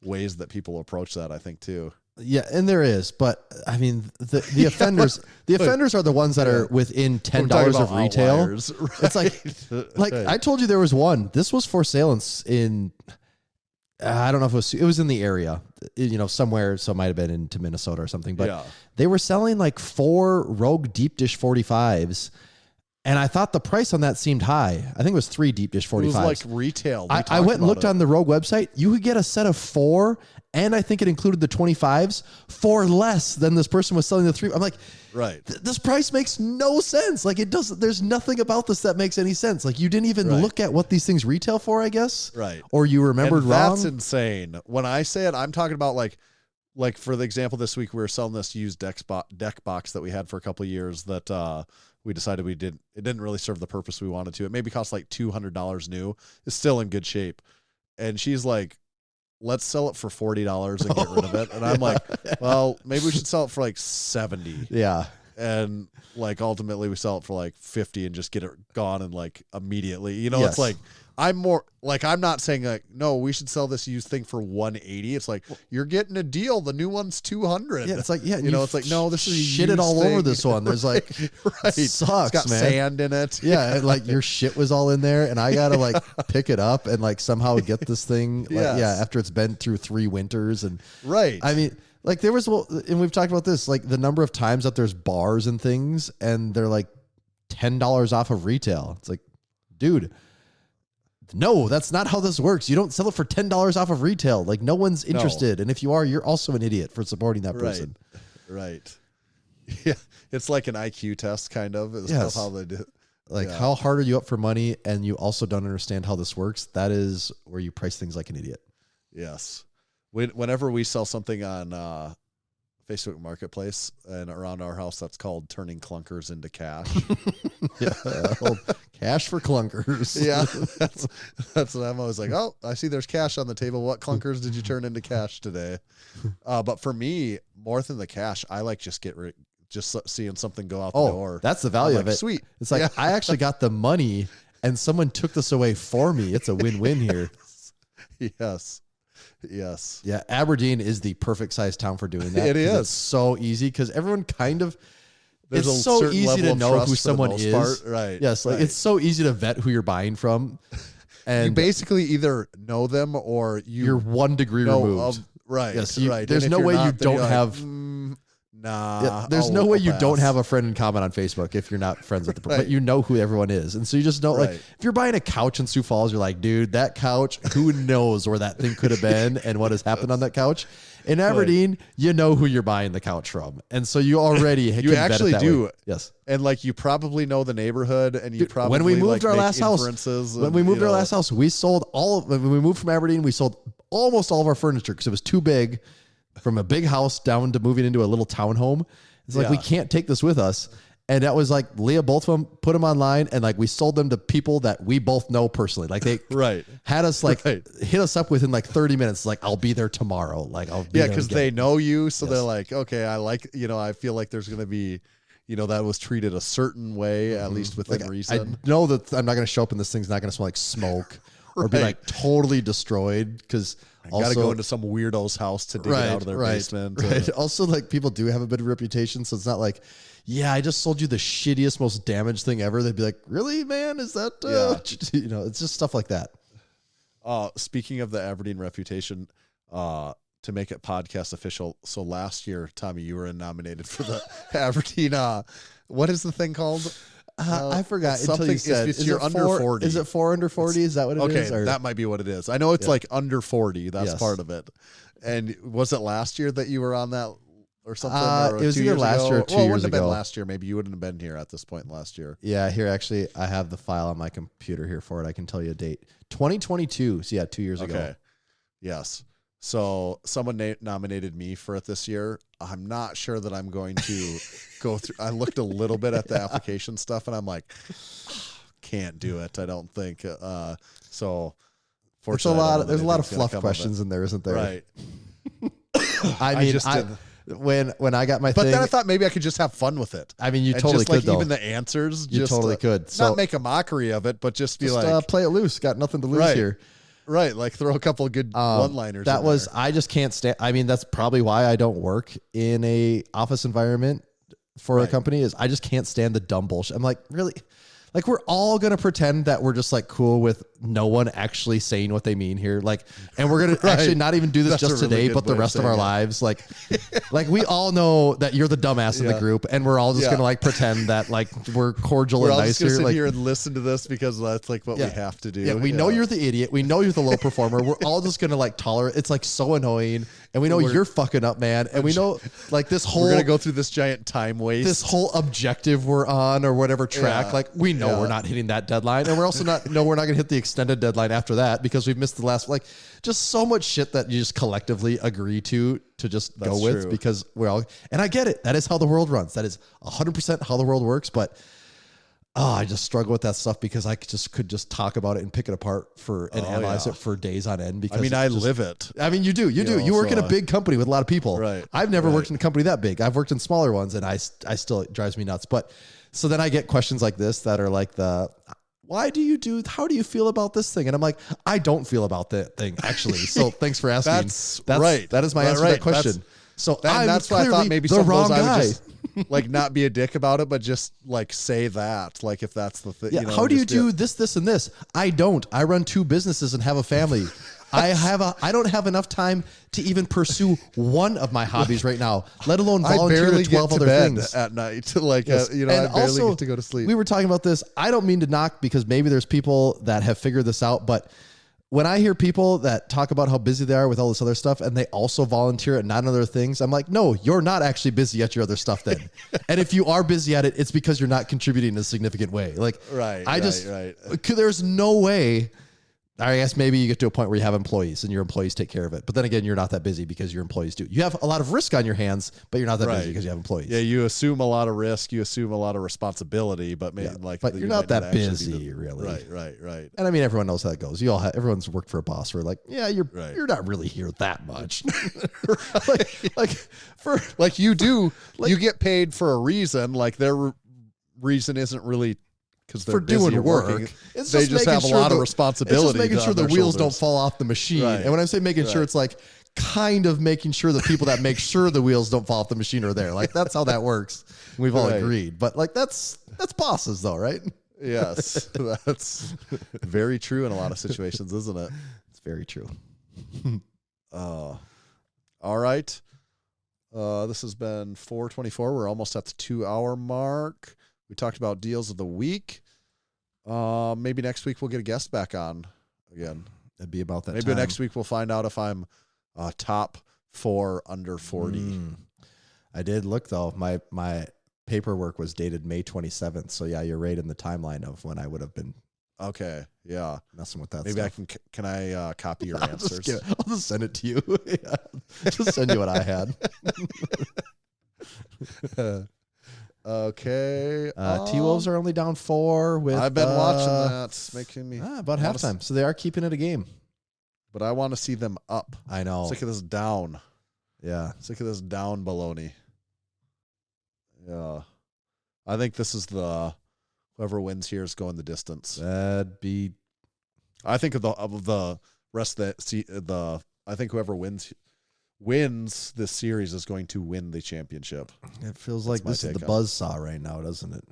ways that people approach that, I think too. Yeah, and there is, but I mean the offenders are the ones that are within $10 of retail. Outliers, right? It's like I told you there was one. This was for sale in I don't know if it was in the area, somewhere. So it might have been into Minnesota or something, but they were selling like 4 Rogue deep dish 45s. And I thought the price on that seemed high. I think it was 3 deep dish 45s. It was like retail. I went and looked on the Rogue website. You could get a set of 4, and I think it included the 25s for less than this person was selling the 3. I'm like, right. This price makes no sense. Like it doesn't. There's nothing about this that makes any sense. Like you didn't even look at what these things retail for, I guess. Right. Or you remembered wrong. That's insane. When I say it, I'm talking about like for the example this week, we were selling this used deck box that we had for a couple of years that we decided it didn't really serve the purpose we wanted to. It maybe cost like $200 new. It's still in good shape. And she's like, let's sell it for $40 and get rid of it. And I'm like, well, maybe we should sell it for like $70. Yeah. And like ultimately we sell it for like $50 and just get it gone and like immediately. It's like I'm more like, I'm not saying like, no, we should sell this used thing for $180. It's like, you're getting a deal. The new one's $200. Yeah, it's like, it's like, no, this is shit it all over this one. There's like, right. Sucks, it's got man. sand in it. Yeah. And like your shit was all in there and I got to like pick it up and like somehow get this thing. After it's been through 3 winters and right. I mean, like there was, and we've talked about this, like the number of times that there's bars and things and they're like $10 off of retail. It's like, dude, no, that's not how this works. You don't sell it for $10 off of retail. Like no one's interested. And if you are, you're also an idiot for supporting that person. Right. Yeah. It's like an IQ test kind of. It's how they do. Like how hard are you up for money? And you also don't understand how this works. That is where you price things like an idiot. Yes. Whenever we sell something on Facebook Marketplace and around our house, that's called turning clunkers into cash. Cash for clunkers. Yeah, that's what I'm always like. Oh, I see there's cash on the table. What clunkers did you turn into cash today? But for me, more than the cash, I like just seeing something go out the door. That's the value of it. Sweet. It's like I actually got the money and someone took this away for me. It's a win-win here. Yes. Yes. Yeah. Aberdeen is the perfect size town for doing that. It is. It's so easy because everyone kind of, There's it's a so certain easy level to of know trust who for the someone most is. part. Right. Yes. Like it's so easy to vet who you're buying from. And you basically either know them or you're 1 degree removed. Right. Yes. Right. There's no way you don't have. Nah. Yeah, there's no way you don't have a friend in common on Facebook if you're not friends with the person, but you know who everyone is. And so you just know, like, if you're buying a couch in Sioux Falls, you're like, dude, that couch, who knows where that thing could have been and what has happened on that couch. In Aberdeen, you know who you're buying the couch from. And so you already you actually do. Way. Yes. And like you probably know the neighborhood and you probably when we moved like our make last house, when we moved our last house, we sold when we moved from Aberdeen, we sold almost all of our furniture because it was too big from a big house down to moving into a little townhome. It's like, we can't take this with us. And that was like Leah, both of them put them online and like we sold them to people that we both know personally. Like they had us like hit us up within like 30 minutes. Like I'll be there tomorrow. Like I'll be there because they know you. So they're like, okay, I like, I feel like there's going to be, that was treated a certain way, at least within reason. I know that I'm not going to show up and this thing's not going to smell like smoke or be like totally destroyed because I got to go into some weirdo's house to dig it out of their basement. Right. Also, like people do have a bit of reputation. So it's not like, yeah, I just sold you the shittiest, most damaged thing ever. They'd be like, really, man? Is that, it's just stuff like that. Speaking of the Aberdeen reputation, to make it podcast official. So last year, Tommy, you were nominated for the Aberdeen. What is the thing called? I forgot until you said, is you're under 40. Is it 4 under 40? Is that what it is? Okay, that might be what it is. I know it's like under 40. That's part of it. And was it last year that you were on that or something? Or it was either last year or 2 years ago. It wouldn't have been last year. Maybe you wouldn't have been here at this point last year. Yeah, here actually, I have the file on my computer here for it. I can tell you a date. 2022. So yeah, 2 years ago. Okay. Yes. So someone nominated me for it this year. I'm not sure that I'm going to go through. I looked a little bit at the application stuff and I'm like, can't do it. I don't think. So fortunately, there's a lot of fluff questions in there, isn't there? Right. I mean, when I got my thing. But then I thought maybe I could just have fun with it. I mean, you totally could, though. Even the answers. You totally could. So, not make a mockery of it, but just be like. Play it loose. Got nothing to lose here. Right, like throw a couple of good one-liners. I just can't stand. I mean, that's probably why I don't work in a office environment for a company. Is I just can't stand the dumb bullshit. I'm like, really, like we're all going to pretend that we're just like cool with no one actually saying what they mean here. Like, and we're going to actually not even do this That's just a really today, good but the way of rest of saying our it. lives. Like we all know that you're the dumbass in the group, and we're all just Yeah. going to like pretend that like we're cordial We're and all nice just gonna here. sit Like, here and listen to this because that's like what we have to do. yeah, we know you're the idiot. We know you're the low performer. We're all just gonna like tolerate. It's like so annoying, and we know you're fucking up, man. And we know like this whole We're gonna go through this giant time waste. this whole objective we're on or whatever track. Yeah. Like we know we're not hitting that deadline, and we're also not we're not gonna hit the extended deadline after that because we've missed the last. Like just so much shit that you just collectively agree to just go That's with true. because we're all. And I get it. That is how the world runs. That is 100% how the world works. But I just struggle with that stuff because I could just talk about it and pick it apart and analyze it for days on end. Because I mean, I live it. I mean, you do. You know, work in so, a big company with a lot of people. Right, I've never right. worked in a company that big. I've worked in smaller ones, and I still it drives me nuts. But so then I get questions like this that are like how do you feel about this thing? And I'm like, I don't feel about that thing actually. So thanks for asking. That's right. That is my Right, answer to that right. question. So That's why I thought clearly maybe the some of wrong those I guy. would just like not be a dick about it, but just like say that, like if that's the thing. Yeah. You know, How do you just do this, and this? I don't. I run 2 businesses and have a family. I don't have enough time to even pursue one of my hobbies right now, let alone I volunteer barely to 12 get to other bed things. at night. Like Yes. you know, And I barely also, get to go to sleep. We were talking about this. I don't mean to knock because maybe there's people that have figured this out, but when I hear people that talk about how busy they are with all this other stuff and they also volunteer at 9 other things, I'm like, no, you're not actually busy at your other stuff then. And if you are busy at it, it's because you're not contributing in a significant way. Like, Right, right. There's no way. I guess maybe you get to a point where you have employees and your employees take care of it. But then again, you're not that busy because your employees do. You have a lot of risk on your hands, but you're not that busy because you have employees. Yeah, you assume a lot of risk, you assume a lot of responsibility, but maybe but you're not that busy, really. Right. And I mean, everyone knows how it goes. Everyone's worked for a boss. We're like, yeah, you're not really here that much. like you do, you get paid for a reason. Like their reason isn't really because they're for doing busy work. working. It's They just have a lot of It's responsibility. just making sure the on their wheels don't shoulders. fall off the machine. Right. And when I say making sure, it's like kind of making sure the people that make sure the wheels don't fall off the machine are there. Like that's how that works. We've all Right. agreed. But like that's bosses though, right? Yes, that's very true in a lot of situations, isn't it? It's very true. All right. This has been 424. We're almost at the 2-hour mark. We talked about deals of the week. Maybe next week we'll get a guest back on again. That'd be about that Maybe time. next week we'll find out if I'm top 4 under 40. I did look though. My paperwork was dated May 27th. So yeah, you're right in the timeline of when I would have been Okay. Yeah. messing with that Maybe stuff. can I copy your I'll answers? I'll just send it to you. Yeah. Just send you what I had. Okay. T-Wolves are only down 4 with I've been watching that. It's making me about halftime. So they are keeping it a game. but I want to see them up. I know. Sick of this down. Yeah. Sick of this down baloney. Yeah. I think this is whoever wins here is going the distance. That'd be I think of the rest of the I think whoever wins this series is going to win the championship. it feels like my this is the take on it. buzzsaw right now, doesn't it?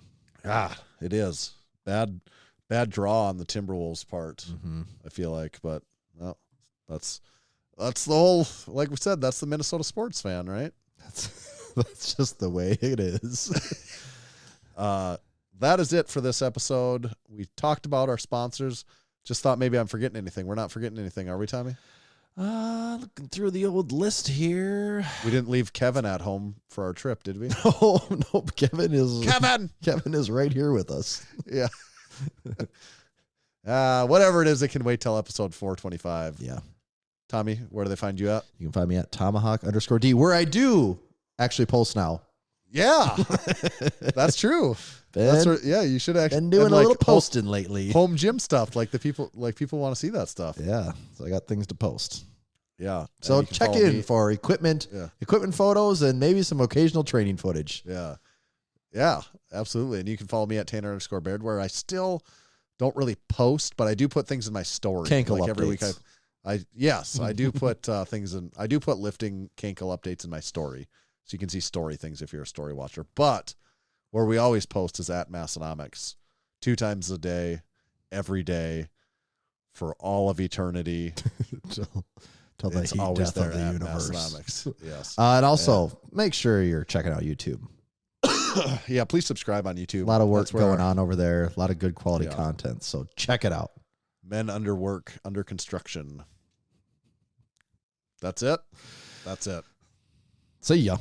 It is. Bad draw on the Timberwolves part, Mm-hmm. I feel like, but well, that's the whole, like we said, that's the Minnesota sports fan, right? That's just the way it is. That is it for this episode. We talked about our sponsors. Just thought maybe I'm forgetting anything. We're not forgetting anything, are we, Tommy? Looking through the old list here. We didn't leave Kevin at home for our trip, did we? Oh, nope. Kevin is right here with us. Yeah. Whatever it is, it can wait till episode 425. Yeah. Tommy, where do they find you at? You can find me at Tomahawk_D, where I do actually post now. Yeah, that's true. You should actually Been doing and a little like posting lately. home gym stuff. Like people want to see that stuff. Yeah. So I got things to post. Yeah. So And you can check follow in me. for equipment photos, and maybe some occasional training footage. Yeah, absolutely. And you can follow me at Tanner_Baird, where I still don't really post, but I do put things in my story. Cankle like every week. updates. I do put things in. I do put lifting Cankle updates in my story, so you can see story things if you're a story watcher. But where we always post is at Massenomics. 2 times a day, every day, for all of eternity. Till the It's heat always death there of the at universe. Massenomics. Yes. And also, make sure you're checking out YouTube. Yeah, please subscribe on YouTube. A lot of work That's where going on over there. A lot of good quality Yeah. content. So check it out. Men under work, under construction. That's it. That's it. See ya.